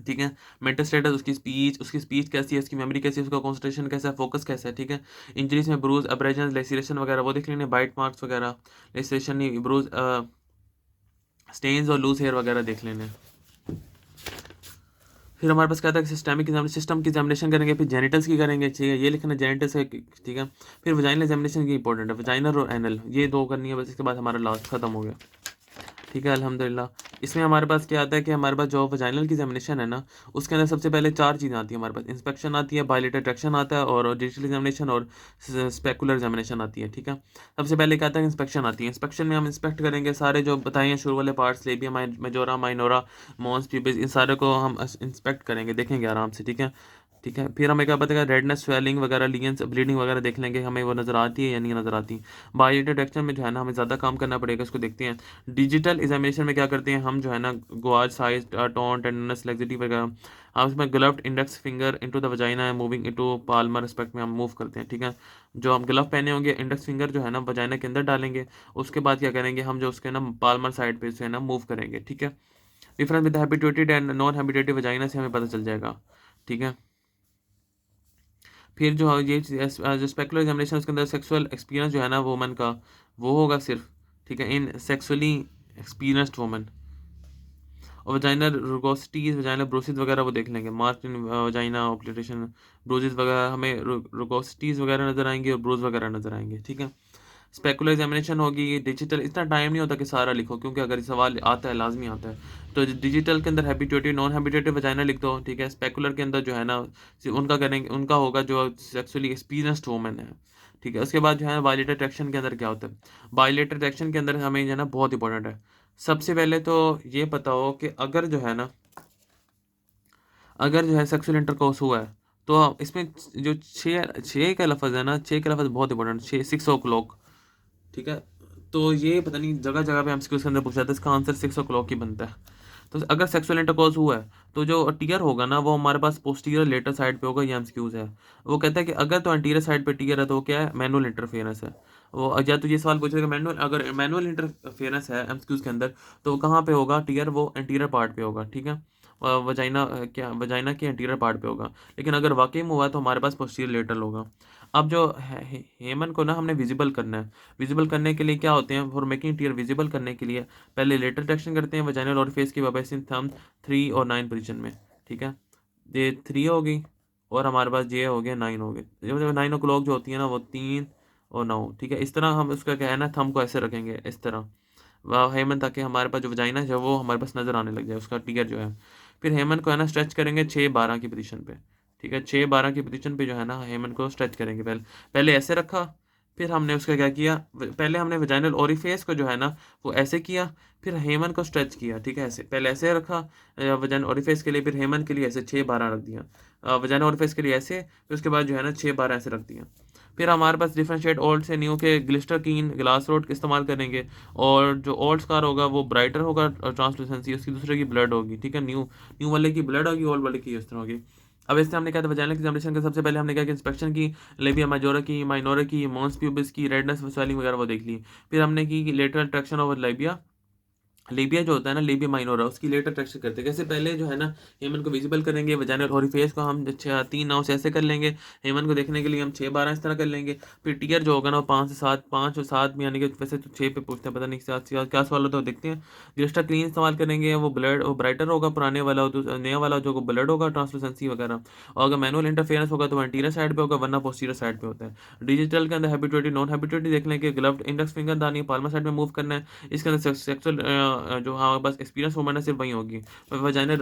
ठीक है, मेंटल स्टेटस, उसकी स्पीच कैसी है, उसकी मेमोरी कैसी है, उसका कंसंट्रेशन कैसा है, फोकस कैसा है, ठीक है। इंजरीज में ब्रूज, अब्रेजन, लेसिरेशन वगैरह वो देख लेंगे, बाइट मार्क्स वगैरह, लेसिरेशन नहीं, ब्रूज, स्टेन्स और लूज हेयर वगैरह देख लेने। फिर हमारे पास क्या था, सिस्टम की एग्जामिनेशन करेंगे, फिर जेनिटल्स की करेंगे, ठीक है, ये लिखना जेनिटल्स है, ठीक है। फिर वजाइनल एग्जामिनेशन की इंपॉर्टेंट है, वजाइनल और एनल, ये दो करनी है बस, इसके बाद हमारा लास्ट खत्म हो गया, ठीक है, अल्हम्दुलिल्लाह। इसमें हमारे पास क्या आता है कि हमारे पास जो वजाइनल की एग्जामिनेशन है ना, उसके अंदर सबसे पहले 4 चीज़ें आती हैं हमारे पास, इंस्पेक्शन आती है, बायलेटरल ट्रैक्शन आता है, और डिजिटल एग्जामिनेशन और स्पेकुलर एग्जामिनेशन आती है, ठीक है। सबसे पहले क्या आता है, इंस्पेक्शन आती है। इंस्पेक्शन में हम इंस्पेक्ट करेंगे सारे जो बताए हैं शुरू वाले parts, labia, majora, minora, mons, pubis, इन सारे को हम इंस्पेक्ट करेंगे, देखेंगे आराम से, ठीक है, ठीक है। फिर हमें क्या पता है, रेडनेस, स्वेलिंग वगैरह, लीगन्स, ब्लीडिंग वगैरह देख लेंगे, हमें वो नज़र आती है या नहीं नज़र आती। बायोडेटा डिटेक्शन में जो है ना हमें ज़्यादा काम करना पड़ेगा, इसको देखते हैं। डिजिटल एग्जामिनेशन में क्या करते हैं हम, जो है ना गोआज, साइज, टोन, टेंडरनेस, लेक्सिटी वगैरह, हम उसमें gloved index finger into the vagina है, मूविंग इनटू पाल्मर रिस्पेक्ट में हम मूव करते हैं, ठीक है। जो हम ग्लव पहने होंगे, इंडेक्स फिंगर जो है ना वजाइना के अंदर डालेंगे, उसके बाद क्या करेंगे हम, जो उसके ना पाल्मर साइड पे से है ना मूव करेंगे, ठीक है। Difference with हैबिटेटेड and non हैबिटेटेड vagina से हमें पता चल जाएगा, ठीक है। फिर जो ये जो स्पेकुलर एग्जामिनेशन, उसके अंदर सेक्सुअल एक्सपीरियंस जो है ना वुमन का, वो होगा सिर्फ, ठीक है, इन सेक्सुअली एक्सपीरियंस्ड वुमन। और वजाइनल रुगोसिटीज, वजाइनल ब्रोसिस वगैरह वो देख लेंगे, मार्क इन वजाइना, ऑप्लेटेशन, ब्रोजिस वगैरह, हमें रुगोसिटीज वगैरह नजर आएंगे और ब्रोज वगैरह नजर आएंगे, ठीक है। स्पेकुलर एग्जामिनेशन होगी डिजिटल, इतना टाइम नहीं होता कि सारा लिखो, क्योंकि अगर ये सवाल आता है लाजमी आता है, तो डिजिटल के अंदर हैबिटेटिव, नॉन हैबिटेटिव वजाइना लिख दो, ठीक है। स्पेकुलर के अंदर जो है ना उनका करेंगे, उनका होगा जो सेक्सुअली एक्सपीरियंस्ड वुमन है, ठीक है। उसके बाद जो है बायलेटरल अट्रैक्शन के अंदर क्या होता है, बायलेटरल अट्रैक्शन के अंदर हमें जो है ना बहुत इंपॉर्टेंट है, सबसे पहले तो ये पता हो कि अगर जो है ना, अगर जो है सेक्सुअल इंटरकोर्स हुआ है, तो इसमें जो छः छः का लफ्ज़ है ना, छः का लफ्ज़ बहुत इंपॉर्टेंट, 6 o'clock, ठीक है। तो ये पता नहीं जगह जगह पे एमसीक्यू के अंदर पूछा जाता है, इसका आंसर 6 o'clock ही बनता है। तो अगर सेक्सुअल इंटरकोर्स हुआ है, तो जो टीयर होगा ना वो हमारे पास पोस्टीरियर लेटर साइड पे होगा, ये एमसीक्यूज है। वो कहता है कि अगर तो एंटीरियर साइड पे टीयर है तो वो क्या है, मैनुअल इंटरफेरेंस है। वो या तो ये सवाल पूछेगा मैनुअल, अगर मैनुअल इंटरफेरेंस है एमसीक्यूज के अंदर, तो वो कहाँ पे होगा टीयर, वो एंटीरियर पार्ट पे होगा, ठीक है। वजाइना क्या, वजाइना के एंटीरियर पार्ट पे होगा। लेकिन अगर वाकई में हुआ है तो हमारे पास पोस्टीरियर लेटरल होगा। अब जो हेमन को ना हमने विजिबल करना है, विजिबल करने के लिए क्या होते हैं, फॉर मेकिंग टीयर विजिबल करने के लिए पहले लेटर डिटेक्शन करते हैं वजाइनल ओरिफिस की वाइब्रेशन थंब 3 और 9 पोजीशन में, ठीक है। ये 3 होगी और हमारे पास ये हो गया 9 हो गए, जो 9 o'clock जो होती है ना वो 3 और 9, ठीक है। इस तरह हम उसका क्या है ना, थंब को ऐसे रखेंगे इस तरह, वह हेमन, ताकि हमारे पास जो वजाइना है वो हमारे पास नज़र आने लग जाए, उसका टीयर जो है। फिर हेमन को है ना स्ट्रेच करेंगे 6-12 की पोजीशन पे, ठीक है, 6-12 की पोजीशन पे जो है ना हेमन को स्ट्रेच करेंगे, पहले पहले ऐसे रखा, फिर हमने उसका क्या किया, पहले हमने वजाइनल ओरिफेस को जो है ना वो ऐसे किया, फिर हेमन को स्ट्रेच किया, ठीक है, ऐसे पहले ऐसे रखा वजाइनल ओरिफेस के लिए, फिर हेमन के लिए ऐसे 6-12 रख दिया, वजाइनल ओरिफेस के लिए ऐसे, फिर उसके बाद जो है ना 6-12 ऐसे रख दिया। फिर हमारे पास डिफरेंशिएट ओल्ड से न्यू के ग्लिस्टरकीन ग्लास रोड का इस्तेमाल करेंगे, और जो ओल्ड स्कार होगा वो ब्राइटर होगा ट्रांसलूसेंसी, उसकी दूसरे की ब्लड होगी, ठीक है, न्यू न्यू वाले की ब्लड होगी, ओल्ड वाले की इस तरह होगी। अब इससे हमने क्या था, वजाइनल एग्जामिनेशन का सबसे पहले हमने क्या किया, इंस्पेक्शन की, लेबिया मेजोरा की, माइनोरा की, मॉन्स प्यूबिस की, रेडनेस, स्वेलिंग वगैरह वो देख ली। फिर हमने की लेटरल ट्रैक्शन ओवर लेबिया, लेबिया जो होता है ना, लेबिया माइनोरा, उसकी लेटर टेक्सचर करते हैं कैसे, पहले जो है ना हेमन को विजिबल करेंगे, वजाइनल ओरिफिस को हम 3 नाव से ऐसे कर लेंगे, हेमन को देखने के लिए हम 6-12 इस तरह कर लेंगे। फिर टीयर जो होगा ना वो 5 से 7, 5 और 7 में, यानी कि वैसे तो 6 पे पूछते हैं, पता नहीं 7 से क्या सवाल होता है देखते हैं। ग्लिस्टर क्लीन इस्तेमाल करेंगे, वो ब्लड, वो ब्राइटर होगा पुराने वाला, नया वाला जो ब्लड होगा ट्रांसलूसेंसी वगैरह। और अगर मैनुअल इंटरफेरेंस होगा तो एंटीरियर साइड पे होगा, वरना पोस्टीरियर साइड पे होता है। डिजिटल के अंदर हैबिटेटिव, नॉन हैबिटेटिव देख लेंगे, ग्लव्ड इंडेक्स फिंगर दानी है, पाल्मर साइड में मूव करना है। इसके अंदर सेक्सुअल जो हाँ बस एक्सपीरियंस वुमन है सिर्फ वही होगी, वजाइनल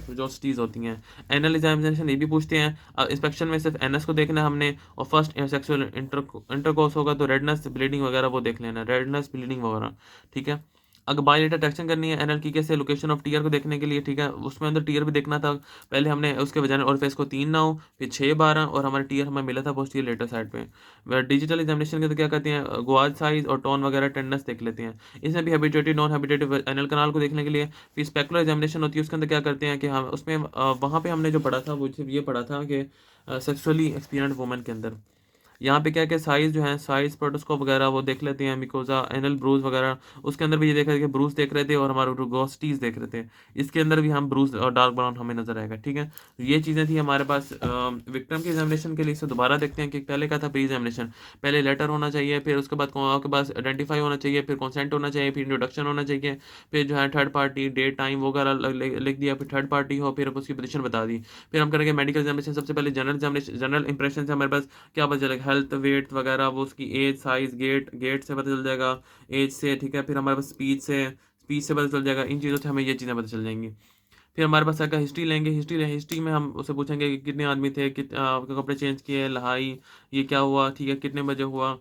जो स्टीज होती हैं। एनल एग्जामिनेशन ये भी पूछते हैं, इंस्पेक्शन में सिर्फ एनएस को देखना है हमने, और फर्स्ट सेक्सुअल इंटरकोर्स होगा तो रेडनेस, ब्लीडिंग वगैरह वो देख लेना, रेडनेस, ब्लीडिंग वगैरह, ठीक है। अगर बायोडेटा टेक्शन करनी है एनएल की कैसे, लोकेशन ऑफ टीयर को देखने के लिए, ठीक है, उसमें अंदर टीयर भी देखना था, पहले हमने उसके वजाइनल ओरिफिस को 3 नाव, फिर 6-12, और हमारा टीयर हमें मिला था पोस्टीरियर लेटर साइड पे। डिजिटल एग्जामिनेशन के तो क्या कहते हैं, गोआज साइज और टोन वगैरह टेंडनेस देख लेते हैं। इसमें भी हैबिटेटिव, नॉन हैबिटेटिव एनल कनाल को देखने के लिए। फिर स्पेकुलर एग्जामिनेशन होती है, उसके अंदर क्या करते हैं कि हम उसमें वहाँ पे हमने जो पढ़ा था वो सिर्फ ये पढ़ा था कि सेक्सुअली एक्सपीरियंस्ड वुमन के अंदर यहाँ पे क्या क्या साइज़ जो है, साइज़ प्रोटोस्कोप वगैरह वो देख लेते हैं, मिकोजा एनल ब्रूज वगैरह, उसके अंदर भी ये देख रहे थे कि ब्रूज देख रहे थे और हमारे रुगोसिटीज़ देख रहे थे, इसके अंदर भी हम ब्रूज और डार्क ब्राउन हमें नजर आएगा। ठीक है, ये चीज़ें थी हमारे पास विक्टिम के एग्जामिनेशन के लिए। इसे दोबारा देखते हैं कि पहले क्या था प्री एग्जामिनेशन। पहले लेटर होना चाहिए, फिर उसके बाद आपके पास आइडेंटिफाई होना चाहिए, फिर कंसेंट होना चाहिए, फिर इंट्रोडक्शन होना चाहिए, फिर जो है थर्ड पार्टी डेट टाइम वगैरह लिख दिया, फिर थर्ड पार्टी हो, फिर उसकी पोजीशन बता दी। फिर हम करेंगे मेडिकल एग्जामिनेशन। सबसे पहले जनरल एग्जामिनेशन, जनरल इंप्रेशन से हमारे पास क्या पता चलेगा, हेल्थ वेट वगैरह, वो उसकी एज साइज, गेट से पता चल जाएगा, एज से। ठीक है, फिर हमारे पास स्पीच से पता चल जाएगा। इन चीज़ों से हमें ये चीज़ें पता चल जाएंगी। फिर हमारे पास आएगा हिस्ट्री लेंगे। हिस्ट्री में हम उससे पूछेंगे कि कितने आदमी थे, आपके कपड़े चेंज किए, लहाई, ये क्या हुआ, ठीक है, कितने बजे हुआ,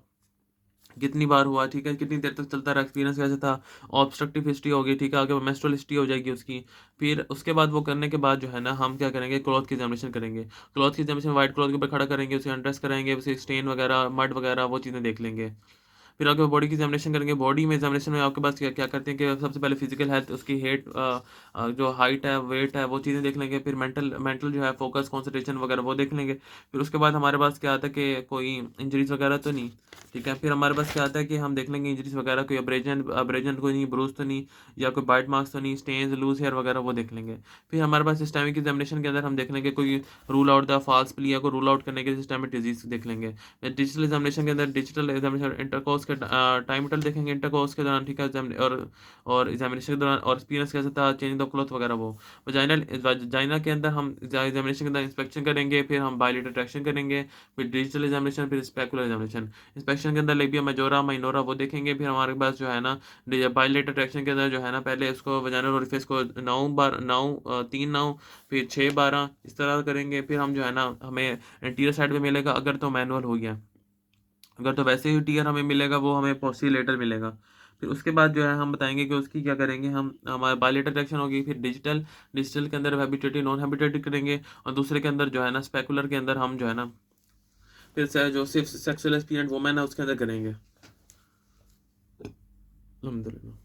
कितनी बार हुआ, ठीक है, कितनी देर तक चलता रहा, एक्सपीरियंस कैसे था। ऑब्स्ट्रक्टिव हिस्ट्री होगी, ठीक है, आगे मेंस्ट्रुअल हिस्ट्री हो जाएगी उसकी। फिर उसके बाद वो करने के बाद जो है ना, हम क्या करेंगे, क्लॉथ की एग्जामिनेशन करेंगे। क्लॉथ की एग्जामिनेशन वाइट क्लॉथ के ऊपर खड़ा करेंगे, उसे अनड्रेस कराएंगे, उसे स्टेन वगैरह, मड वगैरह, वो चीज़ें देख लेंगे। फिर आपके बॉडी की एग्जामिनेशन करेंगे। बॉडी में एग्जामिनेशन में आपके पास क्या क्या करते हैं कि सबसे पहले फिजिकल हेल्थ, उसकी हेट, जो हाइट है, वेट है, वो चीज़ें देख लेंगे। फिर मेंटल मेंटल जो है, फोकस, कंसंट्रेशन वगैरह, वो देख लेंगे। फिर उसके बाद हमारे पास क्या आता है कि कोई इंजरीज वगैरह तो नहीं। ठीक है, फिर हमारे पास क्या आता है कि हम देख लेंगे इंजरीज वगैरह, कोई अब्रेजन कोई नहीं, ब्रूज तो नहीं, या कोई बाइट मार्क्स तो नहीं, स्टेन्स, लूज हेयर वगैरह, वो देख लेंगे। फिर हमारे पास सिस्टमिक एग्जामिनेशन के अंदर हम देख लेंगे कोई rule out the false plea, या को रूल आउट करने के सिस्टमिक डिजीज देख लेंगे। डिजिटल एग्जामिनेशन के अंदर डिजिटल एग्जामिनेशन इंटरकोर्स के टाइम टेबल देखेंगे इंटरकोर्स के दौरान। ठीक है, और एग्जामिनेशन के दौरान, और एक्सपीरियंस कैसा था, चेंज द क्लॉथ वगैरह वो। वजाइना के अंदर हम एग्जामिनेशन के अंदर इंस्पेक्शन करेंगे, फिर हम बायोलेटर ट्रैक्शन करेंगे, फिर डिजिटल एग्जामिनेशन, फिर स्पेकुलर एग्जामिनेशन। इंस्पेक्शन के अंदर लेबिया मेजोरा माइनोरा वो देखेंगे। फिर हमारे पास जो है ना, बायोलेटर ट्रैक्शन के अंदर जो है ना, पहले उसको वजाइनल ओरिफिस को 9 फिर 6 12 इस तरह करेंगे। फिर हम जो है ना, हमें इंटीरियर साइड पे मिलेगा अगर तो मैनुअल हो गया, अगर तो वैसे ही टीयर हमें मिलेगा वो हमें पॉसिलेटर मिलेगा। फिर उसके बाद जो है हम बताएंगे कि उसकी क्या करेंगे हम, हमारे बायोलेटर ट्रैक्शन होगी। फिर डिजिटल के अंदर हैबिटेटिव नॉन हैबिटेटिव करेंगे, और दूसरे के अंदर जो है ना, स्पेकुलर के अंदर हम जो है ना, फिर से जो सिर्फ सेक्सुअल एक्सपीरियंस वुमेन है उसके अंदर करेंगे। अल्हम्दुलिल्लाह।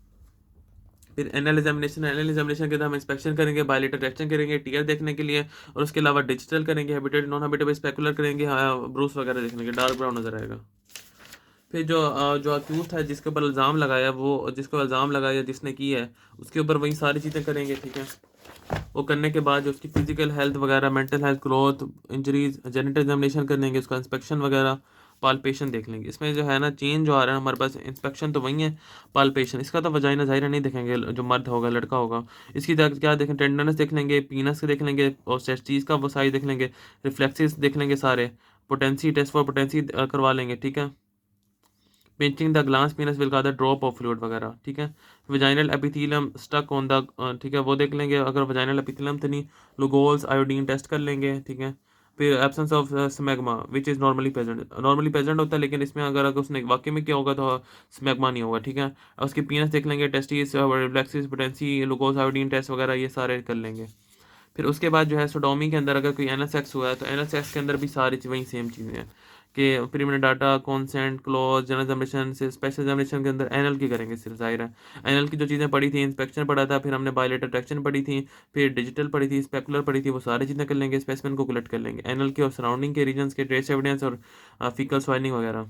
फिर एनएल एग्जामिनेशन के अंदर हम इंस्पेक्शन करेंगे, बायोलेटर ट्रैक्शन करेंगे टीयर देखने के लिए, और उसके अलावा डिजिटल करेंगे, हैबिटेटिव नॉन हैबिटेटिव स्पेकुलर करेंगे, हाँ, ब्रूस वगैरह देखने के, डार्क ब्राउन नजर आएगा। फिर जो अक्यूज है, जिसके ऊपर इल्ज़ाम लगाया, वो जिसको इल्ज़ाम लगाया जिसने की है, उसके ऊपर वही सारी चीज़ें करेंगे। ठीक है, वो करने के बाद जो उसकी फिजिकल हेल्थ वगैरह, mental health, growth, injuries, genital examination कर लेंगे, उसका इंस्पेक्शन वगैरह, पाल्पेशन देख लेंगे। इसमें जो है ना चेंज जो आ रहा है हमारे पास, इंस्पेक्शन तो वही है, पाल्पेशन इसका तो वजाइना ज़ाहिर नहीं देखेंगे, जो मर्द होगा, लड़का होगा, इसकी क्या देखें, टेंडरनेस देख लेंगे, पीनस देख लेंगे, और चीज़ का वो साइज देख लेंगे, रिफ्लेक्सेस देख लेंगे सारे, पोटेंसी टेस्ट फॉर पोटेंसी करवा लेंगे। ठीक है, pinching the glass penis will the drop of fluid वगैरह। ठीक है, vaginal epithelium stuck on the, ठीक है, वो देख लेंगे, अगर वजाइनल एपिथेलियम तो नहीं, लुगोल्स आयोडीन टेस्ट कर लेंगे। ठीक है, फिर absence of smegma which is normally present होता है, लेकिन इसमें अगर उसने वाकई में किया होगा तो स्मैग्मा नहीं होगा। ठीक है, उसकी पीनस देख लेंगे, testis, reflexes, potency, glucose iodine test वगैरह, ये सारे कर लेंगे। फिर उसके बाद जो है सोडोमी के अंदर अगर कोई एनएल सेक्स हुआ है, तो एनएल सेक्स के अंदर भी सारी वही सेम चीज़ें हैं कि preliminary data, consent, clause, general examination से स्पेशल एग्जामिनेशन के अंदर एनएल की करेंगे सिर्फ, जाहिर है। एनएल की जो चीज़ें पढ़ी थी, इंस्पेक्शन पढ़ा था, फिर हमने बायोलेटर ट्रैक्शन पढ़ी थी, फिर डिजिटल पढ़ी थी, स्पेकुलर पढ़ी थी, वो सारी चीज़ें कर लेंगे, स्पेसिमेन को कलेक्ट कर लेंगे, एनएल के और सराउंडिंग के रीजन्स के ट्रेस एविडेंस और फीकल सॉइलिंग वगैरह।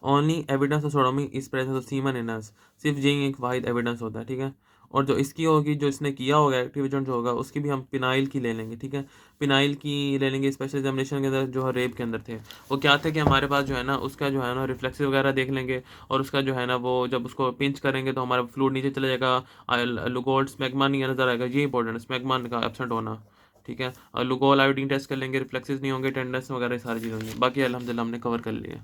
Only evidence of sodomy is presence of semen in anus, सिर्फ यही एक वाहिद एविडेंस होता है। ठीक है, और जो इसकी होगी, जो इसने किया होगा, एक्टिव एजेंट जो होगा, उसकी भी हम पिनाइल की ले लेंगे। ठीक है, पिनाइल की ले लेंगे। स्पेशल एग्जामिनेशन के अंदर जो है रेप के अंदर थे, वो क्या थे कि हमारे पास जो है ना, उसका जो है ना रिफ्लेक्सिव वगैरह देख लेंगे, और उसका जो है ना, वो जब उसको पिंच करेंगे तो हमारा फ्लूइड नीचे चला जाएगा, लुगोल्ड स्मैग्मा नहीं नजर आएगा, ये इंपॉर्टेंट है, स्मैग्मा का एब्सेंट होना। ठीक है, और लुगोल आयोडीन टेस्ट कर लेंगे, रिफ्लेक्सेस नहीं होंगे, टेंडनेस वगैरह सारी चीज़ होंगी। बाकी अल्हम्दुलिल्लाह हमने कवर कर लिया।